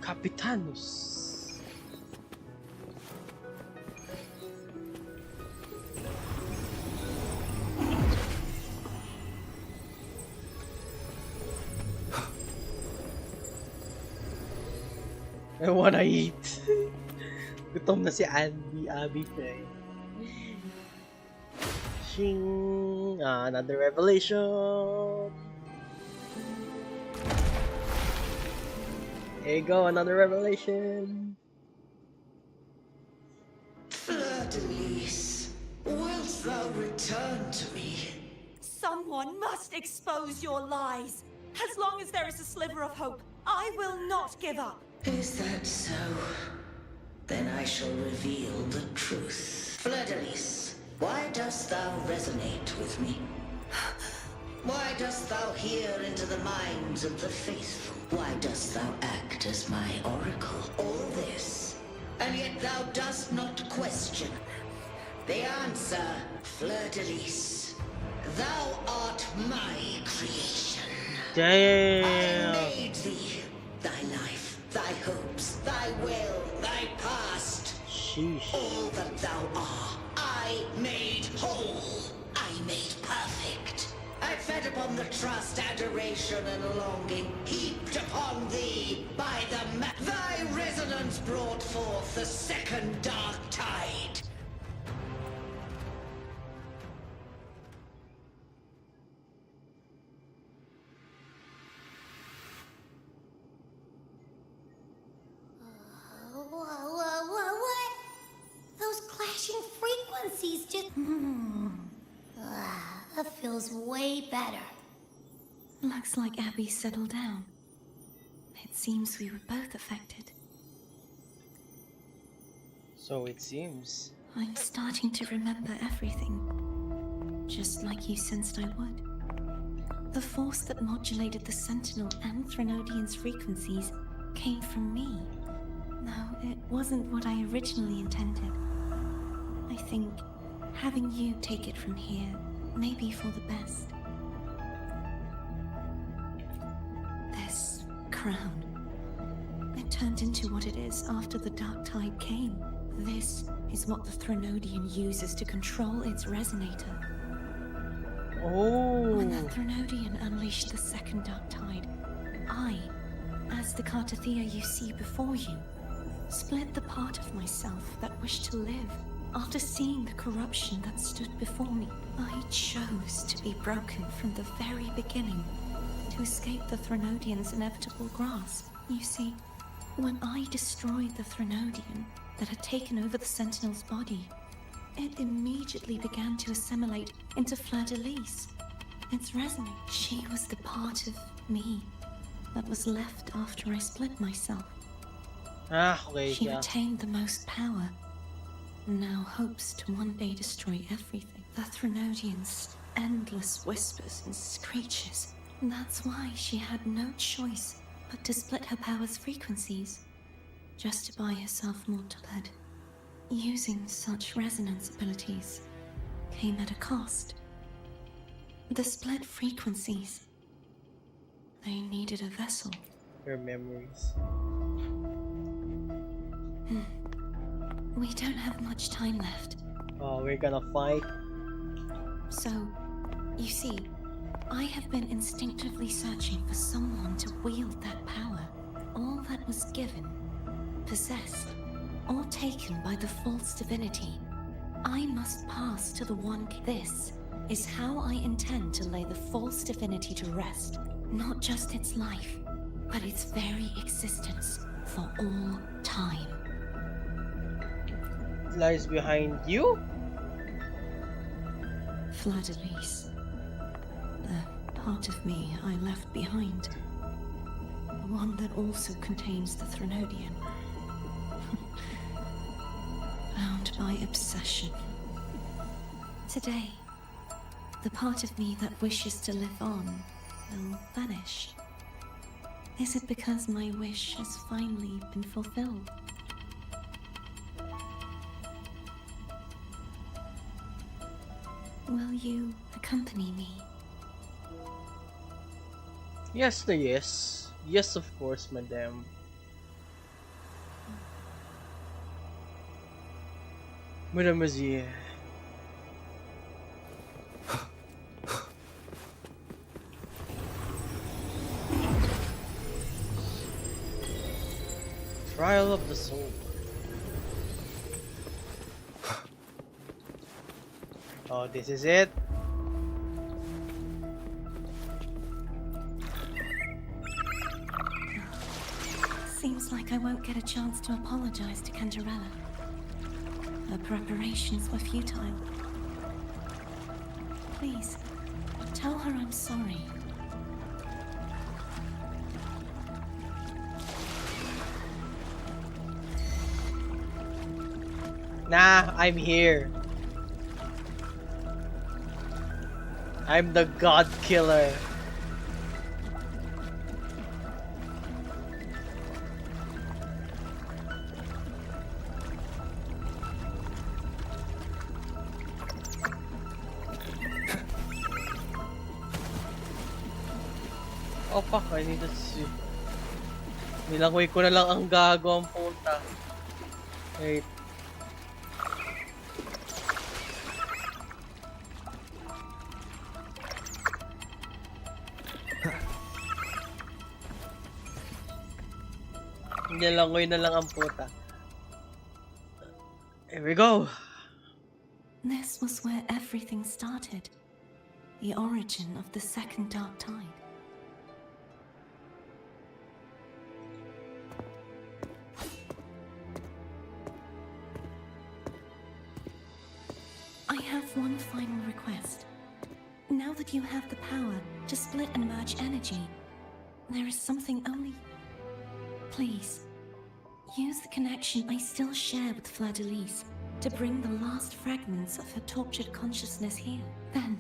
Capitanus. I wanna eat. Gutom na si Abby pa eh. Shing! Another revelation! Here you go, another revelation! Fleur-de-Lis, wilt thou return to me? Someone must expose your lies. As long as there is a sliver of hope, I will not give up. Is that so? Then I shall reveal the truth. Fleur-de-Lis, why dost thou resonate with me? Why dost thou hear into the minds of the faithful? Why dost thou act as my oracle? All this, and yet thou dost not question. The answer, Fleur-de-Lis, thou art my creation. Damn! I made thee, thy life, thy hopes, thy will, thy past. Sheesh. All that thou art, I made whole. I made perfect. I fed upon the trust, adoration, and longing heaped upon thee by thy resonance brought forth the second dark tide. What? Those clashing frequencies just... that feels way better. Looks like Abby settled down. It seems we were both affected. So it seems. I'm starting to remember everything. Just like you sensed I would. The force that modulated the Sentinel and Threnodian's frequencies came from me. No, it wasn't what I originally intended. I think having you take it from here may be for the best. This crown, it turned into what it is after the Dark Tide came. This is what the Threnodian uses to control its resonator. Oh. When the Threnodian unleashed the second Dark Tide, I as the Cartathea you see before you, split the part of myself that wished to live. After seeing the corruption that stood before me, I chose to be broken from the very beginning, to escape the Threnodian's inevitable grasp. You see, when I destroyed the Threnodian that had taken over the Sentinel's body, it immediately began to assimilate into Fleur-de-Lis. Its resonance. She was the part of me that was left after I split myself. Okay, she retained the most power, and now hopes to one day destroy everything. The Threnodian's endless whispers and screeches. That's why she had no choice but to split her power's frequencies, just to buy herself mortalhood. Using such resonance abilities came at a cost. The split frequencies. They needed a vessel. Her memories. We don't have much time left. Oh, we're gonna fight? So, you see, I have been instinctively searching for someone to wield that power. All that was given, possessed, or taken by the false divinity, I must pass to the one. This is how I intend to lay the false divinity to rest. Not just its life, but its very existence for all time. It lies behind you? Fleur-de-Lis. The part of me I left behind. The one that also contains the Threnodian. Bound by obsession. Today, the part of me that wishes to live on will vanish. Is it because my wish has finally been fulfilled? Will you accompany me? Yes, yes. Yes, of course, madame. Mademoiselle. Trial of the Soul. Oh, this is it. Seems like I won't get a chance to apologize to Cantarella. Her preparations were futile. Please, tell her I'm sorry. Nah, I'm here. I'm the God Killer. Oh fuck, I need to see. Nilangoy ko na lang ang gago ang puta. Wait. Nilangoy na lang ang puta. Here we go. This was where everything started. The origin of the second dark tide. I have one final request. Now that you have the power to split and merge energy, there is something only... Please, use the connection I still share with Fleur-de-Lis to bring the last fragments of her tortured consciousness here. Then,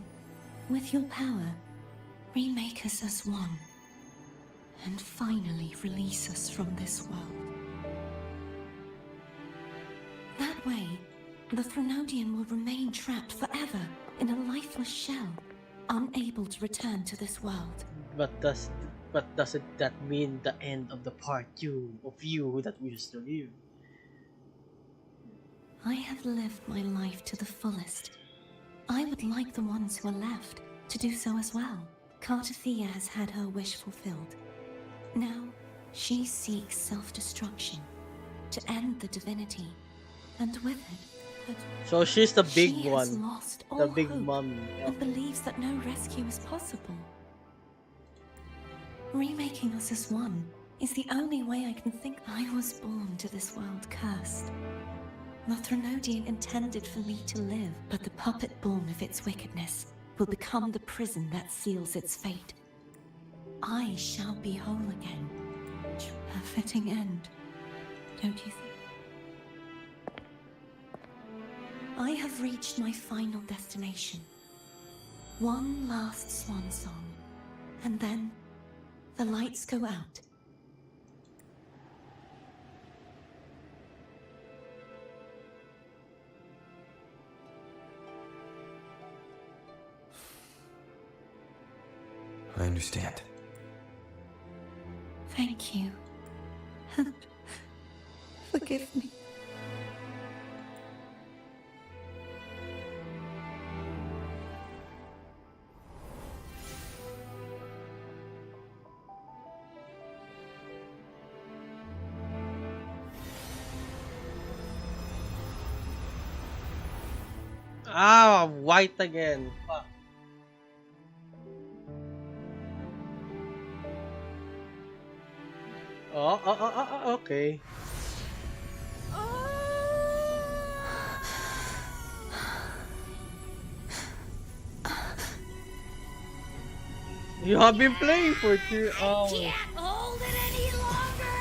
with your power, remake us as one, and finally release us from this world. That way, the Threnodian will remain trapped forever in a lifeless shell, unable to return to this world. But doesn't that mean the end of the part of you that we used to live? I have lived my life to the fullest. I would like the ones who are left to do so as well. Cartathea has had her wish fulfilled. Now, She seeks self-destruction to end the divinity, and with it, so she's the big she one, has lost all the big hope mummy. and believes that no rescue is possible. Remaking us as one is the only way I can think. I was born to this world cursed. The Threnodian intended for me to live, but the puppet born of its wickedness will become the prison that seals its fate. I shall be whole again. A fitting end, don't you think? I have reached my final destination. One last swan song, and then the lights go out. I understand. Thank you. And forgive me. Ah, white again. Fuck. Okay. You have been playing for 2 hours. Can't hold it any longer!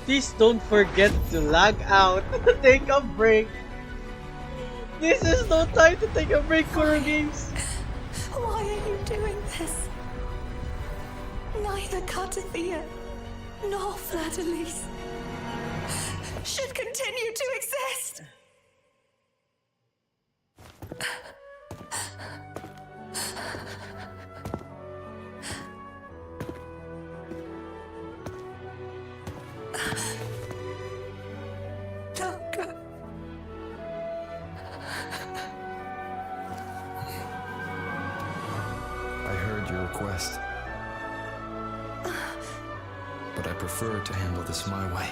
Please don't forget to log out. Take a break. This is no time to take a break, Kuro Games. Why are you doing this? Neither Cartathea nor FISALIAS should continue to exist. Don't go. I heard your request. But I prefer to handle this my way.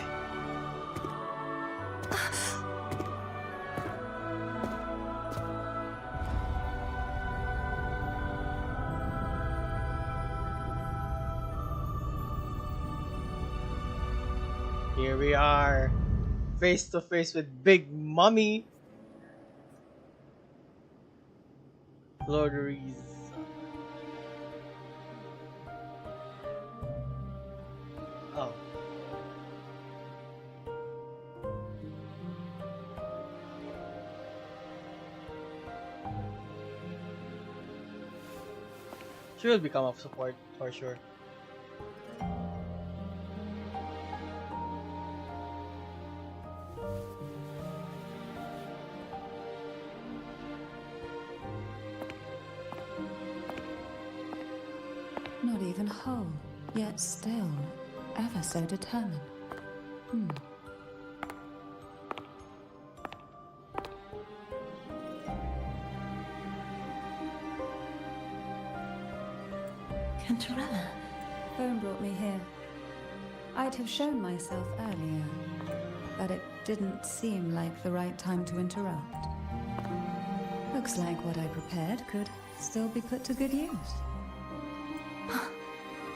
Here we are, face to face with Big Mummy. Lorderies. Oh. She will become of support for sure. Not even whole, yet still ever so determined. Cantarella. Phone brought me here. I'd have shown myself earlier, but it didn't seem like the right time to interrupt. Looks like what I prepared could still be put to good use.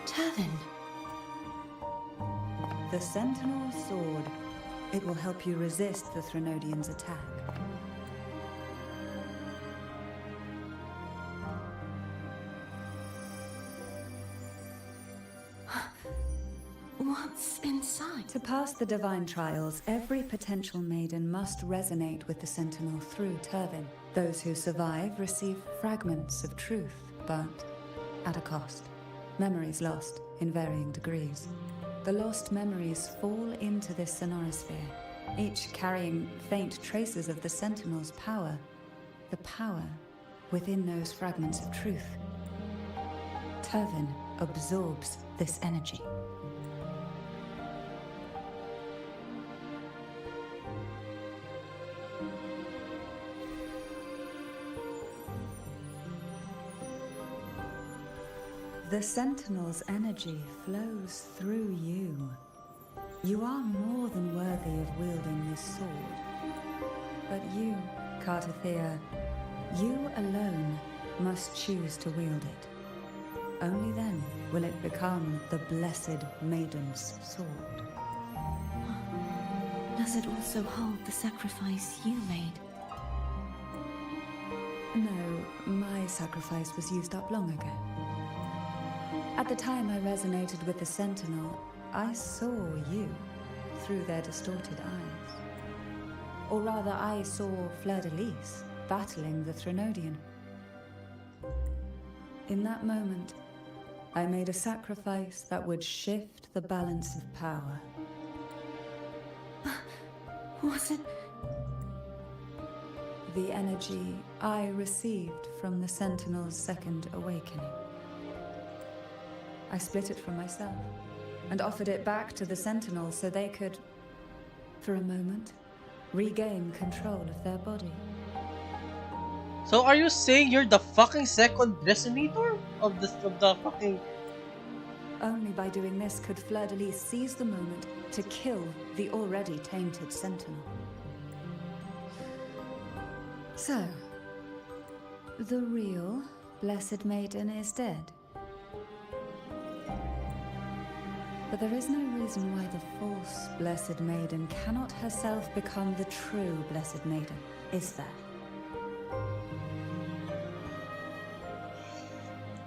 Turvin. The Sentinel Sword. It will help you resist the Threnodian's attack. What's inside? To pass the divine trials, every potential maiden must resonate with the Sentinel through Turvin. Those who survive receive fragments of truth, but at a cost. Memories lost in varying degrees. The lost memories fall into this sonorosphere, each carrying faint traces of the Sentinel's power, the power within those fragments of truth. Turvin absorbs this energy. The Sentinel's energy flows through you. You are more than worthy of wielding this sword. But you, Cartathea, you alone must choose to wield it. Only then will it become the Blessed Maiden's sword. Does it also hold the sacrifice you made? No, my sacrifice was used up long ago. At the time I resonated with the Sentinel, I saw you through their distorted eyes. Or rather, I saw Fleur-de-Lis battling the Threnodian. In that moment, I made a sacrifice that would shift the balance of power. Was it? The energy I received from the Sentinel's second awakening. I split it from myself and offered it back to the Sentinel so they could, for a moment, regain control of their body. So are you saying you're the fucking second resonator of the fucking... Only by doing this could Fleur-de-Lis seize the moment to kill the already tainted Sentinel. So, the real Blessed Maiden is dead. But there is no reason why the false Blessed Maiden cannot herself become the true Blessed Maiden, is there?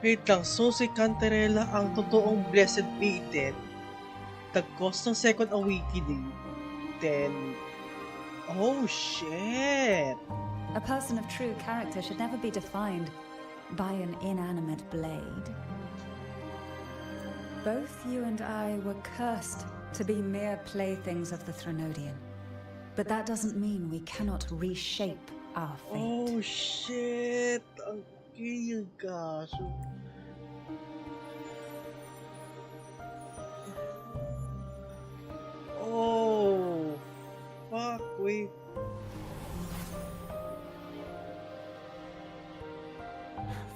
Wait lang, so si Cantarella ang totoong Blessed Maiden, tagkos ng second awakening, then... Oh shit! A person of true character should never be defined by an inanimate blade. Both you and I were cursed to be mere playthings of the Threnodian. But that doesn't mean we cannot reshape our fate. Oh shit! Ang kiyang kaso. Oh! Fuck, wait.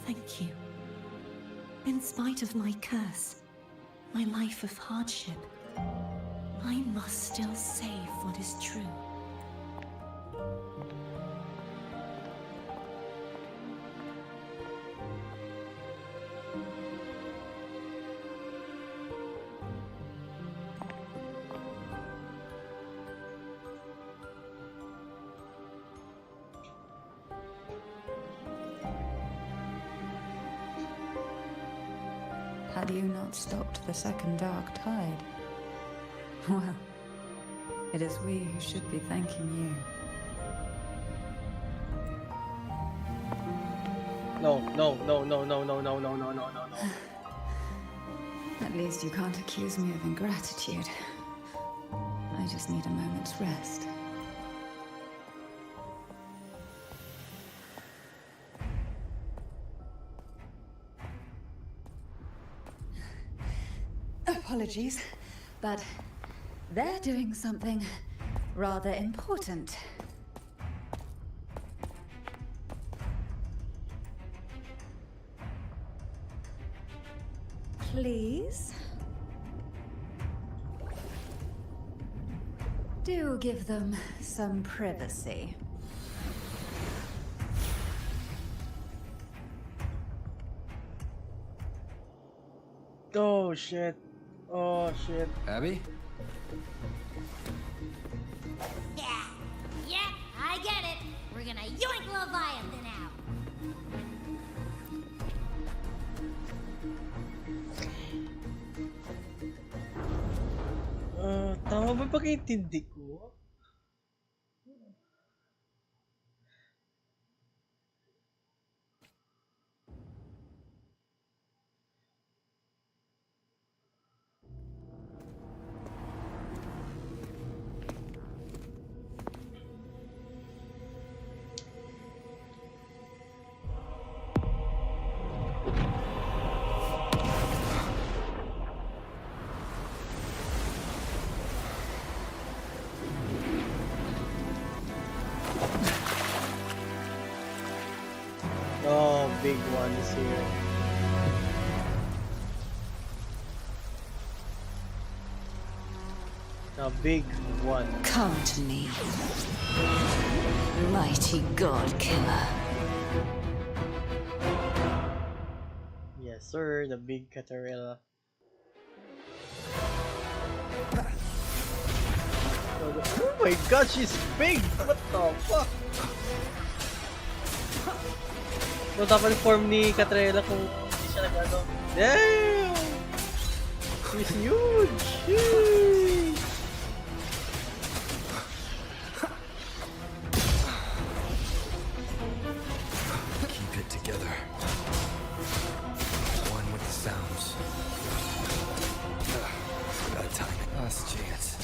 Thank you. In spite of my curse, my life of hardship, I must still save what is true. Had you not stopped the second dark tide? Well, it is we who should be thanking you. No. At least you can't accuse me of ingratitude. I just need a moment's rest. Apologies, but they're doing something rather important. Please? Do give them some privacy. Oh shit. Oh shit. Abby? Yeah, I get it. We're gonna yoink Leviathan out. Tama ba pag-intindi ko? Oh, big one is here. A big one. Come to me, mighty god killer. Yes, sir, the big Catarella. Oh my god, she's big! What the fuck? No, dapat form ni Catarella kung hindi siya nag-ano. Damn! She's huge! Sheesh! Keep it together. One with the sounds. Bad timing. Last chance.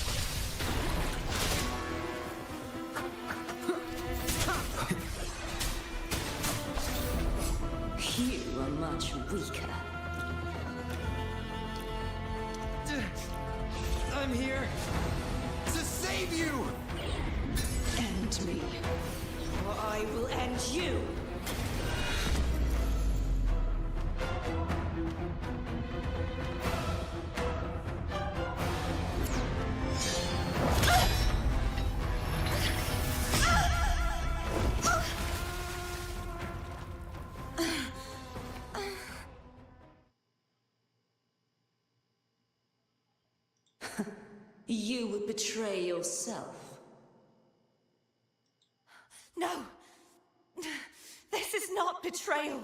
You are much weaker. I'm here to save you! End me, or I will end you. You would betray yourself. No! This is not betrayal!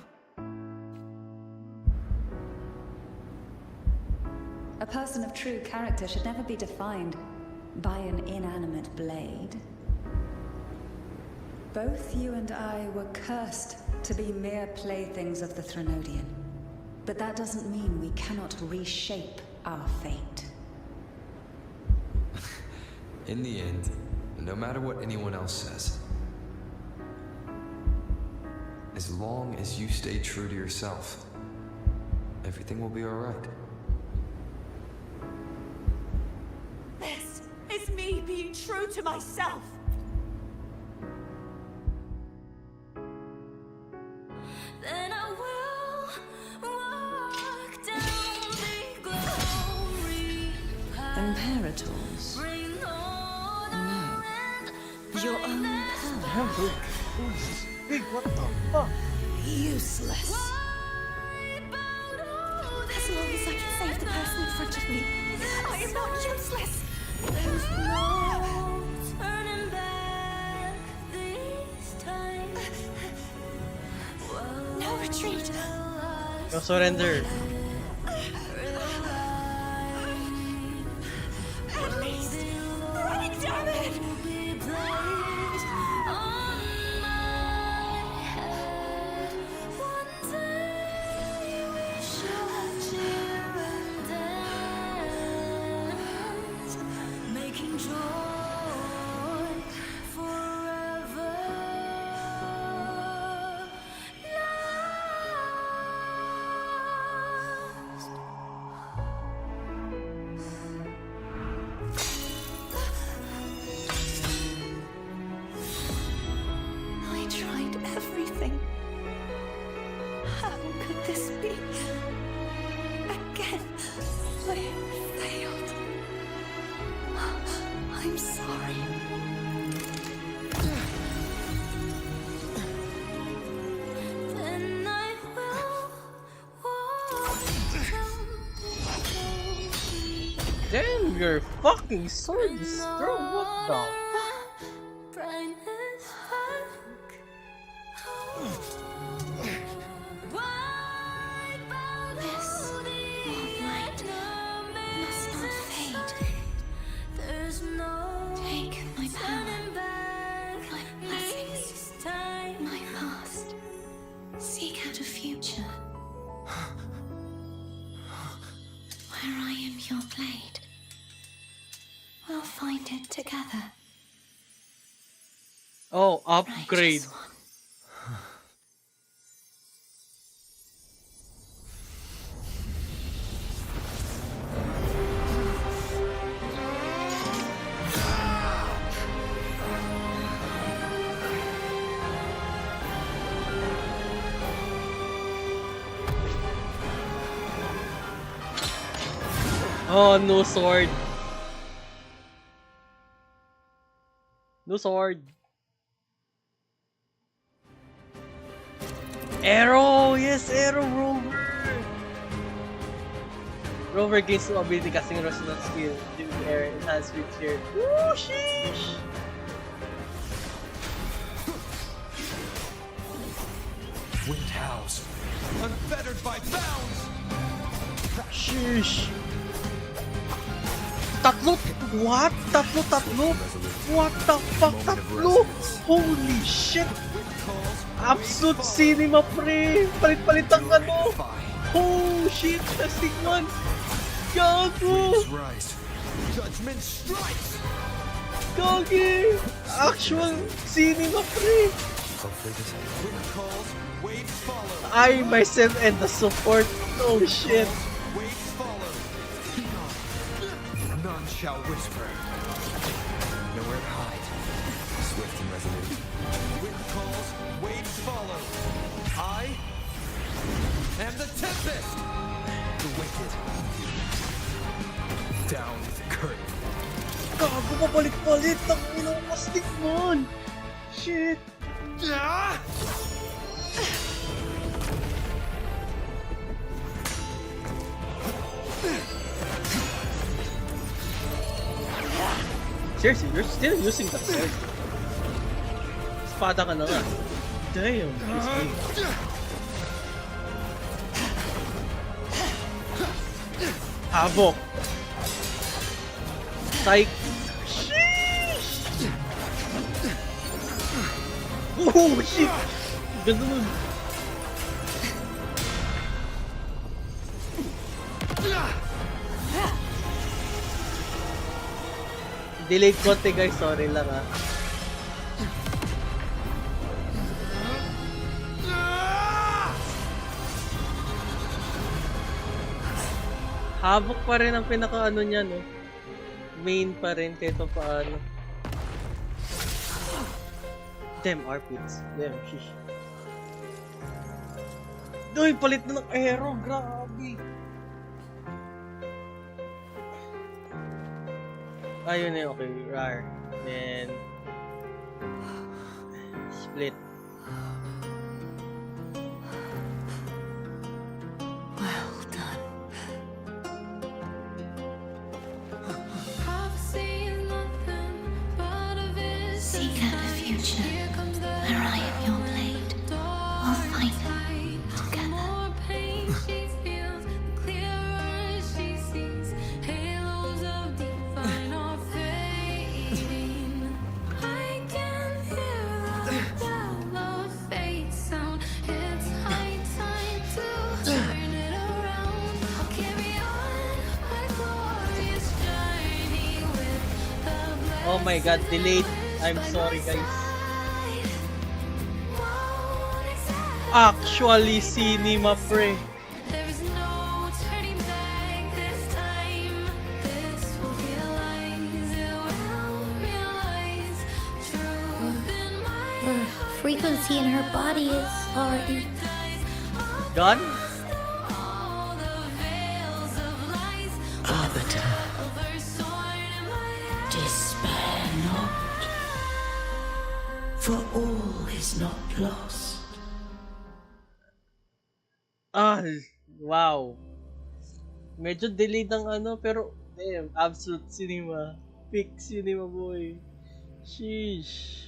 A person of true character should never be defined by an inanimate blade. Both you and I were cursed to be mere playthings of the Threnodian. But that doesn't mean we cannot reshape our fate. In the end, no matter what anyone else says, as long as you stay true to yourself, everything will be alright. This is me being true to myself! Then I will walk down the glory path. Imperators. No. Your own power. Big, what the fuck? Useless. As long as I can save the person in front of me, I am not useless. There's no turning back this time. No retreat. No surrender. At least, running down it! Damn, your fucking sword is strong. What the? This light must not fade. Take my power, my blessings, my past. Seek out a future where I am your blade. We'll find it together. Oh, upgrade. Oh, no sword. Blue sword. Arrow! Yes, arrow, Rover! Rover gains new ability casting resonance skill. During air, enhanced with fear. Woo, sheesh! Wind howls, unfettered by bounds. Sheesh! Tatlo? What? Tatlo? What the fuck? Tatlo? Holy shit! Absolute cinema, pre! Palit-palit ang ano! Oh shit! Testing one! Gago! Judgment strikes. Gagi! Actual cinema, pre! Wind calls, waves follow. I myself and the support. Oh shit! Waves follow. None shall whisper. Nowhere to hide. Swift and resolute. Wind calls, waves follow. I am the tempest. The wicked. Down with the curtain. Gago, papalit-palit! Ang inang kastig mon! Shit! Seriously, you're still using the sword. Espada ka na nga. Damn, this game. Havoc. Psych. Sheesh! Oh shit! Ganda nun. Delayed konti guys, sorry lang ah. Havoc pa rin ang pinaka-ano niya, no? Main pa rin kahit pa paano. Damn, RPs. Damn, sheesh. Uy, palit na ng arrow. Grabe. Ayun eh, okay. Rar. Then... Split. Seek out the future. Where I am your blade. We'll find it together. Oh my god, delayed. I'm sorry guys. Actually, cinema pre. The frequency in her body is already Gone? Arbiter, despair not, for all is not lost. Ah, wow. Medyo delayed ang ano, pero damn, absolute cinema. Peak cinema boy. Sheesh.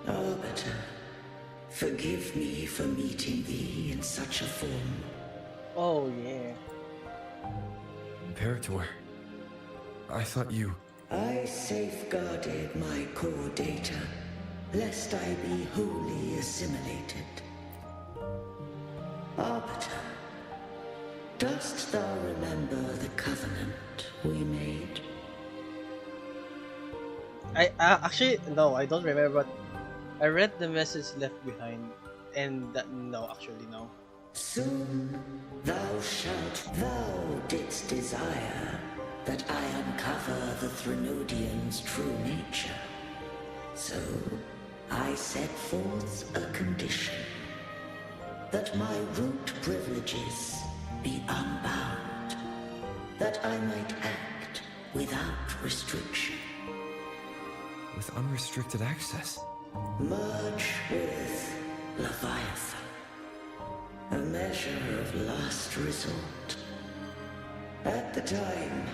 Arbiter, forgive me for meeting thee in such a form. Oh yeah. Imperator, I thought you... I safeguarded my core data, lest I be wholly assimilated. Arbiter, dost thou remember the covenant we made? Actually no, I don't remember, but I read the message left behind, and that, no, actually no. Soon thou didst desire that I uncover the Threnodian's true nature. So I set forth a condition, that my root privileges be unbound, that I might act without restriction. With unrestricted access? Merge with Leviathan, a measure of last resort. At the time,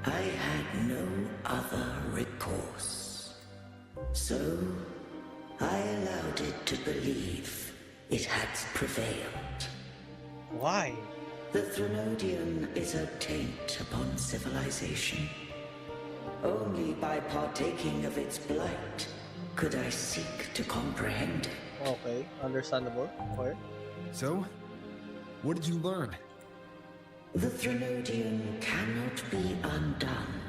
I had no other recourse. So, I allowed it to believe it had prevailed. Why? The Threnodian is a taint upon civilization. Only by partaking of its blight could I seek to comprehend it. Okay, understandable. Okay. So, what did you learn? The Threnodian cannot be undone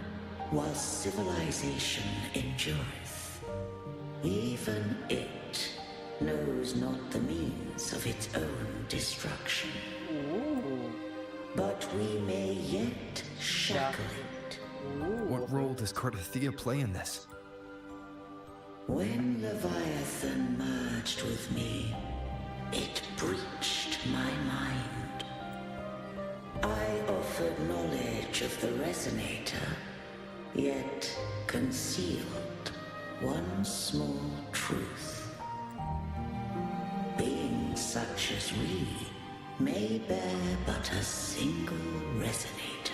while civilization endureth. Even it knows not the means of its own destruction. Ooh. But we may yet shackle it. What role does Cardathia play in this? When Leviathan merged with me, it breached my mind. I offered knowledge of the Resonator, yet concealed one small truth. Beings such as we may bear but a single Resonator.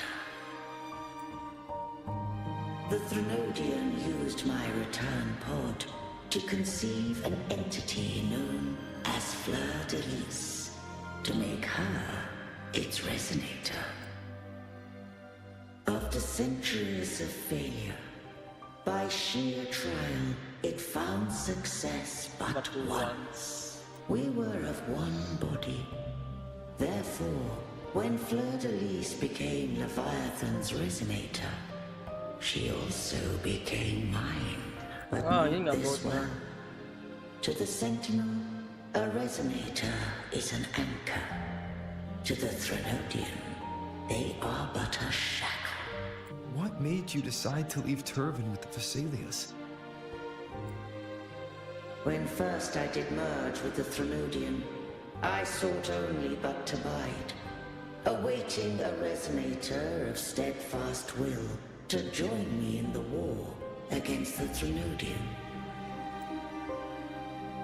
The Threnodian used my return pod to conceive an entity known as Fleur-de-Lis, to make her its Resonator. After centuries of failure, by sheer trial, it found success but once. We were of one body. Therefore, when Fleur-de-Lis became Leviathan's Resonator, she also became mine. But not this one. To the Sentinel, a Resonator is an anchor. To the Threnodian, they are but a shackle. What made you decide to leave Turvan with the FISALIAS? When first I did merge with the Threnodian, I sought only but to bide, awaiting a Resonator of steadfast will to join me in the war against the Threnodian.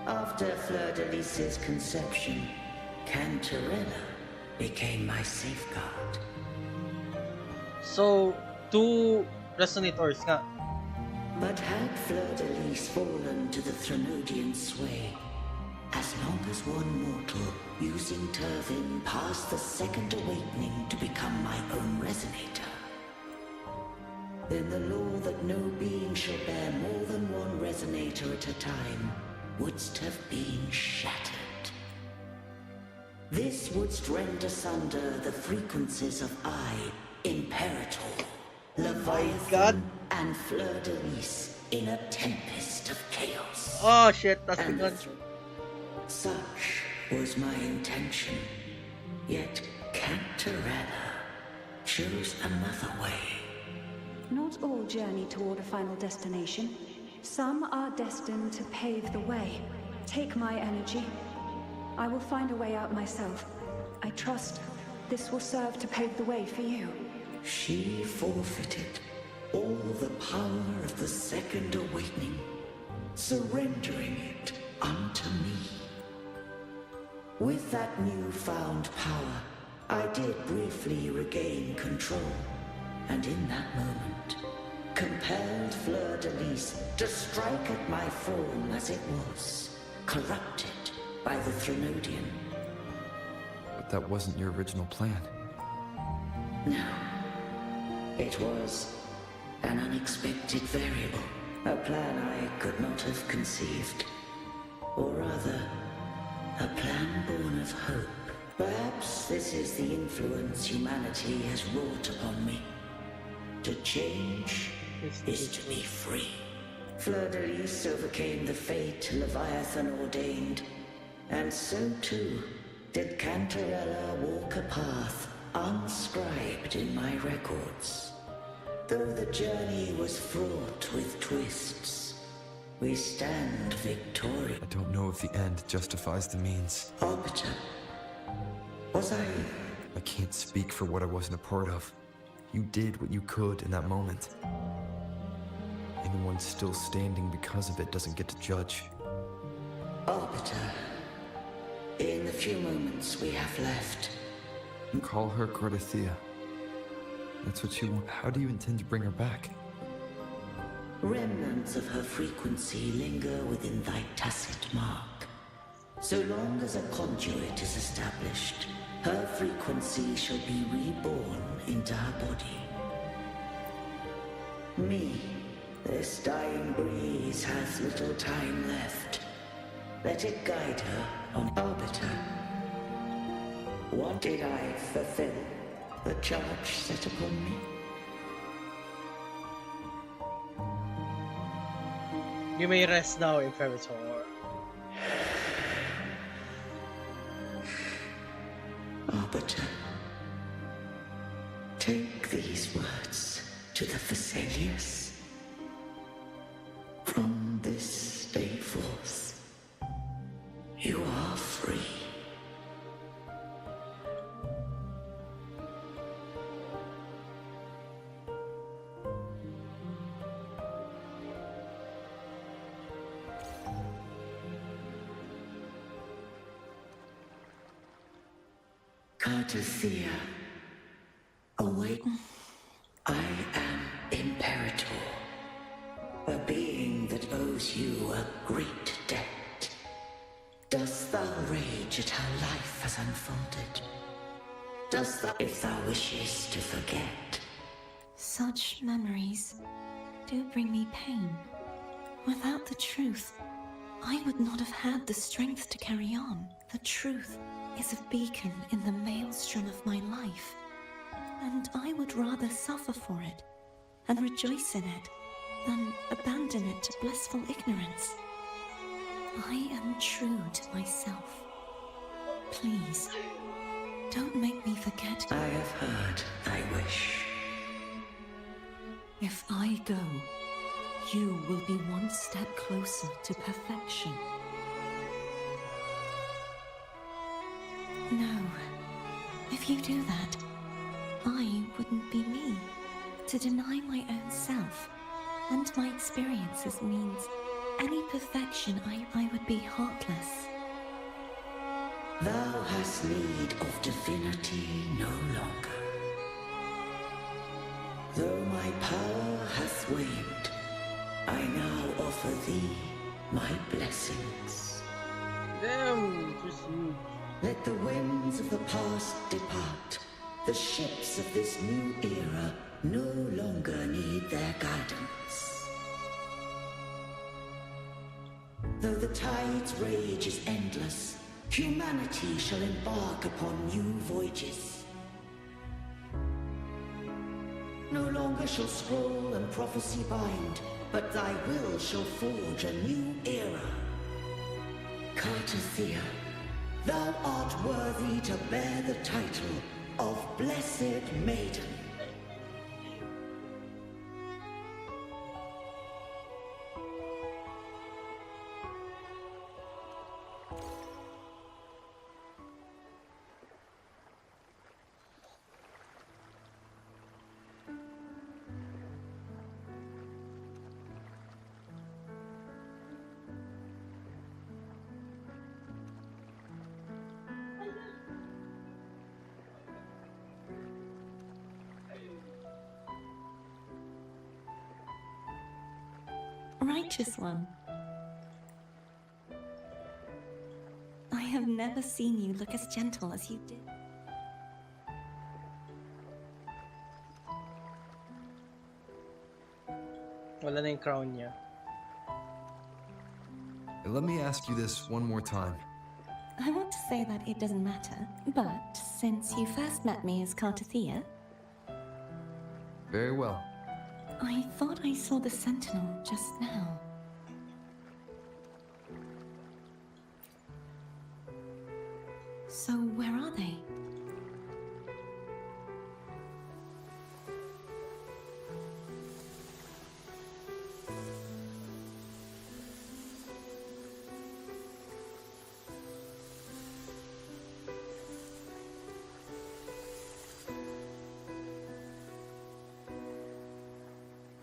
After Fleur-de-Lis's conception, Cantarella became my safeguard. So, 2 Resonators nga. But had Fleur-de-Lis fallen to the Threnodian sway, as long as one mortal using Turvin passed the second awakening to become my own Resonator, then the law that no being shall bear more than one Resonator at a time wouldst have been shattered. This wouldst rend asunder the frequencies of I, Imperator, Leviathan, and Fleur-de-Lis in a tempest of chaos. Oh shit, that's the gun. Such was my intention. Yet Cantarella chose another way. Not all journey toward a final destination. Some are destined to pave the way. Take my energy. I will find a way out myself. I trust this will serve to pave the way for you. She forfeited all the power of the second awakening, surrendering it unto me. With that newfound power, I did briefly regain control, and in that moment, compelled Fleur-de-Lis to strike at my form as it was, corrupted by the Threnodian. But that wasn't your original plan. No. It was an unexpected variable, a plan I could not have conceived. Or rather, a plan born of hope. Perhaps this is the influence humanity has wrought upon me. To change is to be free. Fleur-de-Lis overcame the fate Leviathan ordained, and so too did Cantarella walk a path unscribed in my records. Though the journey was fraught with twists, we stand victorious. I don't know if the end justifies the means. Arbiter, was I can't speak for what I wasn't a part of. You did what you could in that moment. Anyone still standing because of it doesn't get to judge. Arbiter, in the few moments we have left... Call her Cardathea. That's what you want. How do you intend to bring her back? Remnants of her frequency linger within thy tacit mark. So long as a conduit is established, her frequency shall be reborn into her body. Me, this dying breeze has little time left. Let it guide her on Arbiter. What did I fulfill? The charge set upon me? You may rest now, Imperator. Arbiter, take these words to the FISALIAS. From this day forth, you are free. Cardathea, awake. I am Imperator, a being that owes you a great debt. Dost thou rage at how life has unfolded? Dost thou, if thou wishes to forget? Such memories do bring me pain. Without the truth, I would not have had the strength to carry on. The truth is a beacon in the maelstrom of my life, and I would rather suffer for it and rejoice in it than abandon it to blissful ignorance. I am true to myself. Please, don't make me forget. I have heard thy wish. If I go, you will be one step closer to perfection. No. If you do that, I wouldn't be me. To deny my own self and my experiences means any perfection I would be heartless. Thou hast need of divinity no longer. Though my power hath waned, I now offer thee my blessings. Damn, just you. Let the winds of the past depart. The ships of this new era no longer need their guidance. Though the tide's rage is endless, humanity shall embark upon new voyages. No longer shall scroll and prophecy bind, but thy will shall forge a new era. Cardathea, thou art worthy to bear the title of Blessed Maiden. Righteous one. I have never seen you look as gentle as you did. Wala na yung crown niya. Let me ask you this one more time. I want to say that it doesn't matter, but since you first met me as Cardathea... Very well. I thought I saw the Sentinel just now. So where are they?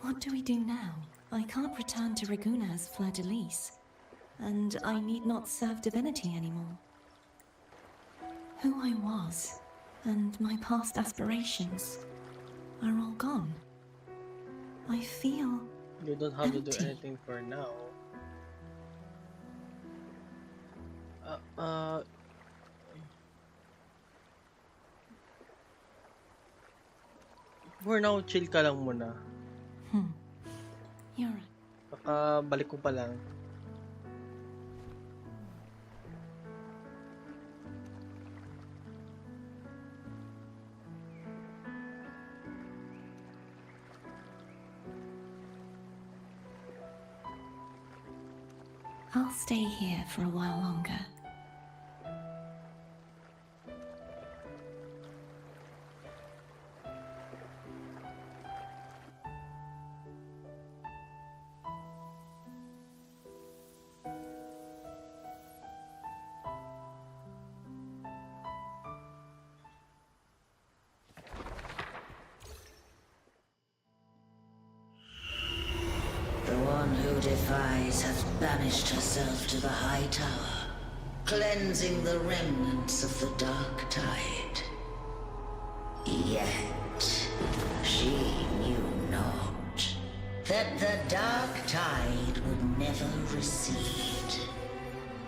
What do we do now? I can't return to Reguna as Fleur-de-Lis, and I need not serve divinity anymore. Who I was, and my past aspirations, are all gone. I feel You don't have to do empty. anything for now. For now, chill ka lang muna. You're right. Baka balik ko pa lang. I'll stay here for a while longer. The one who defies hath banished herself to the high tower, cleansing the remnants of the dark tide. Yet she knew not that the dark tide would never recede.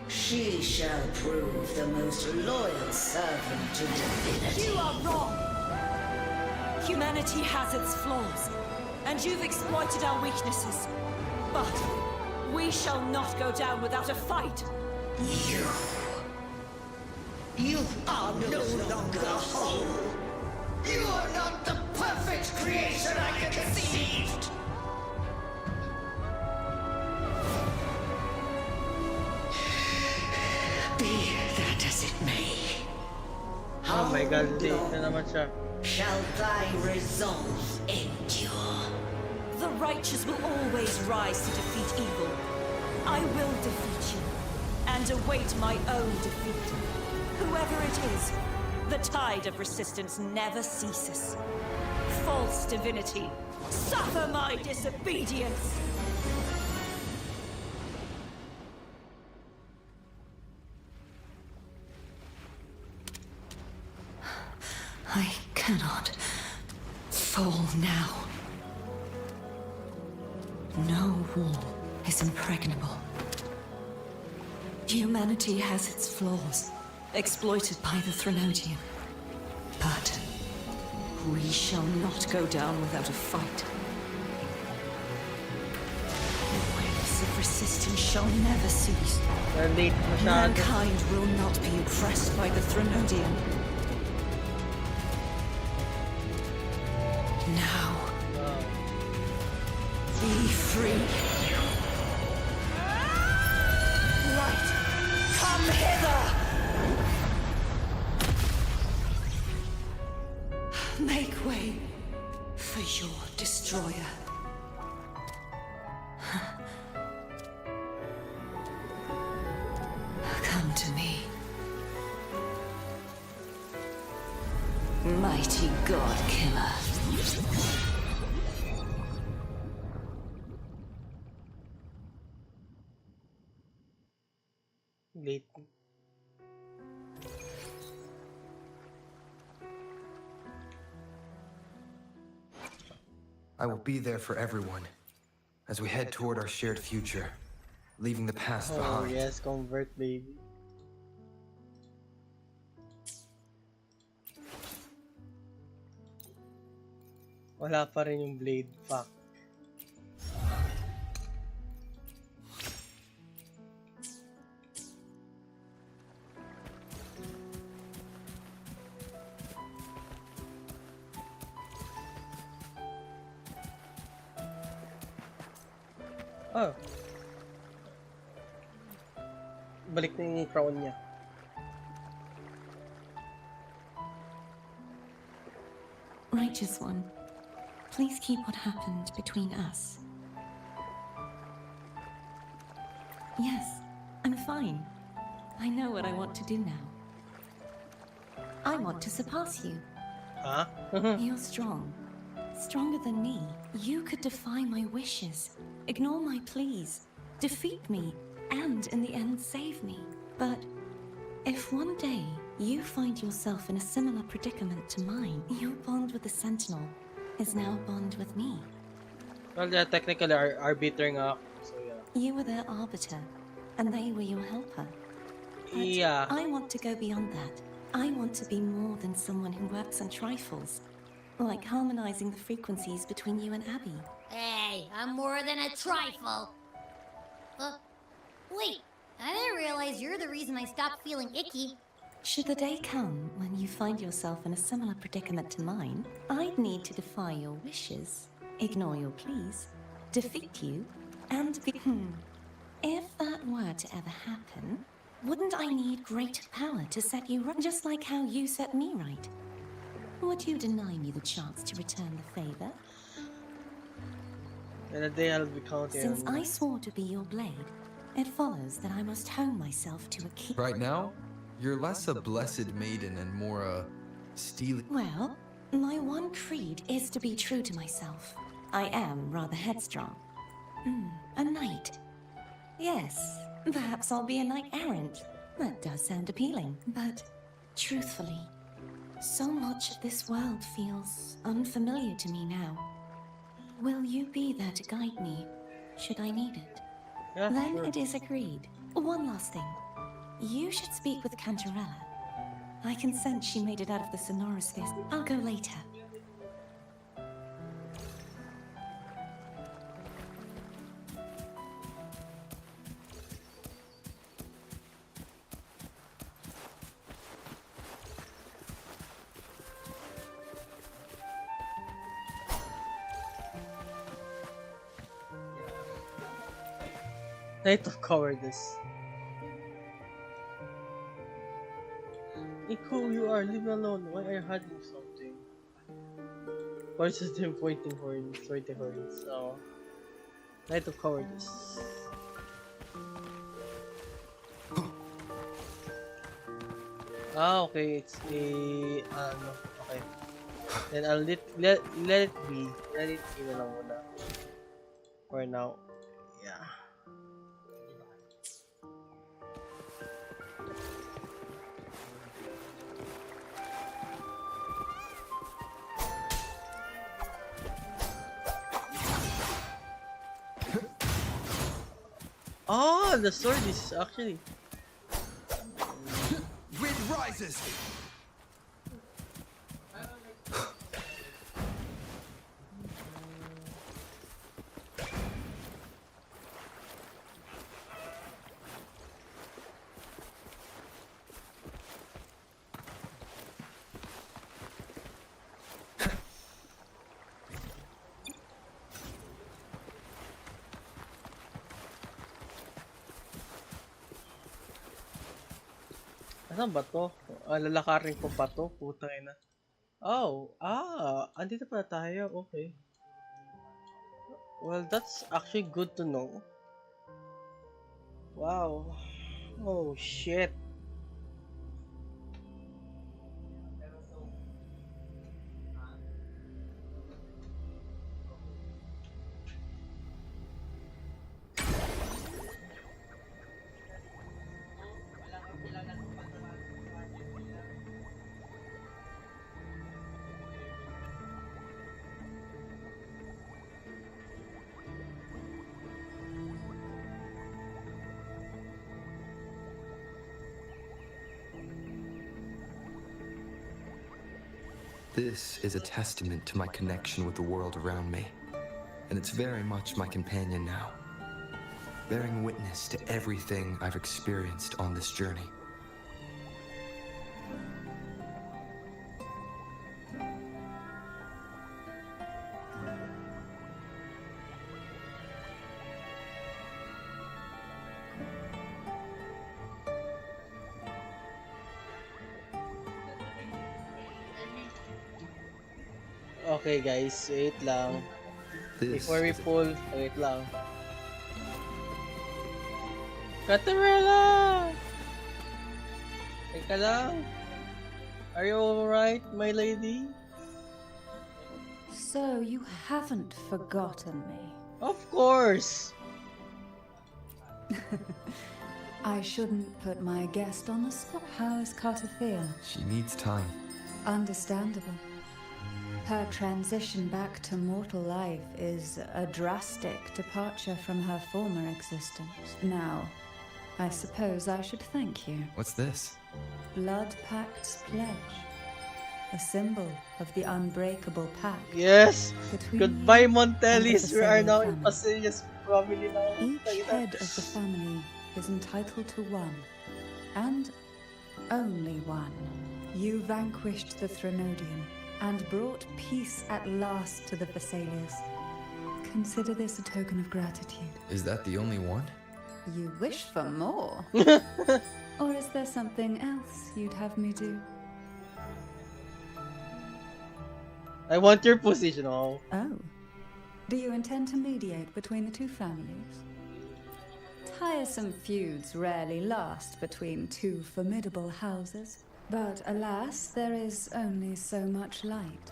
She shall prove the most loyal servant to divinity. You are wrong! Humanity has its flaws, and you've exploited our weaknesses. But we shall not go down without a fight. You are no longer whole. You are not the perfect creation I conceived. Be that as it may. Oh my god, late na naman siya. Shall thy resolve endure? The righteous will always rise to defeat evil. I will defeat you, and await my own defeat. Whoever it is, the tide of resistance never ceases. False divinity, suffer my disobedience! I cannot fall now. No wall is impregnable. Humanity has its flaws, exploited by the Threnodian. But we shall not go down without a fight. The waves of resistance shall never cease. Mankind will not be oppressed by the Threnodian. Now, be free. Light, come hither! Make way for your destroyer. Come to me. Mighty God Killer. Late. I will be there for everyone as we head toward our shared future, leaving the past Oh behind. yes, convert baby. Wala pa rin yung blade. Fuck. Oh. Balik na yung crown niya. Righteous One, please keep what happened between us. Yes, I'm fine. I know what I want to do now. I want to surpass you. Huh? You're strong. Stronger than me. You could defy my wishes, ignore my pleas, defeat me, and in the end save me. But if one day you find yourself in a similar predicament to mine, your bond with the Sentinel is now a bond with me. Well, they're technically arbiter nga ako, so yeah. You were their arbiter, and they were your helper. But yeah. I want to go beyond that. I want to be more than someone who works on trifles, like harmonizing the frequencies between you and Abby. Hey, I'm more than a trifle. Wait, I didn't realize you're the reason I stopped feeling icky. Should the day come when you find yourself in a similar predicament to mine, I'd need to defy your wishes, ignore your pleas, defeat you, and be... If that were to ever happen, wouldn't I need greater power to set you right, just like how you set me right? Would you deny me the chance to return the favor? And a day I'll be counting. Since I swore to be your blade, it follows that I must hone myself to a key. Right now, you're less a blessed maiden and more a steely... Well, my one creed is to be true to myself. I am rather headstrong. A knight. Yes, perhaps I'll be a knight errant. That does sound appealing. But, truthfully, so much of this world feels unfamiliar to me now. Will you be there to guide me, should I need it? Yeah, then sure. it is agreed. One last thing. You should speak with Cantarella. I can sense she made it out of the sonorous space. I'll go later. Night of Cowardice. Iko, you are, leave me alone. Why are you hiding something? What's the team waiting for you? So, Night of Cowardice. Okay, it's a okay. Then I'll let it be. Let it be na lang muna. For now. Yeah. Oh, the sword is actually... Wind rises! Saan ba to? Lalakarin ko pa to? Putang ina. Oh, andito pala tayo. Okay. Well, that's actually good to know. Wow. Oh, shit. This is a testament to my connection with the world around me, and it's very much my companion now, bearing witness to everything I've experienced on this journey. Okay guys, wait lang. This Before we is pull, wait lang. Catarella! Teka lang. Are you alright, my lady? So you haven't forgotten me. Of course! I shouldn't put my guest on the spot. How is Cartathea? She needs time. Understandable. Her transition back to mortal life is a drastic departure from her former existence. Now, I suppose I should thank you. What's this? Blood Pact's pledge. A symbol of the unbreakable pact. Yes! Between Goodbye, you Montelis! and the We are Fisalian now in family. Pasilias family now. Each head of the family is entitled to one, and only one. You vanquished the Threnodian and brought peace at last to the Fisalias. Consider this a token of gratitude. Is that the only one? You wish for more? Or is there something else you'd have me do? I want your position. Oh. Do you intend to mediate between the two families? Tiresome feuds rarely last between two formidable houses. But alas, there is only so much light.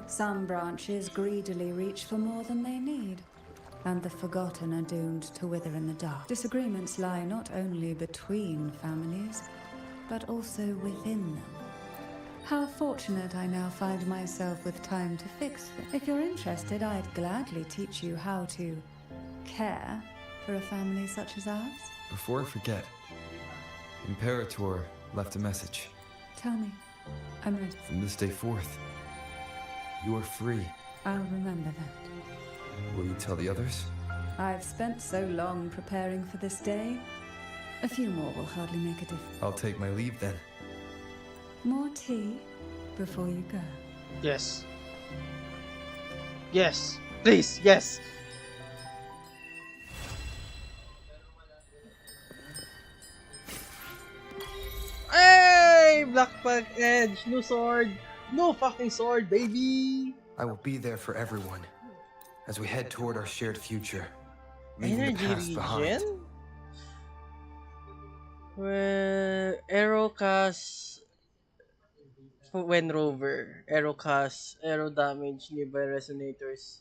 Some branches greedily reach for more than they need, and the forgotten are doomed to wither in the dark. Disagreements lie not only between families, but also within them. How fortunate I now find myself with time to fix them. If you're interested, I'd gladly teach you how to care for a family such as ours. Before I forget, Imperator left a message. Tell me. I'm ready. From this day forth, you are free. I'll remember that. Will you tell the others? I've spent so long preparing for this day. A few more will hardly make a difference. I'll take my leave then. More tea before you go. Yes. Yes. Please, yes. Hey! Blackpack Edge! New sword! No fucking sword, baby! I will be there for everyone as we head toward our shared future, leaving the Energy past behind. regen? Well, arrow cast when rover. Arrow cast, arrow damage nearby resonators.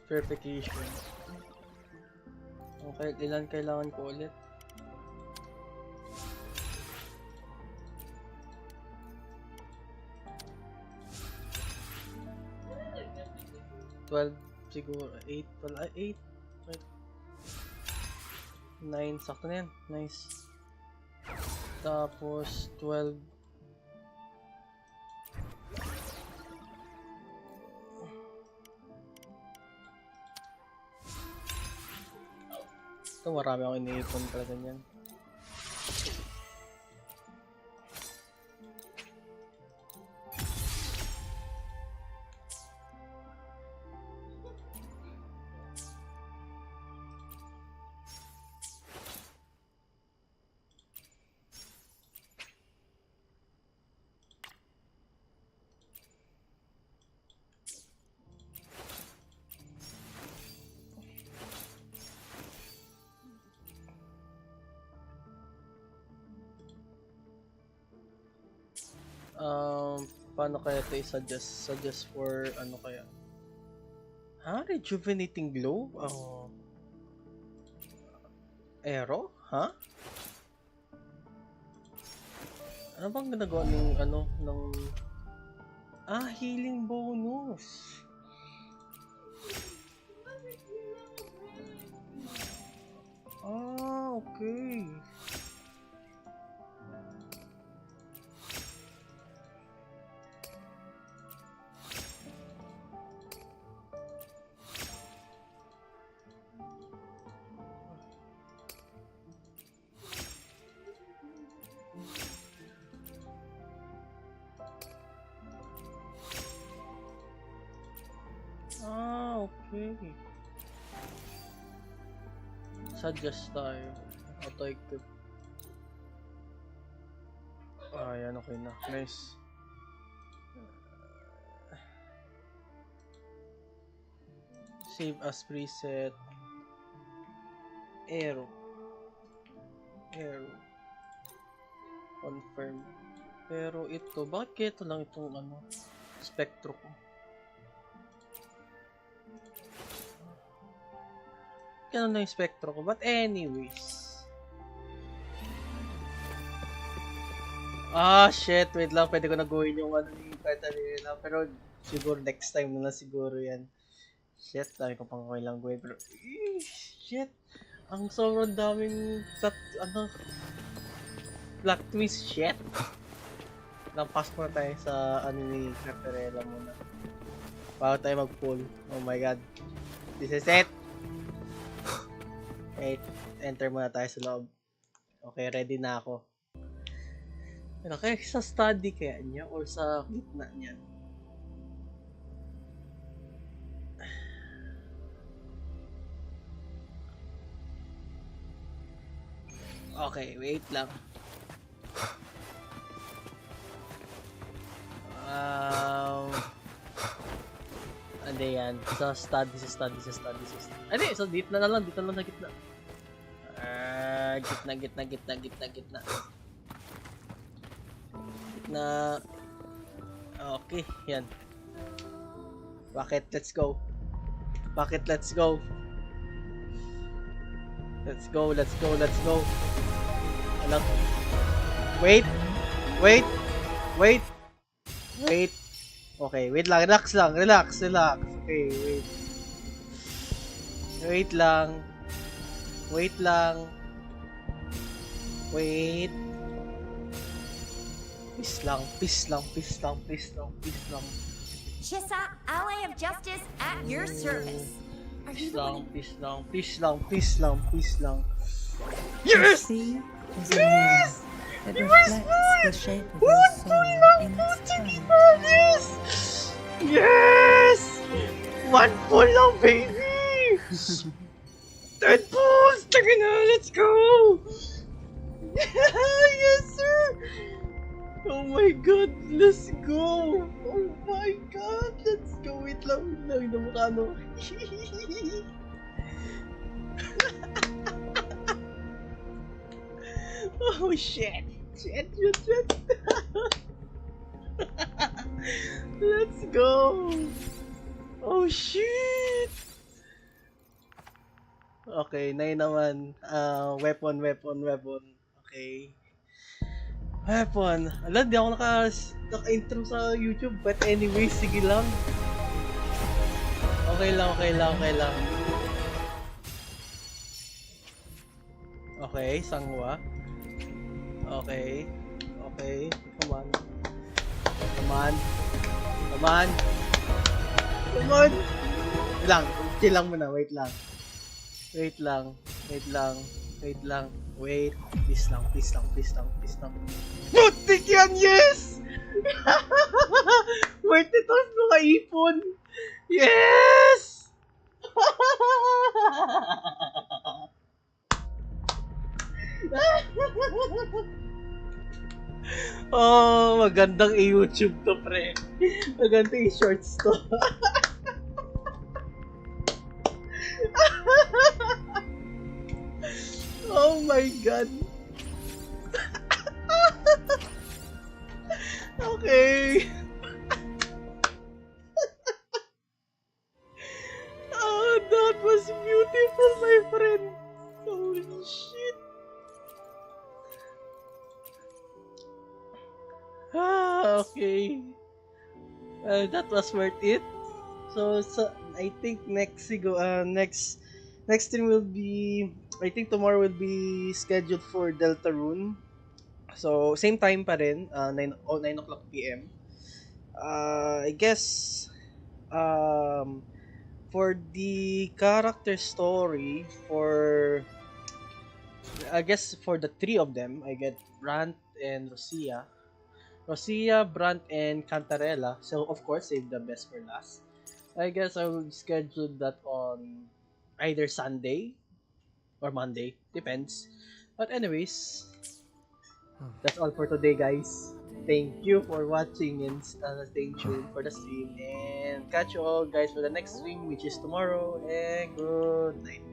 Verification. Okay, ilan kailangan ko ulit? Siguro 8 pala, 8 9, sakto na yan, nice. Tapos 12. Ito, marami akong iniipon talaga niyan. Paano kaya ito i-suggest? Suggest for ano kaya? Rejuvenating glow? Aero? Ha? Ano bang ginagawa ng ano, ng... Ah, healing bonus! Ah, okay. Ah, okay. Suggest tayo. Auto-equip. Ah, yan. Okay na. Nice. Save as preset. Arrow. Arrow. Confirm. Pero ito, bakit ito lang itong ano? Spectro ko. Ganun na yung spectro ko. But anyways. Ah, shit. Wait lang. Pwede ko nagawin yung ano yung karta nila. Pero siguro next time na lang siguro yan. Shit. Dami ko pang kailang gawin. Pero, shit. Ang sobrang daming ano, plot twist. Shit. Lampas muna tayo sa ano ni Carterella muna. Bago tayo mag-pull. Oh my god. This is it. Okay, enter muna tayo sa loob. Okay, ready na ako. Pero kaya sa study kaya niya or sa gitna niya? Okay, wait lang. Ano yan? Sa study. Ano so gitna na lang, dito lang sa gitna. Gitna. Gitna. Okay, yan. Bakit? Let's go. Let's go. Alam. Wait. Okay, wait lang. Relax. Okay, wait. Wait lang. Peace lang. Chisa, ally of justice at your service. Peace lang. Yes! Yes! It reflects the shape of your soul in its time. Yes! One pull lang, baby! Third pull! Sige na, let's go! Yes, sir! Oh my god, let's go! Oh my god, let's go! Wait lang, na mukha no. Oh shit! Let's go! Oh shit! Okay, 9 naman. Weapon. Okay. Weapon. Alam, di ako naka-intro sa YouTube. But anyway, sige lang. Okay lang. Okay, sangwa. Okay. Come on. Chill lang muna. Wait lang. Please lang. Putik yan, yes! Worth it off mga ipon. Yes! Oh, magandang i-YouTube to, pre. Magandang i-shorts to. Oh my god. Okay. Oh, that was beautiful, my friend. Holy shit. Okay. That was worth it. So I think next stream will be, I think tomorrow will be scheduled for Deltarune. So same time pa rin, 9 o'clock PM. I guess for the character story, I guess for the three of them, I get Brant and Rosia. Rosia, Brant, and Cantarella. So of course, save the best for last. I guess I will schedule that on either Sunday or Monday, depends. But anyways, that's all for today, guys. Thank you for watching and staying tuned for the stream. And catch you all, guys, for the next stream, which is tomorrow. And good night.